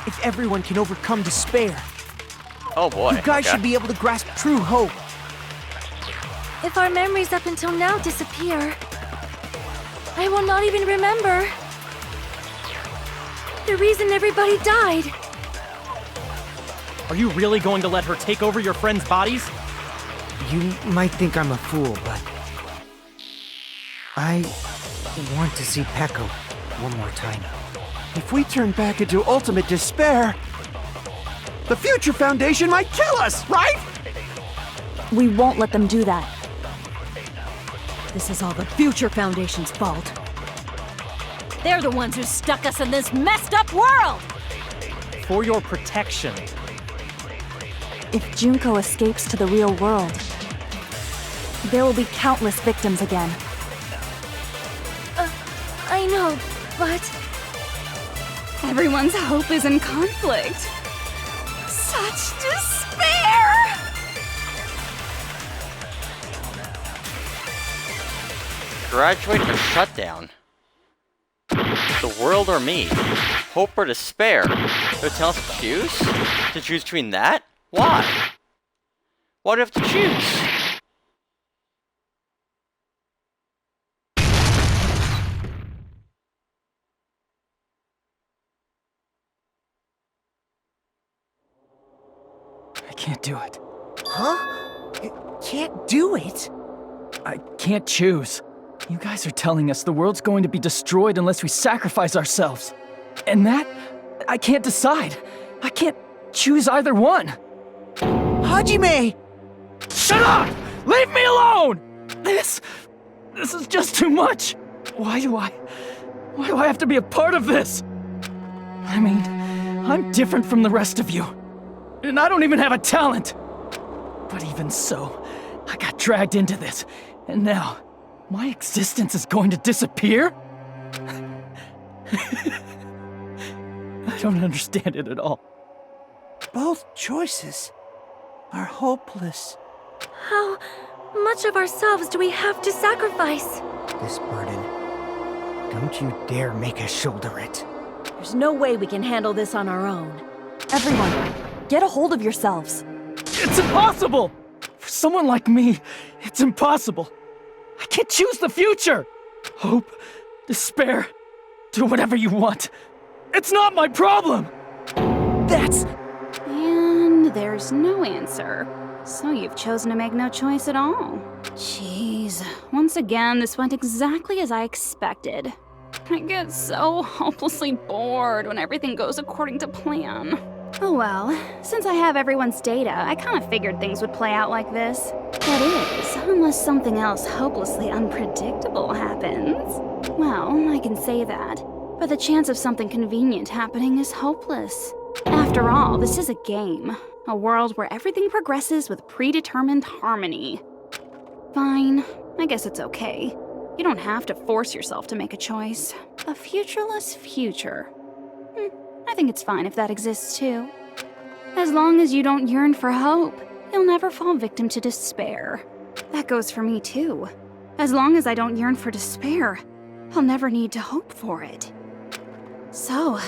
Speaker 8: If everyone can overcome despair,
Speaker 1: Oh boy.
Speaker 8: you guys should be able to grasp true hope.
Speaker 5: If our memories up until now disappear, I will not even remember the reason everybody died.
Speaker 12: Are you really going to let her take over your friends' bodies?
Speaker 4: You might think I'm a fool, but I want to see Peko one more time.
Speaker 3: If we turn back into ultimate despair, the Future Foundation might kill us, right?
Speaker 11: We won't let them do that.
Speaker 9: This is all the Future Foundation's fault. They're the ones who stuck us in this messed up world!
Speaker 12: For your protection.
Speaker 11: If Junko escapes to the real world, there will be countless victims again.
Speaker 5: I know, but
Speaker 10: Everyone's hope is in conflict. Such despair!
Speaker 1: Graduate or shutdown? The world or me? Hope or despair? They'll tell us to choose? To choose between that? Why? Why do we have to choose?
Speaker 6: I can't do it.
Speaker 8: Huh? You can't do it?
Speaker 6: I can't choose. You guys are telling us the world's going to be destroyed unless we sacrifice ourselves. And that, I can't decide. I can't choose either one.
Speaker 8: Hajime!
Speaker 6: Shut up! Leave me alone! This is just too much. Why do I have to be a part of this? I mean, I'm different from the rest of you. And I don't even have a talent. But even so, I got dragged into this. And now, my existence is going to disappear? I don't understand it at all.
Speaker 3: Both choices are hopeless.
Speaker 5: how much of ourselves do we have to sacrifice?
Speaker 4: This burden, don't you dare make us shoulder it.
Speaker 9: There's no way we can handle this on our own.
Speaker 11: Everyone, get a hold of yourselves.
Speaker 6: It's impossible! For someone like me, it's impossible. I can't choose the future! Hope, despair, do whatever you want. It's not my problem!
Speaker 8: That's...
Speaker 10: And there's no answer. So you've chosen to make no choice at all. Jeez. Once again, this went exactly as I expected. I get so hopelessly bored when everything goes according to plan. Oh well, since I have everyone's data, I kind of figured things would play out like this. That is, unless something else hopelessly unpredictable happens. Well, I can say that, but the chance of something convenient happening is hopeless. After all, this is a game. A world where everything progresses with predetermined harmony. Fine, I guess it's okay. You don't have to force yourself to make a choice. A futureless future. I think it's fine if that exists too. As long as you don't yearn for hope, you'll never fall victim to despair. That goes for me too. As long as I don't yearn for despair, I'll never need to hope for it. So,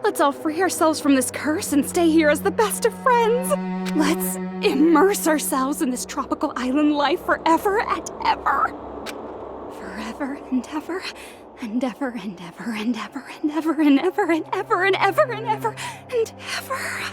Speaker 10: let's all free ourselves from this curse and stay here as the best of friends. Let's immerse ourselves in this tropical island life forever and ever. Forever and ever, and ever and ever and ever and ever and ever and ever and ever and ever and ever.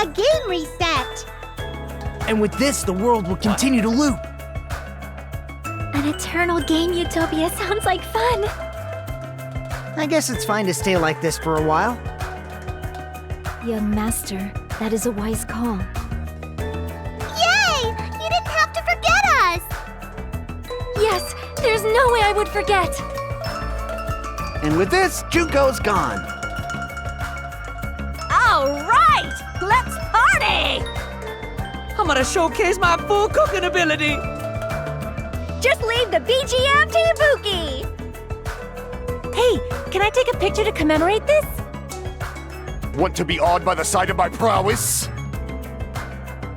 Speaker 7: A game reset!
Speaker 8: And with this, the world will continue to loop.
Speaker 5: An eternal game utopia sounds like fun.
Speaker 4: I guess it's fine to stay like this for a while.
Speaker 5: Young master, that is a wise call.
Speaker 7: Yay! You didn't have to forget us!
Speaker 5: Yes, there's no way I would forget.
Speaker 3: And with this, Junko's gone.
Speaker 9: All right! Let's party!
Speaker 14: I'm gonna showcase my full cooking ability!
Speaker 7: Just leave the BGM to Ibuki!
Speaker 9: Hey, can I take a picture to commemorate this?
Speaker 15: Want to be awed by the sight of my prowess?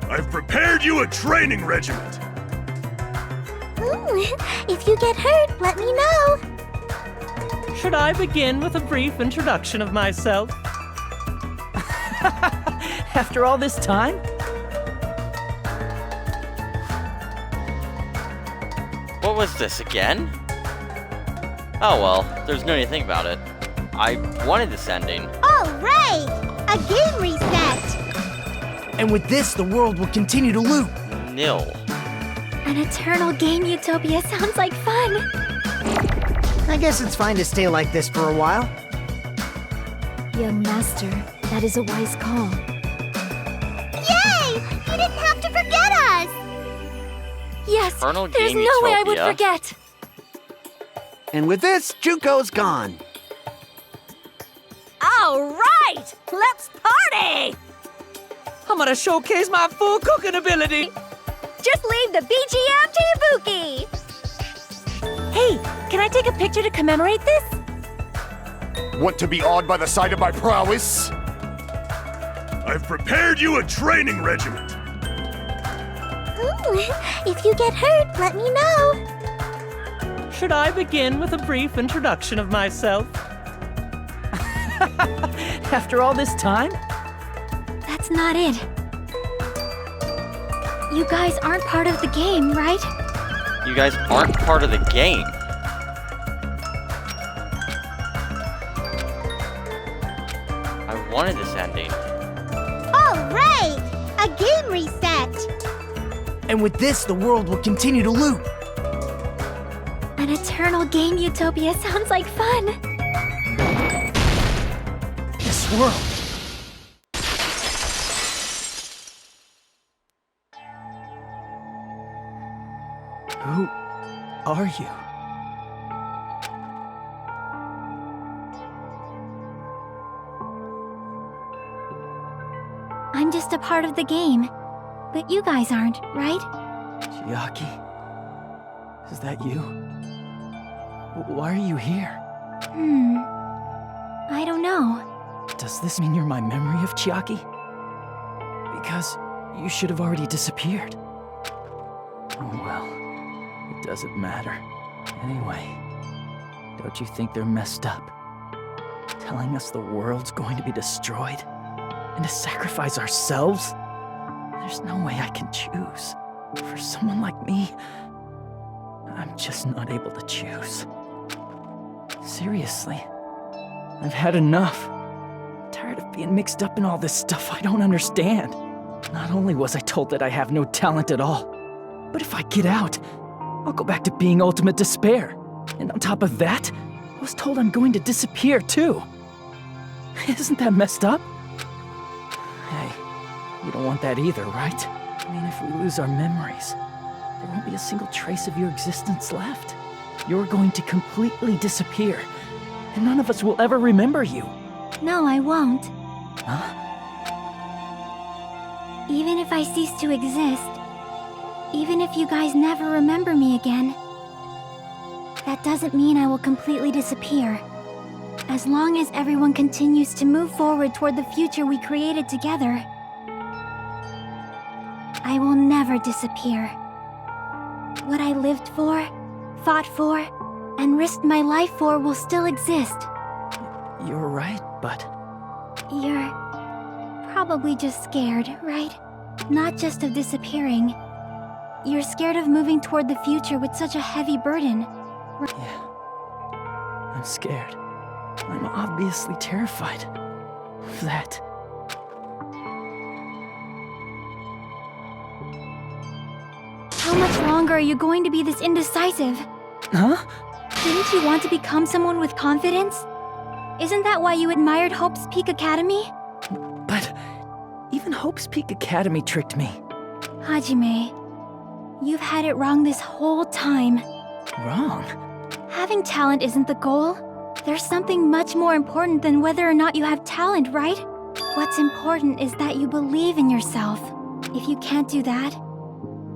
Speaker 15: I've prepared you a training regiment.
Speaker 7: If you get hurt, let me know.
Speaker 12: Should I begin with a brief introduction of myself?
Speaker 14: After all this time?
Speaker 1: What was this again? Oh well, there's no need to think about it. I wanted this ending.
Speaker 7: All right! A game reset!
Speaker 8: And with this, the world will continue to loop.
Speaker 1: Nil.
Speaker 5: An eternal game utopia sounds like fun.
Speaker 4: I guess it's fine to stay like this for a while.
Speaker 5: Young master, that is a wise call.
Speaker 7: Yay! You didn't have to forget us!
Speaker 5: Yes,
Speaker 1: Infernal
Speaker 5: there's
Speaker 1: game
Speaker 5: no way I would
Speaker 1: utopia.
Speaker 5: forget.
Speaker 3: And with this, Junko's gone.
Speaker 9: All right! Let's party!
Speaker 14: I'm gonna showcase my full cooking ability!
Speaker 7: Just leave the BGM to Ibuki!
Speaker 9: Hey, can I take a picture to commemorate this?
Speaker 15: Want to be awed by the sight of my prowess? I've prepared you a training regiment.
Speaker 7: If you get hurt, let me know.
Speaker 12: Should I begin with a brief introduction of myself?
Speaker 14: After all this time?
Speaker 5: That's not it. You guys aren't part of the game, right?
Speaker 1: You guys aren't part of the game. I wanted this ending.
Speaker 7: All right! A game reset!
Speaker 8: And with this, the world will continue to loop.
Speaker 5: An eternal game utopia sounds like fun.
Speaker 8: This world.
Speaker 14: Who are you?
Speaker 5: I'm just a part of the game. But you guys aren't, right?
Speaker 14: Chiaki? Is that you? Why are you here?
Speaker 5: I don't know.
Speaker 14: Does this mean you're my memory of Chiaki? Because you should have already disappeared. Oh well, it doesn't matter. Anyway, don't you think they're messed up? Telling us the world's going to be destroyed? And to sacrifice ourselves? There's no way I can choose. For someone like me, I'm just not able to choose. Seriously, I've had enough. I'm tired of being mixed up in all this stuff I don't understand. Not only was I told that I have no talent at all, but if I get out, I'll go back to being ultimate despair. And on top of that, I was told I'm going to disappear too. Isn't that messed up? Hey, you don't want that either, right? I mean, if we lose our memories, there won't be a single trace of your existence left. You're going to completely disappear, and none of us will ever remember you.
Speaker 5: No, I won't.
Speaker 14: Huh?
Speaker 5: Even if I cease to exist, even if you guys never remember me again, that doesn't mean I will completely disappear. As long as everyone continues to move forward toward the future we created together, I will never disappear. What I lived for, fought for, and risked my life for will still exist.
Speaker 14: You're right, but...
Speaker 5: You're probably just scared, right? Not just of disappearing. You're scared of moving toward the future with such a heavy burden.
Speaker 14: Yeah. I'm scared. I'm obviously terrified of that.
Speaker 5: How much longer are you going to be this indecisive?
Speaker 14: Huh?
Speaker 5: Didn't you want to become someone with confidence? Isn't that why you admired Hope's Peak Academy?
Speaker 14: But even Hope's Peak Academy tricked me.
Speaker 5: Hajime, you've had it wrong this whole time.
Speaker 14: Wrong?
Speaker 5: Having talent isn't the goal. There's something much more important than whether or not you have talent, right? What's important is that you believe in yourself. If you can't do that,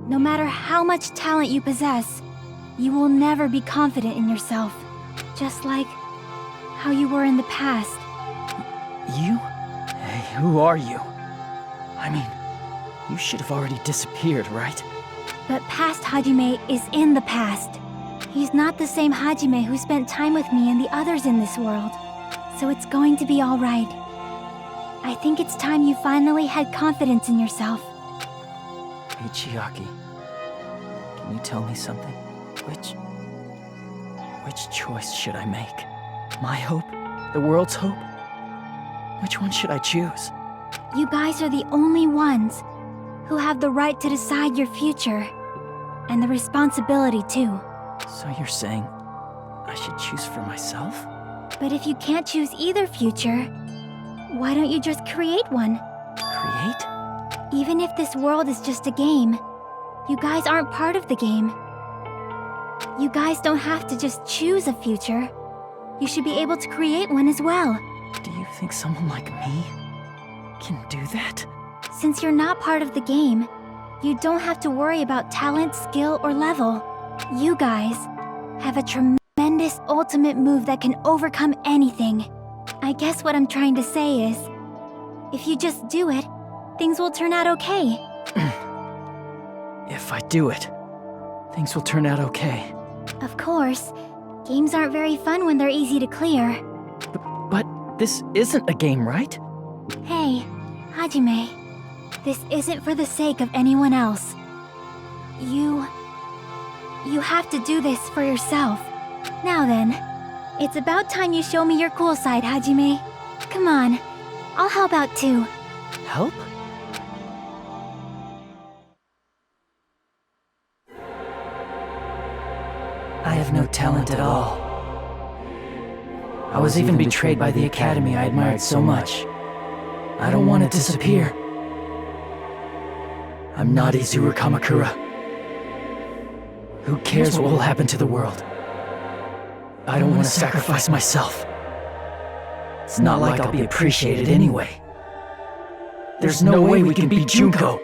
Speaker 5: no matter how much talent you possess, you will never be confident in yourself. Just like how you were in the past.
Speaker 14: You? Hey, who are you? I mean, you should have already disappeared, right?
Speaker 5: But past Hajime is in the past. He's not the same Hajime who spent time with me and the others in this world. So it's going to be all right. I think it's time you finally had confidence in yourself.
Speaker 14: Hey, Chiaki. Can you tell me something? Which choice should I make? My hope? The world's hope? Which one should I choose?
Speaker 5: You guys are the only ones who have the right to decide your future. And the responsibility, too.
Speaker 14: So you're saying I should choose for myself?
Speaker 5: But if you can't choose either future, why don't you just create one?
Speaker 14: Create?
Speaker 5: Even if this world is just a game, you guys aren't part of the game. You guys don't have to just choose a future. You should be able to create one as well.
Speaker 14: Do you think someone like me can do that?
Speaker 5: Since you're not part of the game, you don't have to worry about talent, skill, or level. You guys have a tremendous ultimate move that can overcome anything. I guess what I'm trying to say is, if you just do it, things will turn out okay.
Speaker 14: If I do it, things will turn out okay.
Speaker 5: Of course. Games aren't very fun when they're easy to clear.
Speaker 14: But this isn't a game, right?
Speaker 5: Hey, Hajime. This isn't for the sake of anyone else. You have to do this for yourself. Now then, it's about time you show me your cool side, Hajime. Come on, I'll help out too.
Speaker 14: Help? I have no talent at all. I was even betrayed by the academy I admired so much. I don't want to disappear. I'm not Izuru Kamakura. Who cares what will happen to the world? I don't want to sacrifice myself. It's not like I'll be appreciated anyway. There's no way we can beat Junko.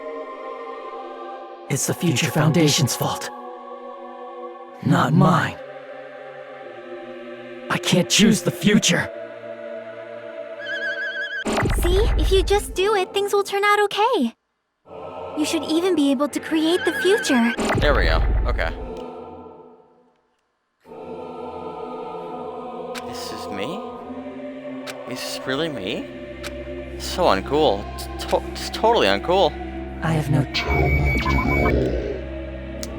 Speaker 14: It's the Future Foundation's fault. Not mine. I can't choose the future.
Speaker 5: See? If you just do it, things will turn out okay. You should even be able to create the future.
Speaker 1: There we go. Okay. This is me? Is this really me? So uncool. It's totally uncool.
Speaker 14: I have no...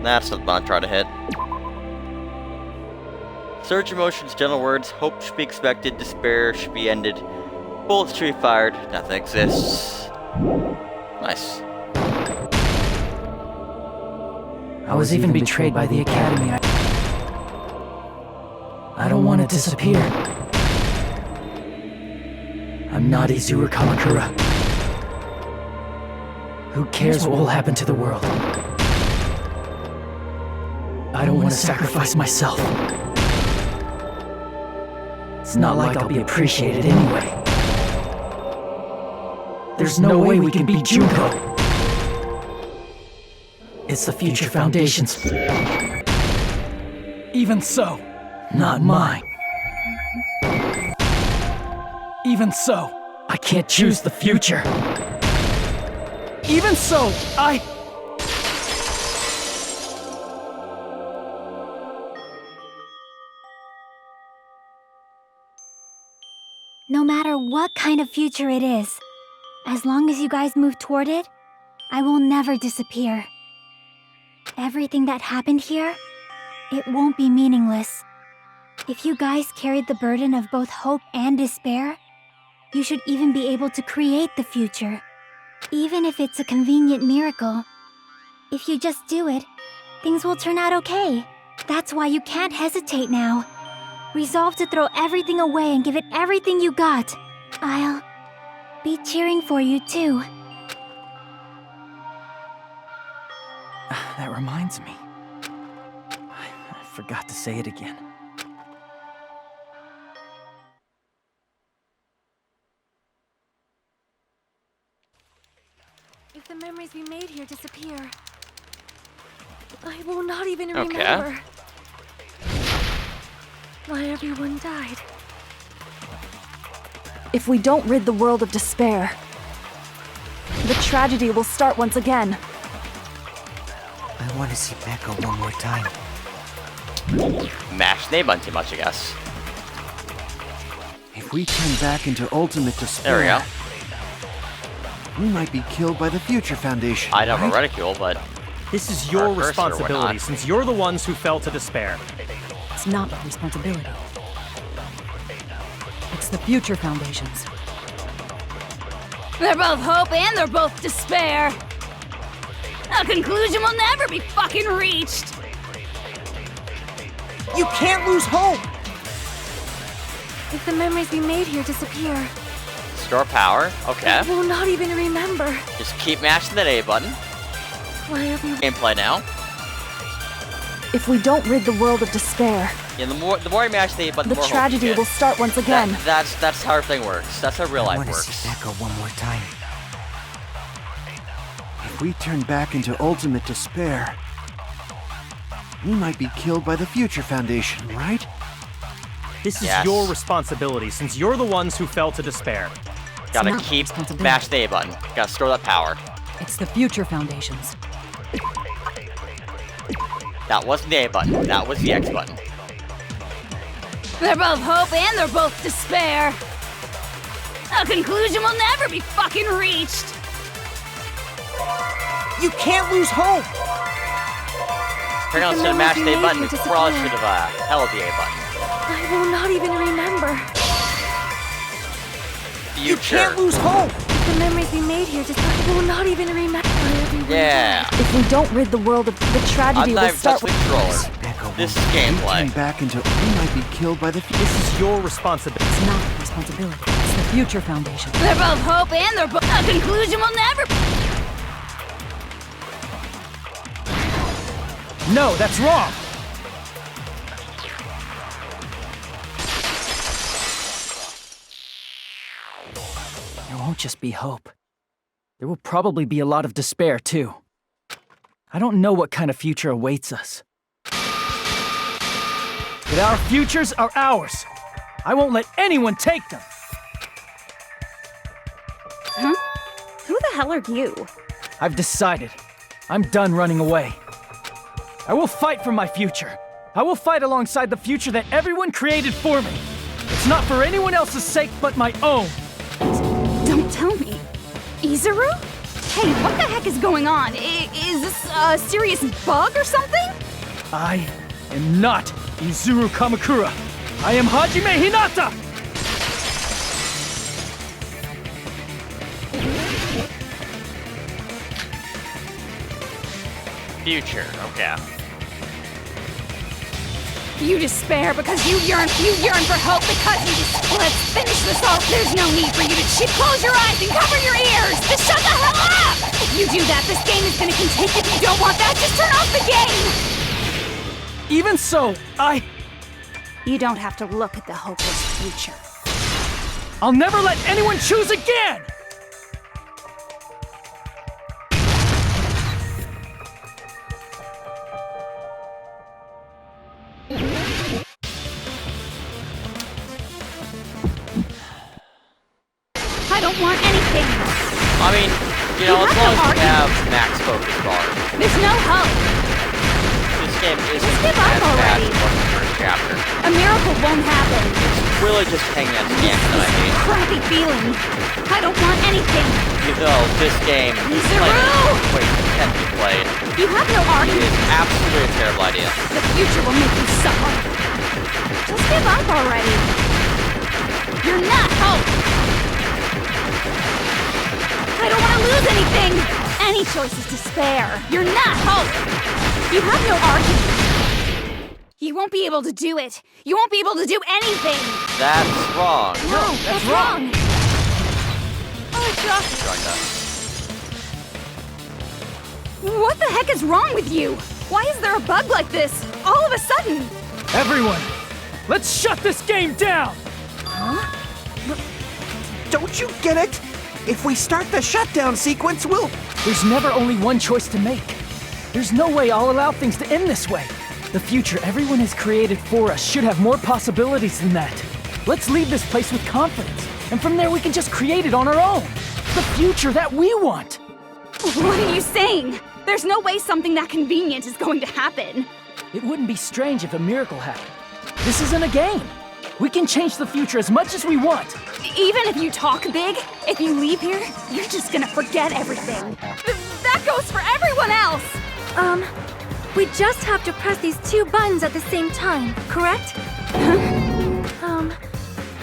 Speaker 1: That's not the button I tried to hit. Surge emotions, gentle words, hope should be expected, despair should be ended, bullets should be fired, nothing exists. Nice.
Speaker 14: I was even betrayed by the academy. I don't want to disappear. I'm not Izuru Kamakura.
Speaker 6: Who cares what will happen to the world? I don't want to sacrifice myself. It's not like I'll be appreciated anyway. There's no way we can beat Junko. It's the Future Foundation's. Even so, not mine. Even so, I can't choose the future. Even so,
Speaker 5: No matter what kind of future it is, as long as you guys move toward it, I will never disappear. Everything that happened here, it won't be meaningless. If you guys carried the burden of both hope and despair, you should even be able to create the future. Even if it's a convenient miracle. If you just do it, things will turn out okay. That's why you can't hesitate now. Resolve to throw everything away and give it everything you got. I'll be cheering for you too.
Speaker 14: That reminds me. I forgot to say it again.
Speaker 5: If the memories we made here disappear, I will not even remember why everyone died.
Speaker 11: If we don't rid the world of despair, the tragedy will start once again.
Speaker 4: I want to see Becca one more time.
Speaker 1: Mash the A button too much, I guess.
Speaker 3: If we turn back into ultimate despair,
Speaker 1: There we go.
Speaker 3: we might be killed by the Future Foundation.
Speaker 1: I'd have a
Speaker 3: right?
Speaker 1: reticule, but
Speaker 12: This is your
Speaker 1: Our cursor, why
Speaker 12: responsibility,
Speaker 1: not?
Speaker 12: since you're the ones who fell to despair.
Speaker 10: It's not my responsibility. It's the Future Foundation's.
Speaker 9: They're both hope and they're both despair. A conclusion will never be fucking reached.
Speaker 8: You can't lose hope!
Speaker 5: If the memories we made here disappear,
Speaker 1: store power. Okay.
Speaker 5: I will not even remember
Speaker 1: Just keep mashing that A button.
Speaker 5: why everyone...
Speaker 1: Gameplay now.
Speaker 11: If we don't rid the world of despair,
Speaker 1: Yeah, the more you mash the A button,
Speaker 11: the
Speaker 1: more hope you
Speaker 11: tragedy
Speaker 1: get.
Speaker 11: will start once again.
Speaker 1: That's how everything works. That's how real
Speaker 4: I
Speaker 1: life
Speaker 4: want to
Speaker 1: works.
Speaker 4: see Becca one more time.
Speaker 3: If we turn back into ultimate despair, we might be killed by the Future Foundation, right?
Speaker 12: This is
Speaker 1: Yes.
Speaker 12: your responsibility, since you're the ones who fell to despair.
Speaker 1: Gotta
Speaker 10: not
Speaker 1: keep
Speaker 10: responsibility.
Speaker 1: mash the A button. Gotta store that power.
Speaker 10: It's the Future Foundation's.
Speaker 1: That wasn't the A button. That was the X button.
Speaker 9: They're both hope and they're both despair. A conclusion will never be fucking reached.
Speaker 8: You can't lose hope!
Speaker 1: Turn on
Speaker 5: The
Speaker 1: to mash
Speaker 5: memories
Speaker 1: the A
Speaker 5: we
Speaker 1: button.
Speaker 5: made
Speaker 1: We
Speaker 5: here
Speaker 1: probably
Speaker 5: disappear.
Speaker 1: should have held the A button.
Speaker 5: I will not even remember.
Speaker 8: You
Speaker 1: Future.
Speaker 8: can't lose hope!
Speaker 5: If the memories we made here I will not even remember why everyone...
Speaker 1: Yeah.
Speaker 11: If we don't rid the world of the
Speaker 1: I'm
Speaker 11: tragedy
Speaker 1: not
Speaker 11: will
Speaker 1: even
Speaker 11: start
Speaker 1: touching the controller.
Speaker 3: Becca,
Speaker 1: This is
Speaker 3: if we turn
Speaker 1: gameplay.
Speaker 3: back into, we might be killed by the
Speaker 12: This is your responsibility.
Speaker 10: It's not my responsibility. It's the Future Foundation.
Speaker 9: They're both hope and they're both. A conclusion will never.
Speaker 6: No, that's wrong! There won't just be hope. There will probably be a lot of despair, too. I don't know what kind of future awaits us. But our futures are ours. I won't let anyone take them.
Speaker 10: Huh? Who the hell are you?
Speaker 6: I've decided. I'm done running away. I will fight for my future. I will fight alongside the future that everyone created for me. It's not for anyone else's sake but my own.
Speaker 10: Don't tell me. Izuru? Hey, what the heck is going on? Is this a serious bug or something?
Speaker 6: I am not Izuru Kamakura. I am Hajime Hinata!
Speaker 1: Future. Okay.
Speaker 10: You despair because you yearn for hope because you let's finish this off. There's no need for you to close your eyes and cover your ears. Just shut the hell up! If you do that, this game is gonna continue. If you don't want that, just turn off the game!
Speaker 6: Even so,
Speaker 10: You don't have to look at the hopeless future.
Speaker 6: I'll never let anyone choose again!
Speaker 10: I don't want anything.
Speaker 1: I mean, you know, as long as we have max focus bar,
Speaker 10: There's no hope.
Speaker 1: this game isn't
Speaker 10: Just give
Speaker 1: as
Speaker 10: up
Speaker 1: bad
Speaker 10: already.
Speaker 1: as it was in the first chapter.
Speaker 10: A miracle won't happen.
Speaker 1: It's really just hanging on to the end that I hate.
Speaker 10: Crappy feeling. I don't want anything.
Speaker 1: Even though this game is
Speaker 10: Zero!
Speaker 1: played can be played,
Speaker 10: You have no
Speaker 1: it
Speaker 10: argument.
Speaker 1: is absolutely a terrible idea.
Speaker 10: The future will make you suffer. Just give up already. You're not hope. I don't want to lose anything. Any choice is despair. You're not hope. You have no argument. You won't be able to do it. You won't be able to do anything.
Speaker 1: That's wrong.
Speaker 10: No, that's wrong.
Speaker 1: Joined us.
Speaker 10: What the heck is wrong with you? Why is there a bug like this? All of a sudden.
Speaker 6: Everyone, let's shut this game down!
Speaker 3: Don't you get it? If we start the shutdown sequence, we'll...
Speaker 6: There's never only one choice to make. There's no way I'll allow things to end this way. The future everyone has created for us should have more possibilities than that. Let's leave this place with confidence, and from there we can just create it on our own. The future that we want!
Speaker 10: What are you saying? There's no way something that convenient is going to happen.
Speaker 6: It wouldn't be strange if a miracle happened. This isn't a game. We can change the future as much as we want.
Speaker 10: Even if you talk big, if you leave here, you're just gonna forget everything. That goes for everyone else!
Speaker 5: We just have to press these two buttons at the same time, correct?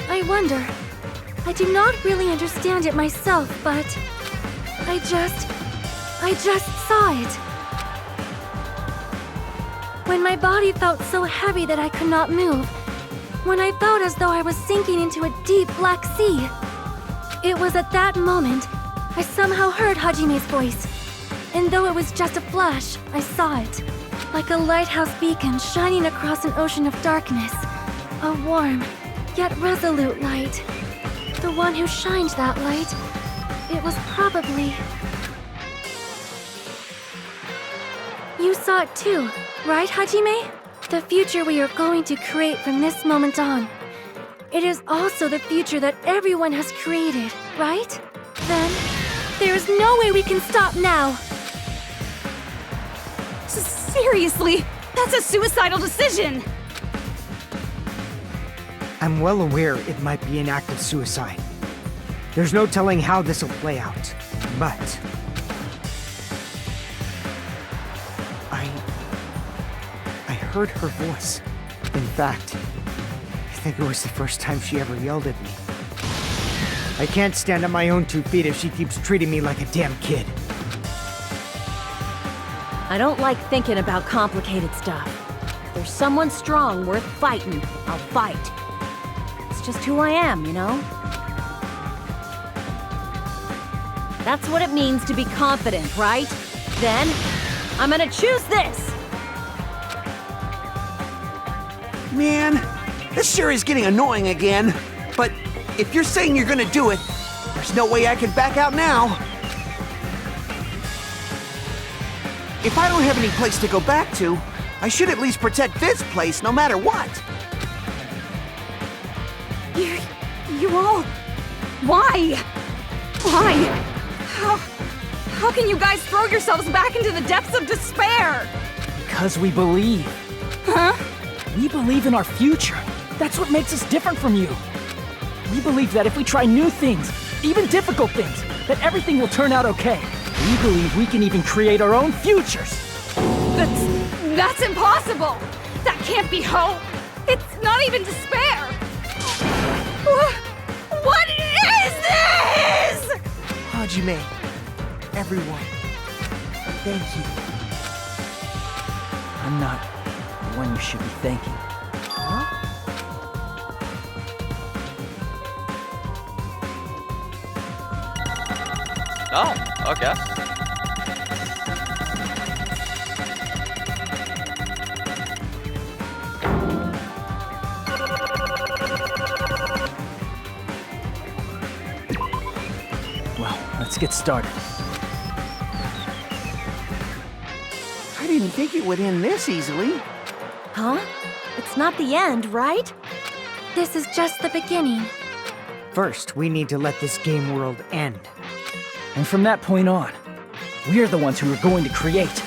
Speaker 5: I wonder. I do not really understand it myself, but I just saw it. When my body felt so heavy that I could not move, when I felt as though I was sinking into a deep black sea, it was at that moment I somehow heard Hajime's voice. And though it was just a flash, I saw it. Like a lighthouse beacon shining across an ocean of darkness. A warm, yet resolute light. The one who shined that light, it was probably... You saw it too, right, Hajime? The future we are going to create from this moment on. It is also the future that everyone has created, right? Then, there is no way we can stop now.
Speaker 10: Seriously, that's a suicidal decision!
Speaker 4: I'm well aware it might be an act of suicide. There's no telling how this will play out, but... I heard her voice. In fact, I think it was the first time she ever yelled at me. I can't stand on my own 2 feet if she keeps treating me like a damn kid.
Speaker 9: I don't like thinking about complicated stuff. If there's someone strong worth fighting, I'll fight. It's just who I am, you know? That's what it means to be confident, right? Then, I'm gonna choose this!
Speaker 3: Man, this sure is getting annoying again. But if you're saying you're gonna do it, there's no way I can back out now. If I don't have any place to go back to, I should at least protect this place no matter what.
Speaker 10: You all... Why? Why? How can you guys throw yourselves back into the depths of despair?
Speaker 6: Because we believe.
Speaker 10: Huh?
Speaker 6: We believe in our future. That's what makes us different from you. We believe that if we try new things, even difficult things, that everything will turn out okay. We believe we can even create our own futures.
Speaker 10: That's impossible! That can't be hope! It's not even despair! What is this?!
Speaker 3: Hajime, everyone, thank you.
Speaker 14: I'm not the one you should be thanking.
Speaker 1: Oh, okay.
Speaker 14: Well, let's get started.
Speaker 3: I didn't think it would end this easily.
Speaker 9: Huh? It's not the end, right?
Speaker 5: This is just the beginning.
Speaker 4: First, we need to let this game world end.
Speaker 14: And from that point on, we're the ones who are going to create.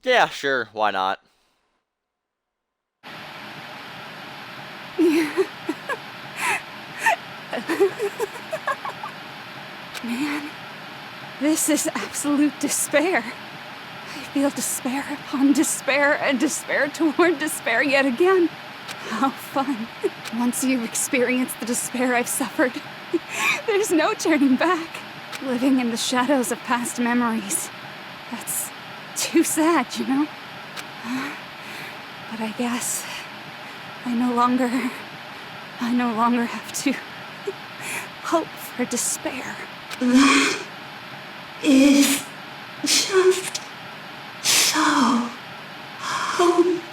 Speaker 1: Yeah, sure, why not?
Speaker 10: Man, this is absolute despair. I feel despair upon despair and despair toward despair yet again. How fun. Once you've experienced the despair I've suffered, there's no turning back. Living in the shadows of past memories. That's too sad, you know? But I guess I no longer have to hope for despair.
Speaker 16: That is just so hopeless.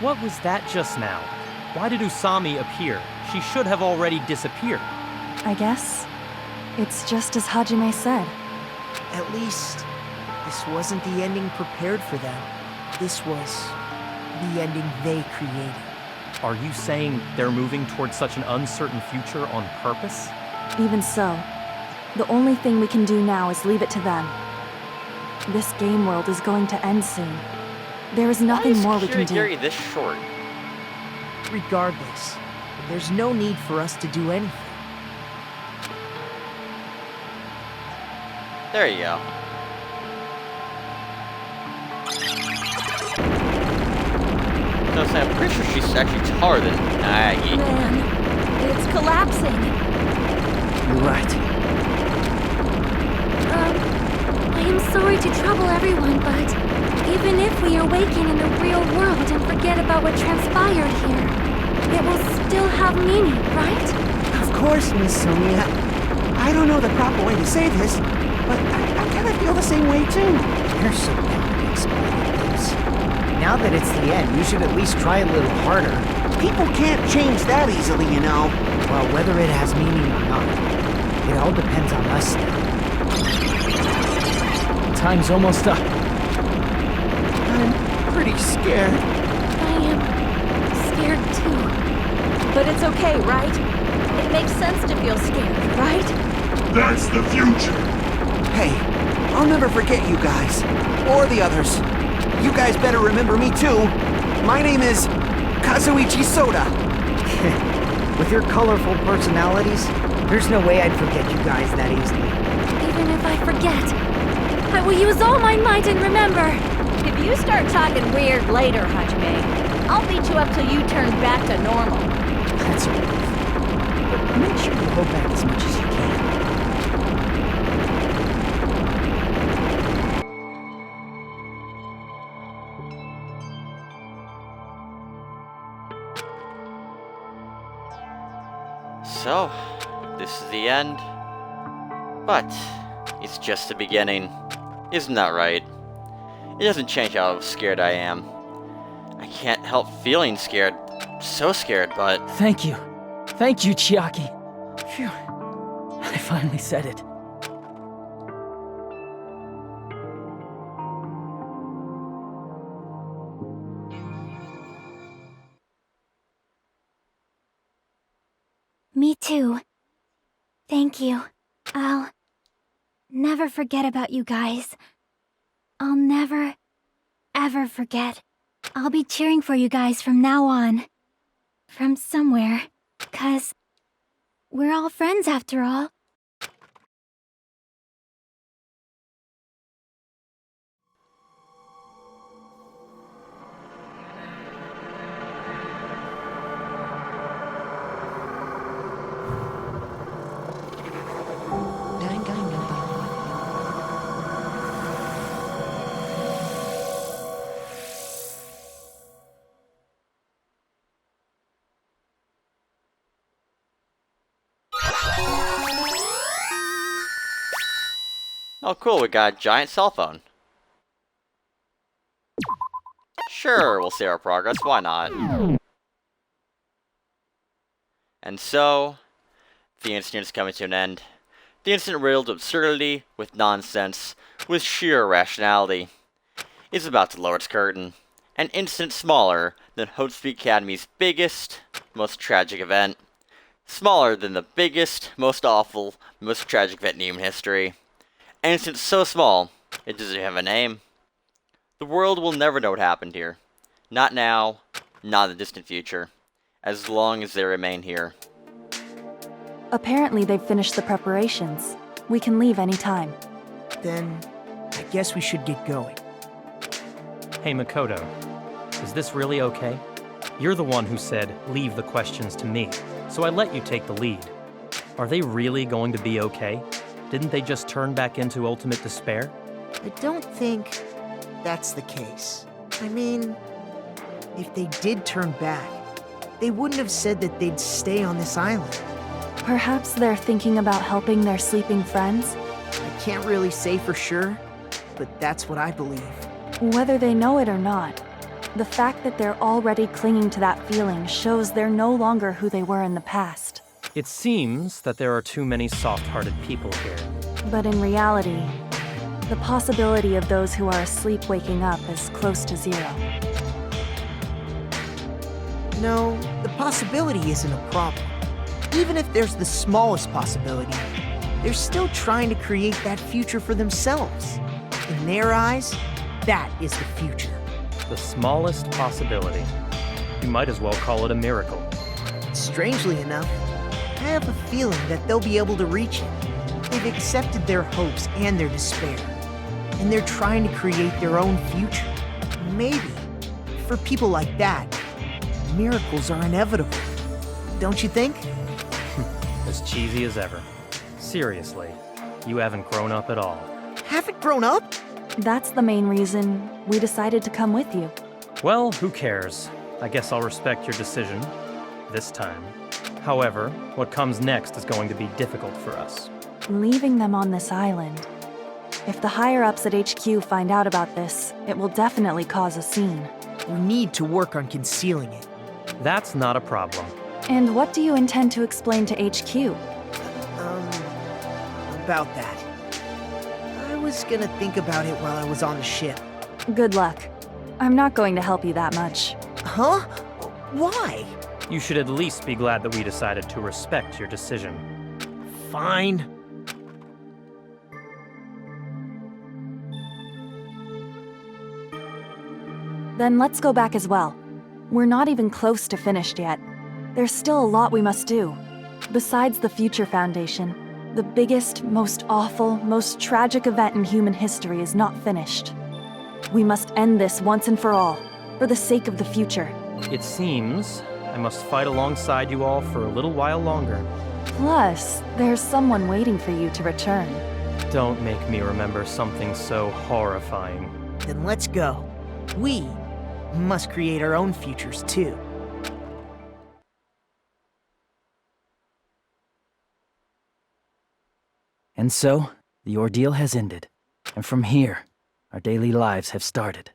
Speaker 12: What was that just now? Why did Usami appear? She should have already disappeared.
Speaker 11: I guess it's just as Hajime said.
Speaker 8: At least, this wasn't the ending prepared for them. This was the ending they created.
Speaker 12: Are you saying they're moving towards such an uncertain future on purpose?
Speaker 11: Even so, the only thing we can do now is leave it to them. This game world is going to end soon. There is nothing more we can do.
Speaker 1: Why is Kirigiri this short?
Speaker 8: Regardless, there's no need for us to do anything.
Speaker 1: There you go. So I'm pretty sure she's actually taller than Nagi.
Speaker 9: Man, it's collapsing.
Speaker 14: You're right.
Speaker 5: I am sorry to trouble everyone, but even if we awaken in the real world and forget about what transpired here, it will still have meaning, right?
Speaker 3: Of course, Miss Sonia. I don't know the proper way to say this, but I kind of feel the same way too.
Speaker 4: You're so bad at explaining things. Now that it's the end, you should at least try a little harder.
Speaker 3: People can't change that easily, you know.
Speaker 4: Well, whether it has meaning or not, it all depends on us now.
Speaker 14: Time's almost up.
Speaker 3: I'm pretty scared.
Speaker 5: I am scared too.
Speaker 9: But it's okay, right? It makes sense to feel scared, right?
Speaker 15: That's the future.
Speaker 3: Hey, I'll never forget you guys. Or the others. You guys better remember me too. My name is Kazuichi Soda.
Speaker 4: With your colorful personalities, there's no way I'd forget you guys that easily.
Speaker 5: Even if I forget, I will use all my might and remember.
Speaker 9: If you start talking weird later, Hajime, I'll beat you up till you turn back to normal.
Speaker 14: That's a relief. But make sure you hold back as much as you can.
Speaker 1: this is the end. But it's just the beginning. Isn't that right? It doesn't change how scared I am. I can't help feeling scared. So scared, but...
Speaker 6: Thank you. Thank you, Chiaki. Phew. I finally said it.
Speaker 17: Me too. Thank you. I'll never forget about you guys. I'll never, ever forget. I'll be cheering for you guys from now on. From somewhere. 'Cause we're all friends after all.
Speaker 1: Oh cool, we got a giant cell phone. Sure, we'll see our progress, why not? And so, the incident is coming to an end. The incident riddled absurdity with nonsense, with sheer irrationality, is about to lower its curtain. An incident smaller than Hope Peak Academy's biggest, most tragic event. Smaller than the biggest, most awful, most tragic event in human history. An incident so small, it doesn't have a name. The world will never know what happened here. Not now, not in the distant future. As long as they remain here.
Speaker 11: Apparently they've finished the preparations. We can leave anytime.
Speaker 8: Then, I guess we should get going.
Speaker 12: Hey, Makoto. Is this really okay? You're the one who said, leave the questions to me, so I let you take the lead. Are they really going to be okay? Didn't they just turn back into ultimate despair?
Speaker 8: I don't think that's the case. I mean, if they did turn back, they wouldn't have said that they'd stay on this island.
Speaker 11: Perhaps they're thinking about helping their sleeping friends?
Speaker 8: I can't really say for sure, but that's what I believe.
Speaker 11: Whether they know it or not, the fact that they're already clinging to that feeling shows they're no longer who they were in the past.
Speaker 12: It seems that there are too many soft-hearted people here.
Speaker 11: But in reality, the possibility of those who are asleep waking up is close to zero.
Speaker 8: No, the possibility isn't a problem. Even if there's the smallest possibility, they're still trying to create that future for themselves. In their eyes, that is the future.
Speaker 12: The smallest possibility. You might as well call it a miracle.
Speaker 8: Strangely enough, I have a feeling that they'll be able to reach it. They've accepted their hopes and their despair, and they're trying to create their own future. Maybe, for people like that, miracles are inevitable. Don't you think?
Speaker 12: As cheesy as ever. Seriously, you haven't grown up at all.
Speaker 8: Haven't grown up?
Speaker 11: That's the main reason we decided to come with you.
Speaker 12: Well, who cares? I guess I'll respect your decision. This time. However, what comes next is going to be difficult for us.
Speaker 11: Leaving them on this island. If the higher-ups at HQ find out about this, it will definitely cause a scene.
Speaker 8: We need to work on concealing it.
Speaker 12: That's not a problem.
Speaker 11: And what do you intend to explain to HQ?
Speaker 8: About that. I was gonna think about it while I was on the ship.
Speaker 11: Good luck. I'm not going to help you that much.
Speaker 8: Huh? Why?
Speaker 12: You should at least be glad that we decided to respect your decision.
Speaker 8: Fine.
Speaker 11: Then let's go back as well. We're not even close to finished yet. There's still a lot we must do. Besides the Future Foundation, the biggest, most awful, most tragic event in human history is not finished. We must end this once and for all, for the sake of the future.
Speaker 12: It seems I must fight alongside you all for a little while longer.
Speaker 11: Plus, there's someone waiting for you to return.
Speaker 12: Don't make me remember something so horrifying.
Speaker 8: Then let's go. We must create our own futures too.
Speaker 5: 「
Speaker 14: And so, the ordeal has ended. And from here, our daily lives have started.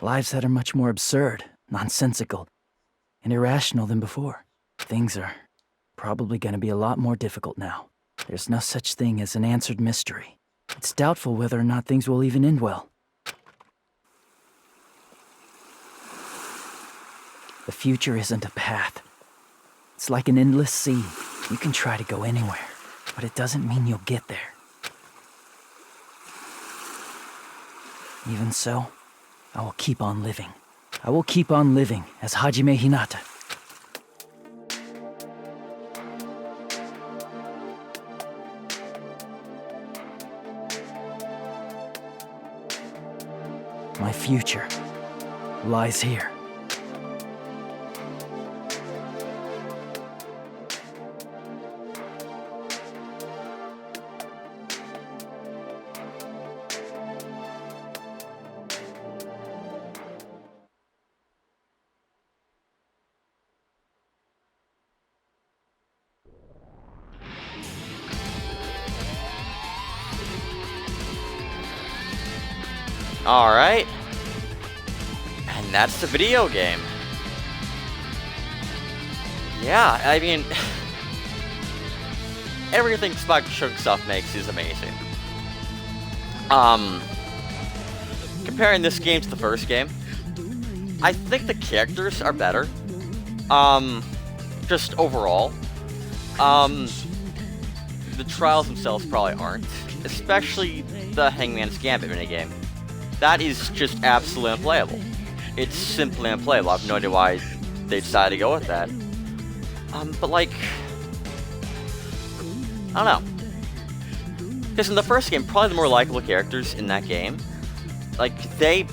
Speaker 14: Lives that are much more absurd, nonsensical, and irrational than before. Things are probably going to be a lot more difficult now. There's no such thing as an answered mystery. It's doubtful whether or not things will even end well. The future isn't a path. It's like an endless sea. You can try to go anywhere, but it doesn't mean you'll get there. Even so, I will keep on living. I will keep on living as Hajime Hinata. My future lies here.
Speaker 1: Alright. And that's the video game. Yeah, I mean, everything Spike Chunsoft makes is amazing. Comparing this game to the first game, I think the characters are better. Just overall. The trials themselves probably aren't. Especially the Hangman's Gambit minigame. That is just absolutely unplayable. It's simply unplayable. I have no idea why they decided to go with that. But like, I don't know. Because in the first game, probably the more likable characters in that game, like, they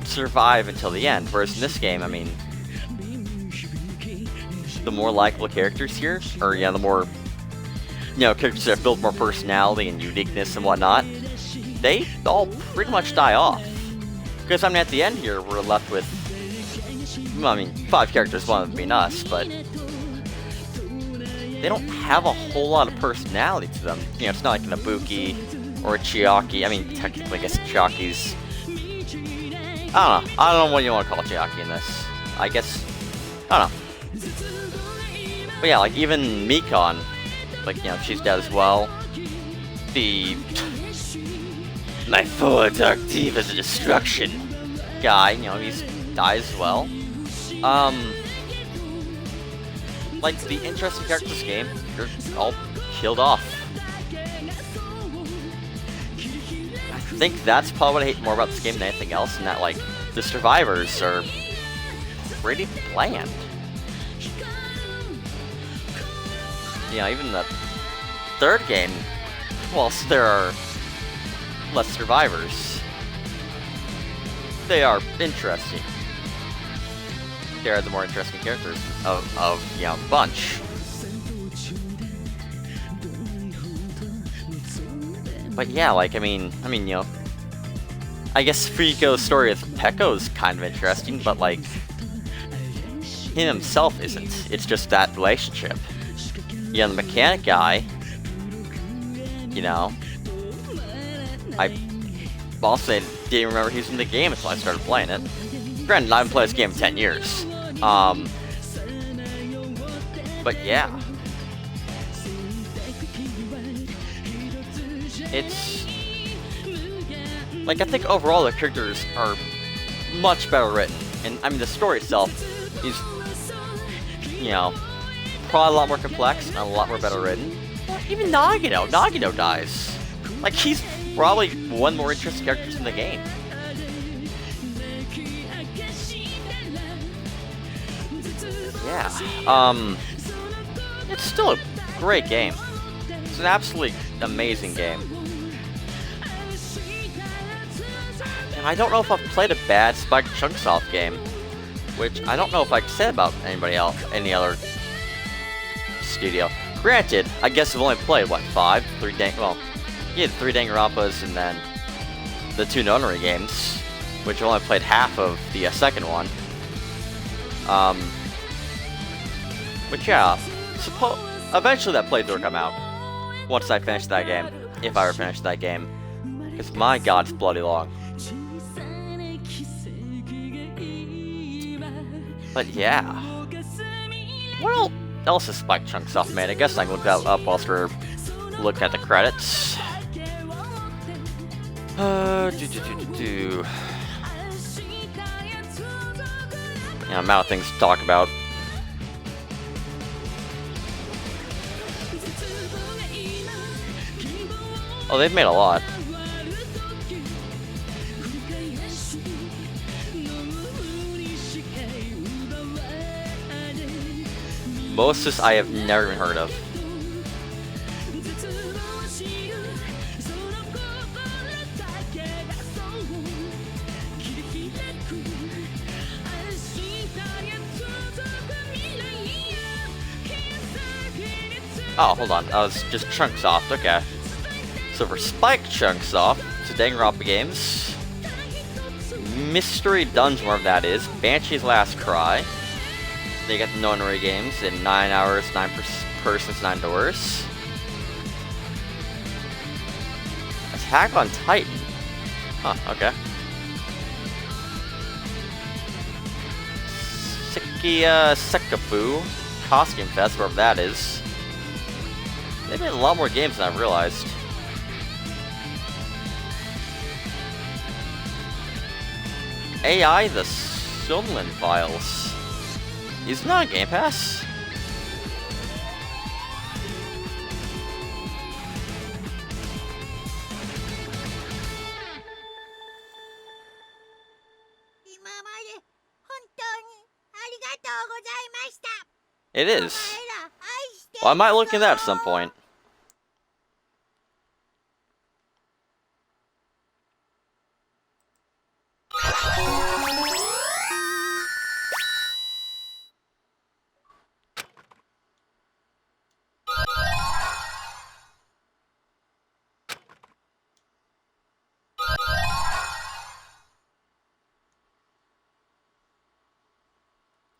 Speaker 1: survive until the end. Whereas in this game, I mean, the more likable characters here, or yeah, the more, you know, characters that have built more personality and uniqueness and whatnot, they all pretty much die off. Because, I mean, at the end here, we're left with, well, I mean, 5 characters, one of them being us, but they don't have a whole lot of personality to them. You know, it's not like an Ibuki or a Chiaki. I mean, technically, I guess Chiaki's, I don't know. I don't know what you want to call Chiaki in this. I guess, I don't know. But yeah, like, even Mikon, like, you know, she's dead as well. The my 4 Dark Divas of Destruction guy, you know, he's dies as well. Like, the interesting characters in this game, they're all killed off. I think that's probably what I hate more about this game than anything else, in that, like, the survivors are pretty bland. You know, even the third game, whilst there are less survivors, they are interesting. They are the more interesting characters of you know, bunch. But yeah, like, I mean, you know, I guess Fuyuko's story with Peko is kind of interesting, but like, him himself isn't. It's just that relationship. You know, the mechanic guy, you know, I also didn't remember he was in the game until I started playing it. Granted, I haven't played this game in 10 years. But yeah. It's, like, I think overall the characters are much better written. And, I mean, the story itself is, you know, probably a lot more complex and a lot more better written. Even Nagito dies. Like, he's probably one of the more interesting characters in the game. Yeah, it's still a great game. It's an absolutely amazing game. And I don't know if I've played a bad Spike Chunsoft game, which I don't know if I said about anybody else, any other studio. Granted, I guess I've only played, what, 5? 3 Danganronpas and then the 2 Nonary games, which I've only played half of the second one. But yeah, eventually that playthrough will come out. once I finish that game. If I ever finish that game. Because my god, it's bloody long. But yeah. What else is Spike Chunks off made? I guess I can look that up whilst we're looking at the credits. Yeah, amount of things to talk about. Oh, they've made a lot. Most of this I have never even heard of. Oh, hold on. I was just Chunksoft. Okay. So for Spike Chunksoft, it's Danganronpa games. Mystery Dungeon, wherever that is. Banshee's Last Cry. They get the Nonary games in 9 hours, 9 persons, 9 doors. Attack on Titan. Huh, okay. Sekafu. Costume Fest, wherever that is. They made a lot more games than I realized. AI the Sunland Files. Is not on Game Pass? It is. Well, I might look into that at some point.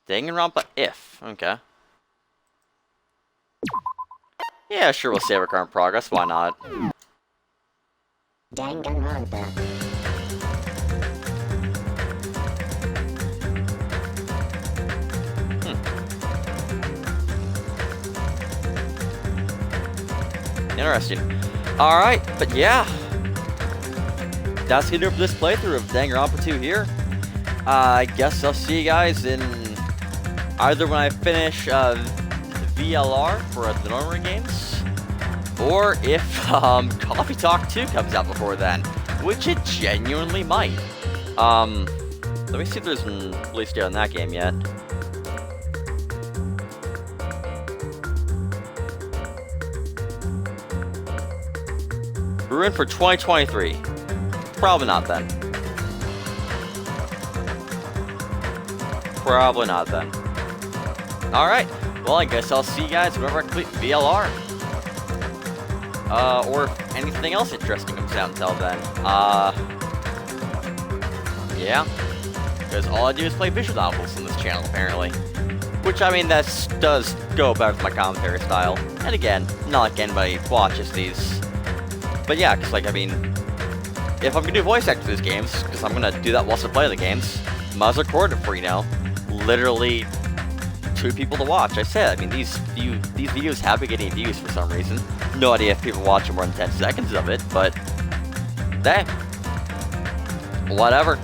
Speaker 1: Danganronpa if. Okay. Yeah, sure, we'll save our current progress. Why not?
Speaker 7: Danganronpa.
Speaker 1: Interesting. Alright, but yeah. That's gonna do it for this playthrough of Danganronpa 2 here. I guess I'll see you guys in either when I finish VLR for the Nonary games, or if Coffee Talk 2 comes out before then, which it genuinely might. Let me see if there's an release date on that game yet. We're in for 2023. Probably not then. Probably not then. Alright, well I guess I'll see you guys whenever I complete VLR. Or if anything else interesting comes out until then. Yeah. Because all I do is play visual novels on this channel, apparently. Which, I mean, that does go better with my commentary style. And again, not like anybody watches these. But yeah, because, like, I mean, if I'm gonna do voice acting for these games, because I'm gonna do that whilst I play the games, might as well record it for, you know, literally 2 people to watch. I said, I mean, these videos have been getting views for some reason. No idea if people watch more than 10 seconds of it, but hey, whatever.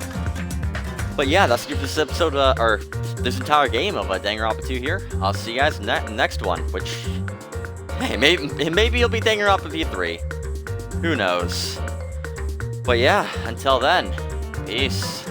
Speaker 1: But yeah, that's it for this episode, or this entire game of Danganronpa 2 here. I'll see you guys in the next one, which, hey, maybe it'll be Danganronpa V3. Who knows? But yeah, until then, peace.